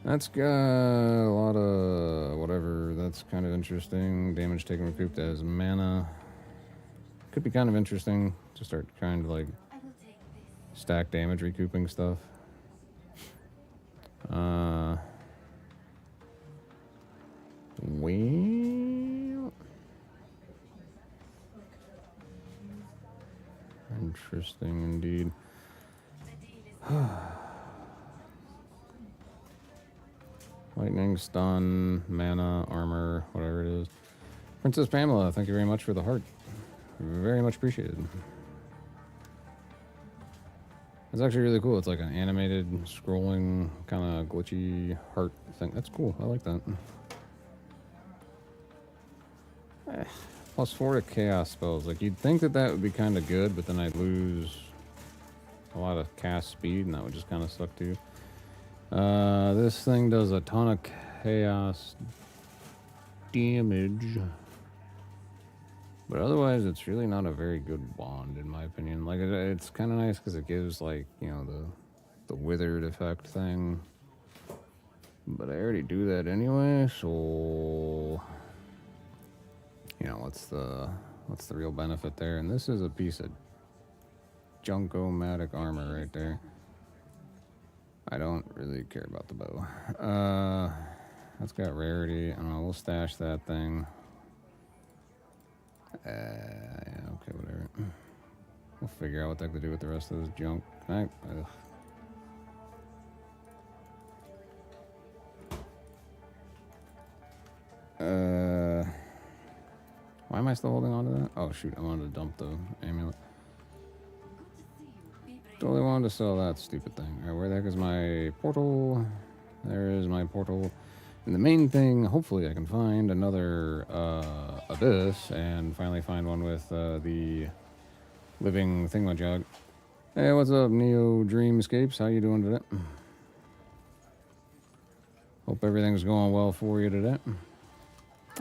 That's got a lot of whatever. That's kind of interesting. Damage taken recouped as mana. Could be kind of interesting to start trying to like stack damage recouping stuff. Well, interesting indeed. Lightning, stun, mana, armor, whatever it is. Princess Pamela, thank you very much for the heart. Very much appreciated. It's actually really cool. It's like an animated, scrolling, kind of glitchy heart thing. That's cool. I like that. +4 to chaos spells. Like, you'd think that that would be kind of good, but then I'd lose a lot of cast speed, and that would just kind of suck too. This thing does a ton of chaos damage. But otherwise, it's really not a very good wand, in my opinion. Like, it's kind of nice because it gives, like, you know, the withered effect thing. But I already do that anyway, so... You know, what's the real benefit there? And this is a piece of Junko-matic armor right there. I don't really care about the bow. That's got rarity. I don't know, we'll stash that thing. Yeah, okay, whatever. We'll figure out what the heck to do with the rest of this junk. Why am I still holding on to that? Oh shoot, I wanted to dump the amulet. Totally wanted to sell that stupid thing. Alright, where the heck is my portal? There is my portal. And the main thing, hopefully I can find another abyss and finally find one with the living thingamajig. Hey, what's up, Neo Dreamscapes? How you doing today? Hope everything's going well for you today.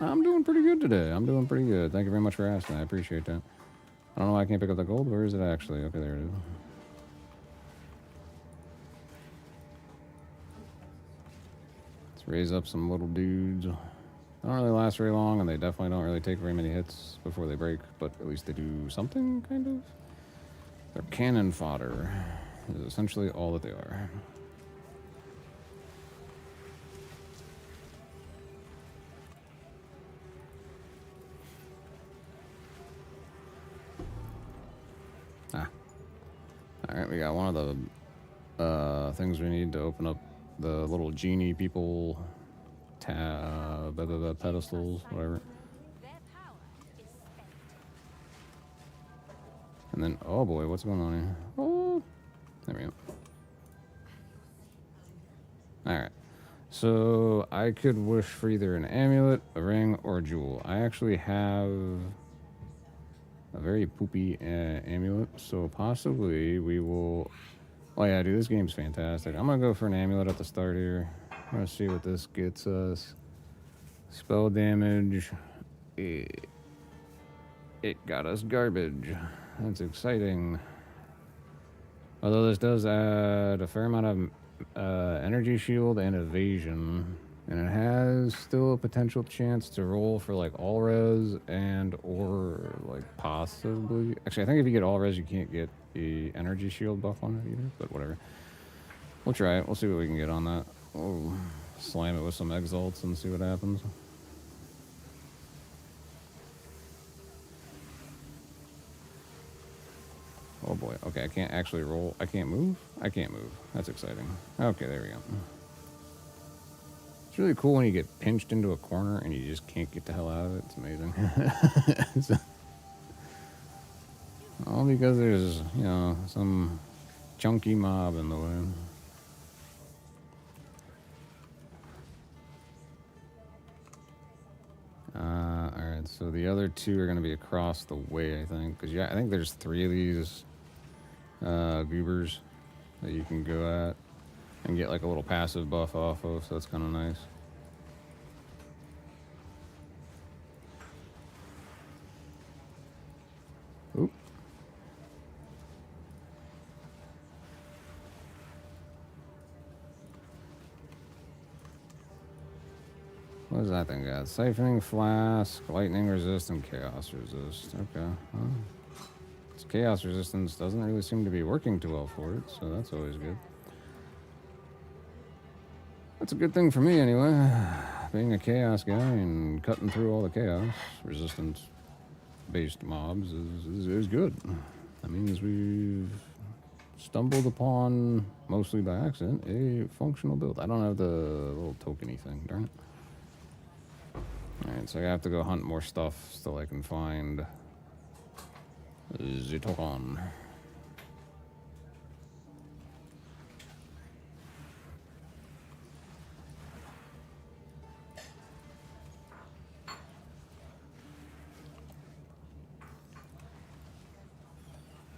I'm doing pretty good today. I'm doing pretty good. Thank you very much for asking. I appreciate that. I don't know why I can't pick up the gold. Where is it actually? Okay, there it is. Raise up some little dudes. They don't really last very long, and they definitely don't really take very many hits before they break, but at least they do something, kind of. They're cannon fodder, is essentially all that they are. Alright, we got one of the things we need to open up the little genie people pedestals, whatever. And then, oh boy, what's going on here? Oh, there we go. Alright, so I could wish for either an amulet, a ring, or a jewel. I actually have a very poopy amulet, so possibly we will... Oh yeah, dude, this game's fantastic. I'm gonna go for an amulet at the start here. I'm gonna see what this gets us. Spell damage. It got us garbage. That's exciting. Although this does add a fair amount of energy shield and evasion. And it has still a potential chance to roll for like all res and or like possibly... Actually, I think if you get all res, you can't get the energy shield buff on it either, but whatever. We'll try it. We'll see what we can get on that. We'll slam it with some exalts and see what happens. Oh boy. Okay, I can't actually roll. I can't move? I can't move. That's exciting. Okay, there we go. It's really cool when you get pinched into a corner and you just can't get the hell out of it. It's amazing. All because there's, you know, some chunky mob in the way. Alright, so the other two are going to be across the way, I think. Because, yeah, I think there's 3 of these goobers that you can go at. and get like a little passive buff off of, so that's kind of nice. Oop. What does that thing got? Siphoning Flask, Lightning Resist, and Chaos Resist. Okay. Well, its Chaos Resistance doesn't really seem to be working too well for it, so that's always good. That's a good thing for me, anyway. Being a Chaos guy and cutting through all the Chaos Resistance-based mobs is good. That means we've stumbled upon, mostly by accident, a functional build. I don't have the little tokeny thing, darn it. Alright, so I have to go hunt more stuff till I can find the token.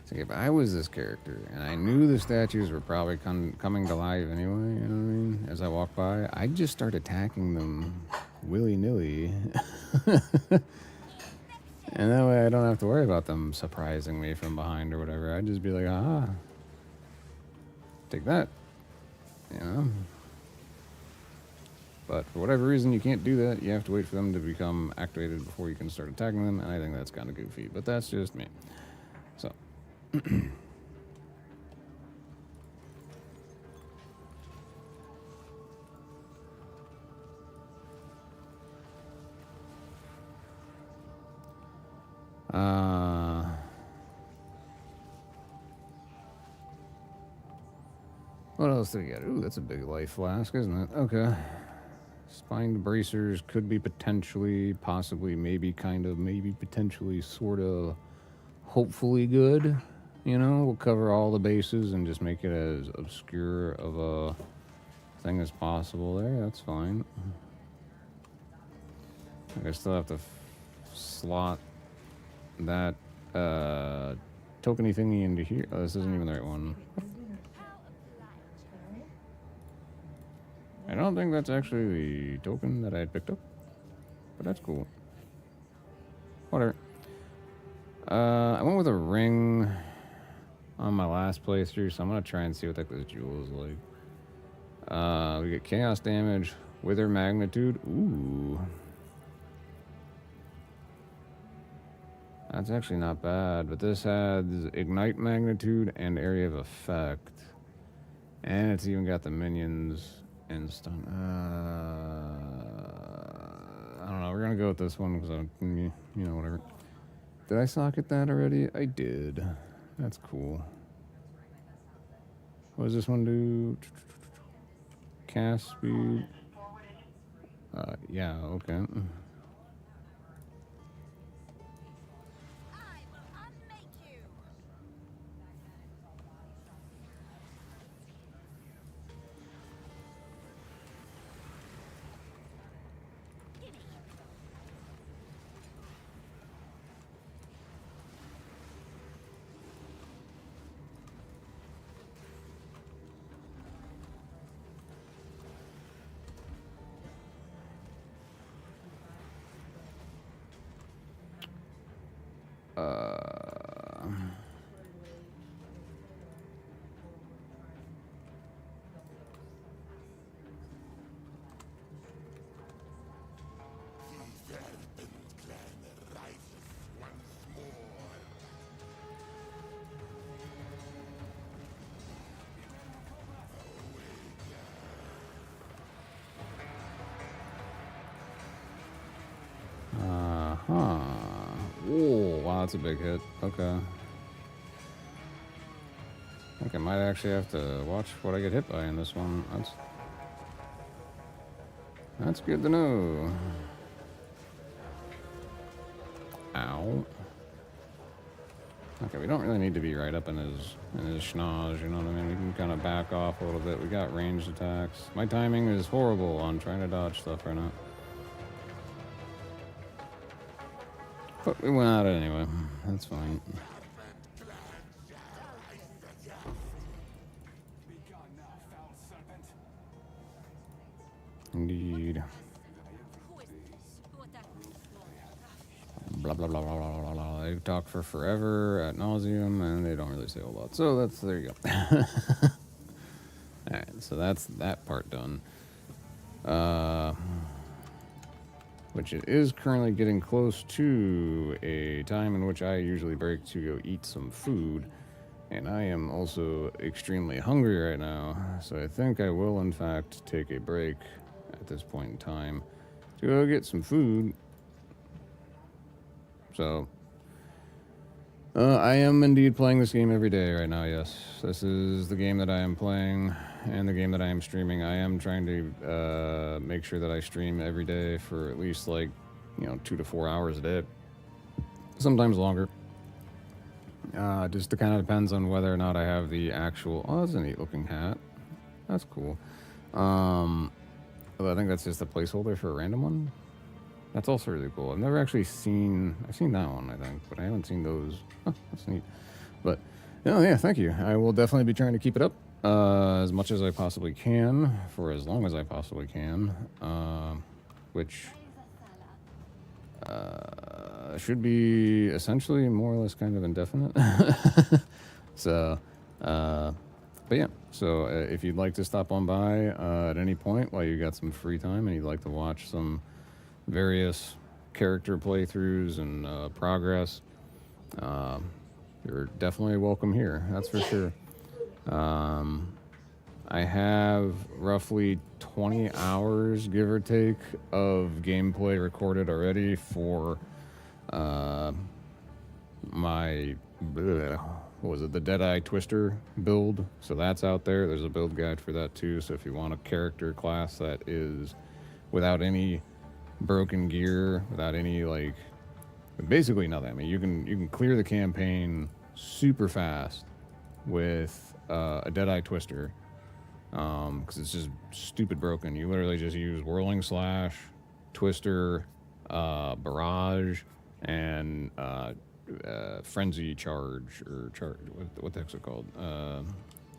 So if I was this character, and I knew the statues were probably coming to life anyway, you know what I mean, as I walk by, I'd just start attacking them willy-nilly. And that way I don't have to worry about them surprising me from behind or whatever. I'd just be like, ah, take that, you know? But for whatever reason, you can't do that. You have to wait for them to become activated before you can start attacking them, and I think that's kind of goofy, but that's just me. So. What else do we got? Ooh, that's a big life flask, isn't it? Okay. Spined bracers could be potentially, possibly, maybe, kind of, maybe, potentially, sort of, hopefully good. You know, we'll cover all the bases and just make it as obscure of a thing as possible there. That's fine. I still have to slot that tokeny thingy into here. Oh, this isn't even the right one. I don't think that's actually the token that I had picked up, but that's cool. Whatever. I went with a ring on my last playthrough, so I'm gonna try and see what the heck this jewel is like. We get chaos damage, wither magnitude. Ooh. That's actually not bad, but this has ignite magnitude and area of effect. And it's even got the minions and stun. I don't know, we're gonna go with this one because you know, whatever. Did I socket that already? I did. That's cool. What does this one do? Cast speed. Yeah, okay. Whoa, wow, that's a big hit. Okay. I think I might actually have to watch what I get hit by in this one. That's good to know. Ow. Okay, we don't really need to be right up in his schnoz, you know what I mean? We can kind of back off a little bit. We got ranged attacks. My timing is horrible on trying to dodge stuff right now. But we went at it anyway. That's fine. blah blah blah blah blah blah blah. They talk for forever at nauseum, and they don't really say a whole lot. So there you go. All right, so that's that part done. Which it is currently getting close to a time in which I usually break to go eat some food. And I am also extremely hungry right now, so I think I will in fact take a break at this point in time to go get some food. So, I am indeed playing this game every day right now, yes. This is the game that I am playing and the game that I am streaming. I am trying to make sure that I stream every day for at least 2 to 4 hours a day. Sometimes longer. Just kind of depends on whether or not I have the actual... Oh, that's a neat looking hat. That's cool. I think that's just a placeholder for a random one. That's also really cool. I've never actually seen... I've seen that one, I think, but I haven't seen those. Huh, that's neat. But, yeah, thank you. I will definitely be trying to keep it up as much as I possibly can for as long as I possibly can, which... should be essentially more or less kind of indefinite. So, but yeah. So if you'd like to stop on by at any point while you got some free time and you'd like to watch some various character playthroughs and progress, you're definitely welcome here. That's for sure. I have roughly 20 hours, give or take, of gameplay recorded already for my, what was it, the Deadeye Twister build. So that's out there. There's a build guide for that too. So if you want a character class that is without any broken gear, without any basically nothing. I mean, you can clear the campaign super fast with a Deadeye Twister. Because it's just stupid broken. You literally just use Whirling Slash, Twister, Barrage, and Frenzy Charge, or Charge. What the heck's it called?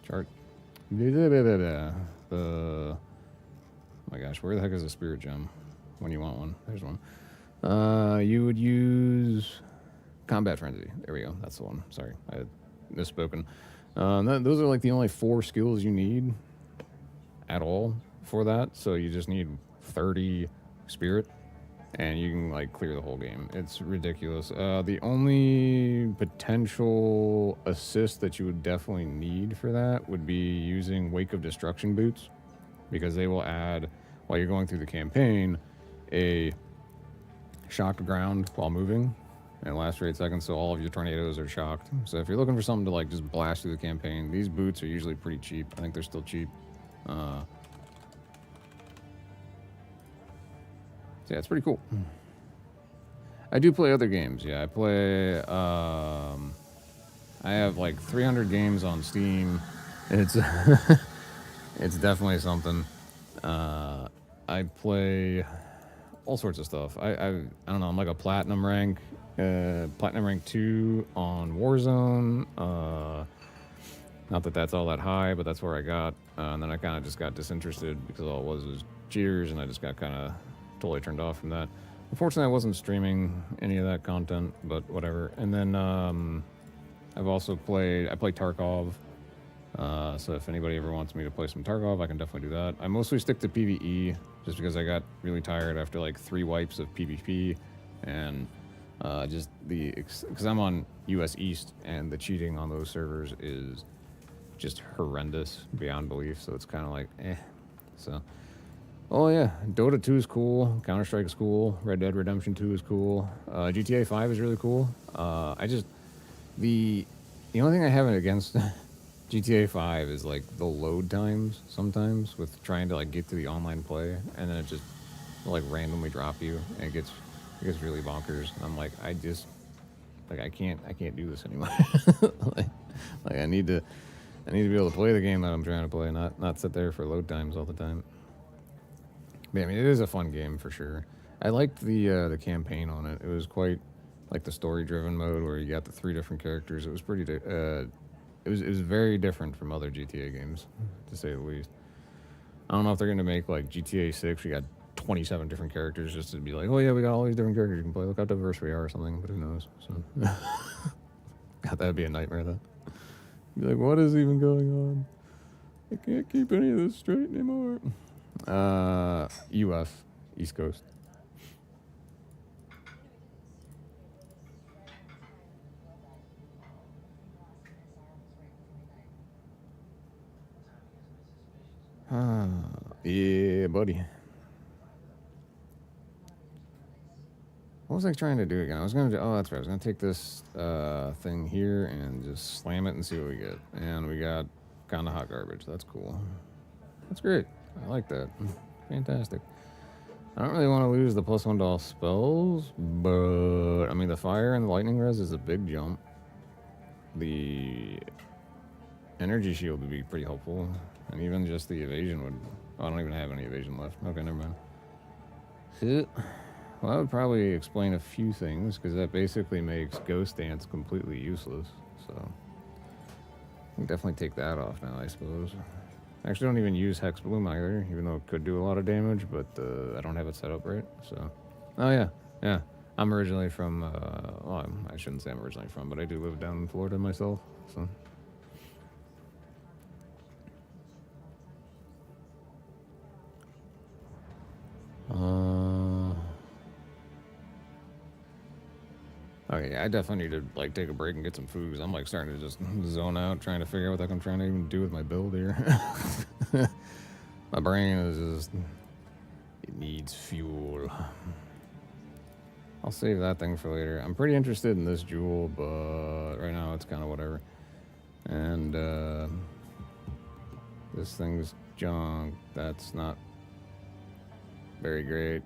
Charge. Oh my gosh, where the heck is a Spirit Gem when you want one? There's one. You would use Combat Frenzy. There we go. That's the one. Sorry, I had misspoken. Those are the only 4 skills you need at all for that, so you just need 30 spirit and you can clear the whole game. It's ridiculous. The only potential assist that you would definitely need for that would be using Wake of Destruction boots, because they will add, while you're going through the campaign, a shocked ground while moving, and it lasts for 8 seconds, so all of your tornadoes are shocked. So if you're looking for something to just blast through the campaign, these boots are usually pretty cheap. I think they're still cheap. So yeah, it's pretty cool. I do play other games. Yeah, I play. I have 300 games on Steam. It's it's definitely something. I play all sorts of stuff. I don't know. I'm a platinum rank 2 on Warzone. Not that that's all that high, but that's where I got. And then I kind of just got disinterested because all it was cheers, and I just got kind of totally turned off from that. Unfortunately, I wasn't streaming any of that content, but whatever. And then I've also played Tarkov. So if anybody ever wants me to play some Tarkov, I can definitely do that. I mostly stick to PvE just because I got really tired after 3 wipes of PvP, and because I'm on US East, and the cheating on those servers is just horrendous beyond belief. So it's kind of eh. So, oh yeah, Dota 2 is cool. Counter-Strike is cool. Red Dead Redemption 2 is cool. GTA 5 is really cool. The only thing I have against GTA 5 is the load times sometimes with trying to get to the online play, and then it just randomly drop you, and it gets really bonkers. And I'm I can't do this anymore. I need to be able to play the game that I'm trying to play, not sit there for load times all the time. But I mean, it is a fun game for sure. I liked the campaign on it. It was quite the story-driven mode where you got the 3 different characters. It was pretty. It was very different from other GTA games, to say the least. I don't know if they're going to make GTA 6. We got 27 different characters just to be like, oh yeah, we got all these different characters you can play. Look how diverse we are or something, but who knows? So God, that'd be a nightmare though. Be like, what is even going on? I can't keep any of this straight anymore. U.S. East Coast. Yeah, buddy. What was I trying to do again? I was going to do, oh, that's right. I was going to take this thing here and just slam it and see what we get. And we got kind of hot garbage. That's cool. That's great. I like that. Fantastic. I don't really want to lose the +1 to all spells, but I mean, the fire and the lightning res is a big jump. The energy shield would be pretty helpful. And even just the evasion would... Oh, I don't even have any evasion left. Okay, never mind. Well, that would probably explain a few things, because that basically makes Ghost Dance completely useless. So, I can definitely take that off now, I suppose. I actually don't even use Hex Bloom either, even though it could do a lot of damage, but I don't have it set up right, so... Oh, yeah. I'm originally from, well, I shouldn't say I'm originally from, but I do live down in Florida myself, so... Okay, I definitely need to like take a break and get some food, 'cause I'm like starting to just zone out, trying to figure out what the heck I'm trying to even do with my build here. My brain is just... It needs fuel. I'll save that thing for later. I'm pretty interested in this jewel, but right now it's kind of whatever. And this thing's junk. That's not very great.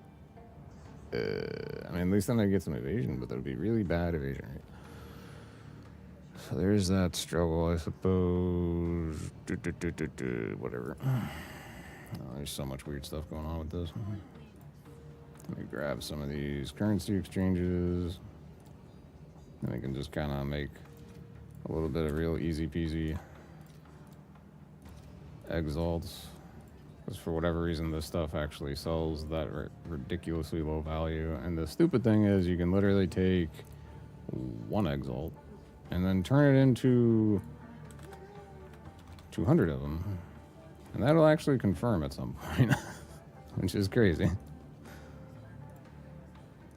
I mean, at least then I get some evasion, but that would be really bad evasion, right? So there's that struggle, I suppose. Whatever. Oh, there's so much weird stuff going on with this. Let me grab some of these currency exchanges. And I can just kind of make a little bit of real easy peasy exalts. Because for whatever reason, this stuff actually sells that ridiculously low value. And the stupid thing is you can literally take one exalt and then turn it into 200 of them. And that'll actually confirm at some point, which is crazy.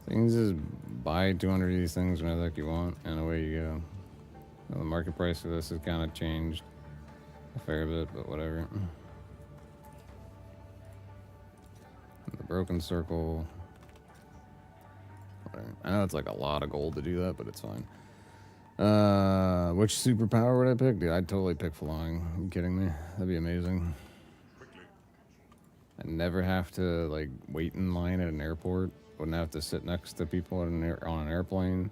Things just buy 200 of these things whenever the heck you want, and away you go. Well, the market price for this has kind of changed a fair bit, but whatever. The broken circle. Whatever. I know it's like a lot of gold to do that, but it's fine. Which superpower would I pick? Dude, I'd totally pick flying. Are you kidding me? That'd be amazing. I'd never have to like wait in line at an airport. Wouldn't have to sit next to people on an airplane.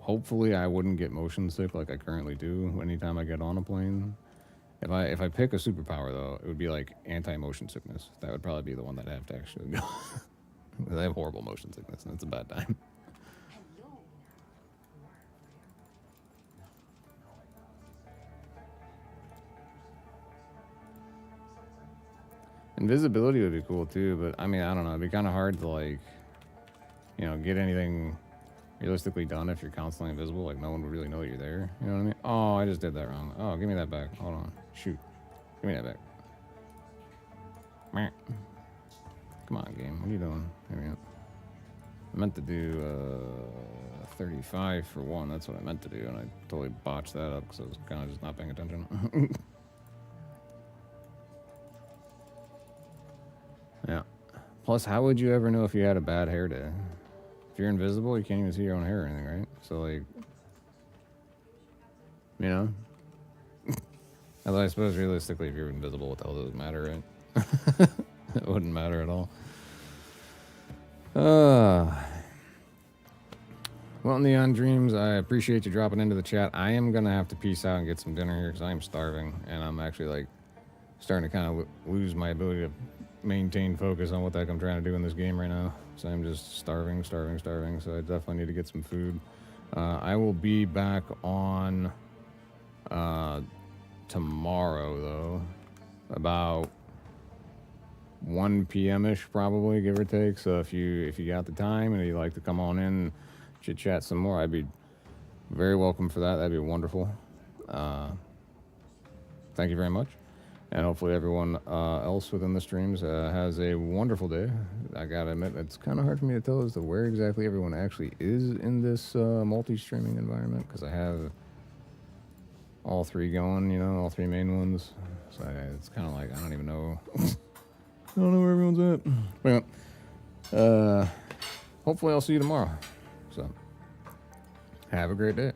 Hopefully I wouldn't get motion sick like I currently do anytime I get on a plane. If I pick a superpower though, it would be like anti-motion sickness. That would probably be the one that I'd have to actually go. I have horrible motion sickness and it's a bad time. Invisibility would be cool too, but I mean, I don't know. It'd be kind of hard to like, you know, get anything realistically done if you're constantly invisible. Like no one would really know you're there. You know what I mean? Oh, I just did that wrong. Oh, give me that back. Hold on. Shoot. Give me that back. Meh. Come on, game. What are you doing? Here we go. I meant to do 35 for one. That's what I meant to do, and I totally botched that up because I was kind of just not paying attention. Yeah. Plus, how would you ever know if you had a bad hair day? If you're invisible, you can't even see your own hair or anything, right? So, like, you know? Although I suppose realistically, if you're invisible, what the hell does it matter, right? It wouldn't matter at all. Well, Neon Dreams, I appreciate you dropping into the chat. I am going to have to peace out and get some dinner here because I am starving. And I'm actually, like, starting to kind of lose my ability to maintain focus on what the heck I'm trying to do in this game right now. So I'm just starving. So I definitely need to get some food. I will be back on tomorrow, though, about 1 p.m.-ish probably, give or take. So if you got the time and you'd like to come on in, chit chat some more, I'd be very welcome for that. That'd be wonderful. Thank you very much. And hopefully everyone else within the streams has a wonderful day. I gotta admit, it's kind of hard for me to tell as to where exactly everyone actually is in this multi-streaming environment, because I have all three going, you know, all three main ones. So it's kind of like, I don't even know. I don't know where everyone's at. But hopefully I'll see you tomorrow. So have a great day.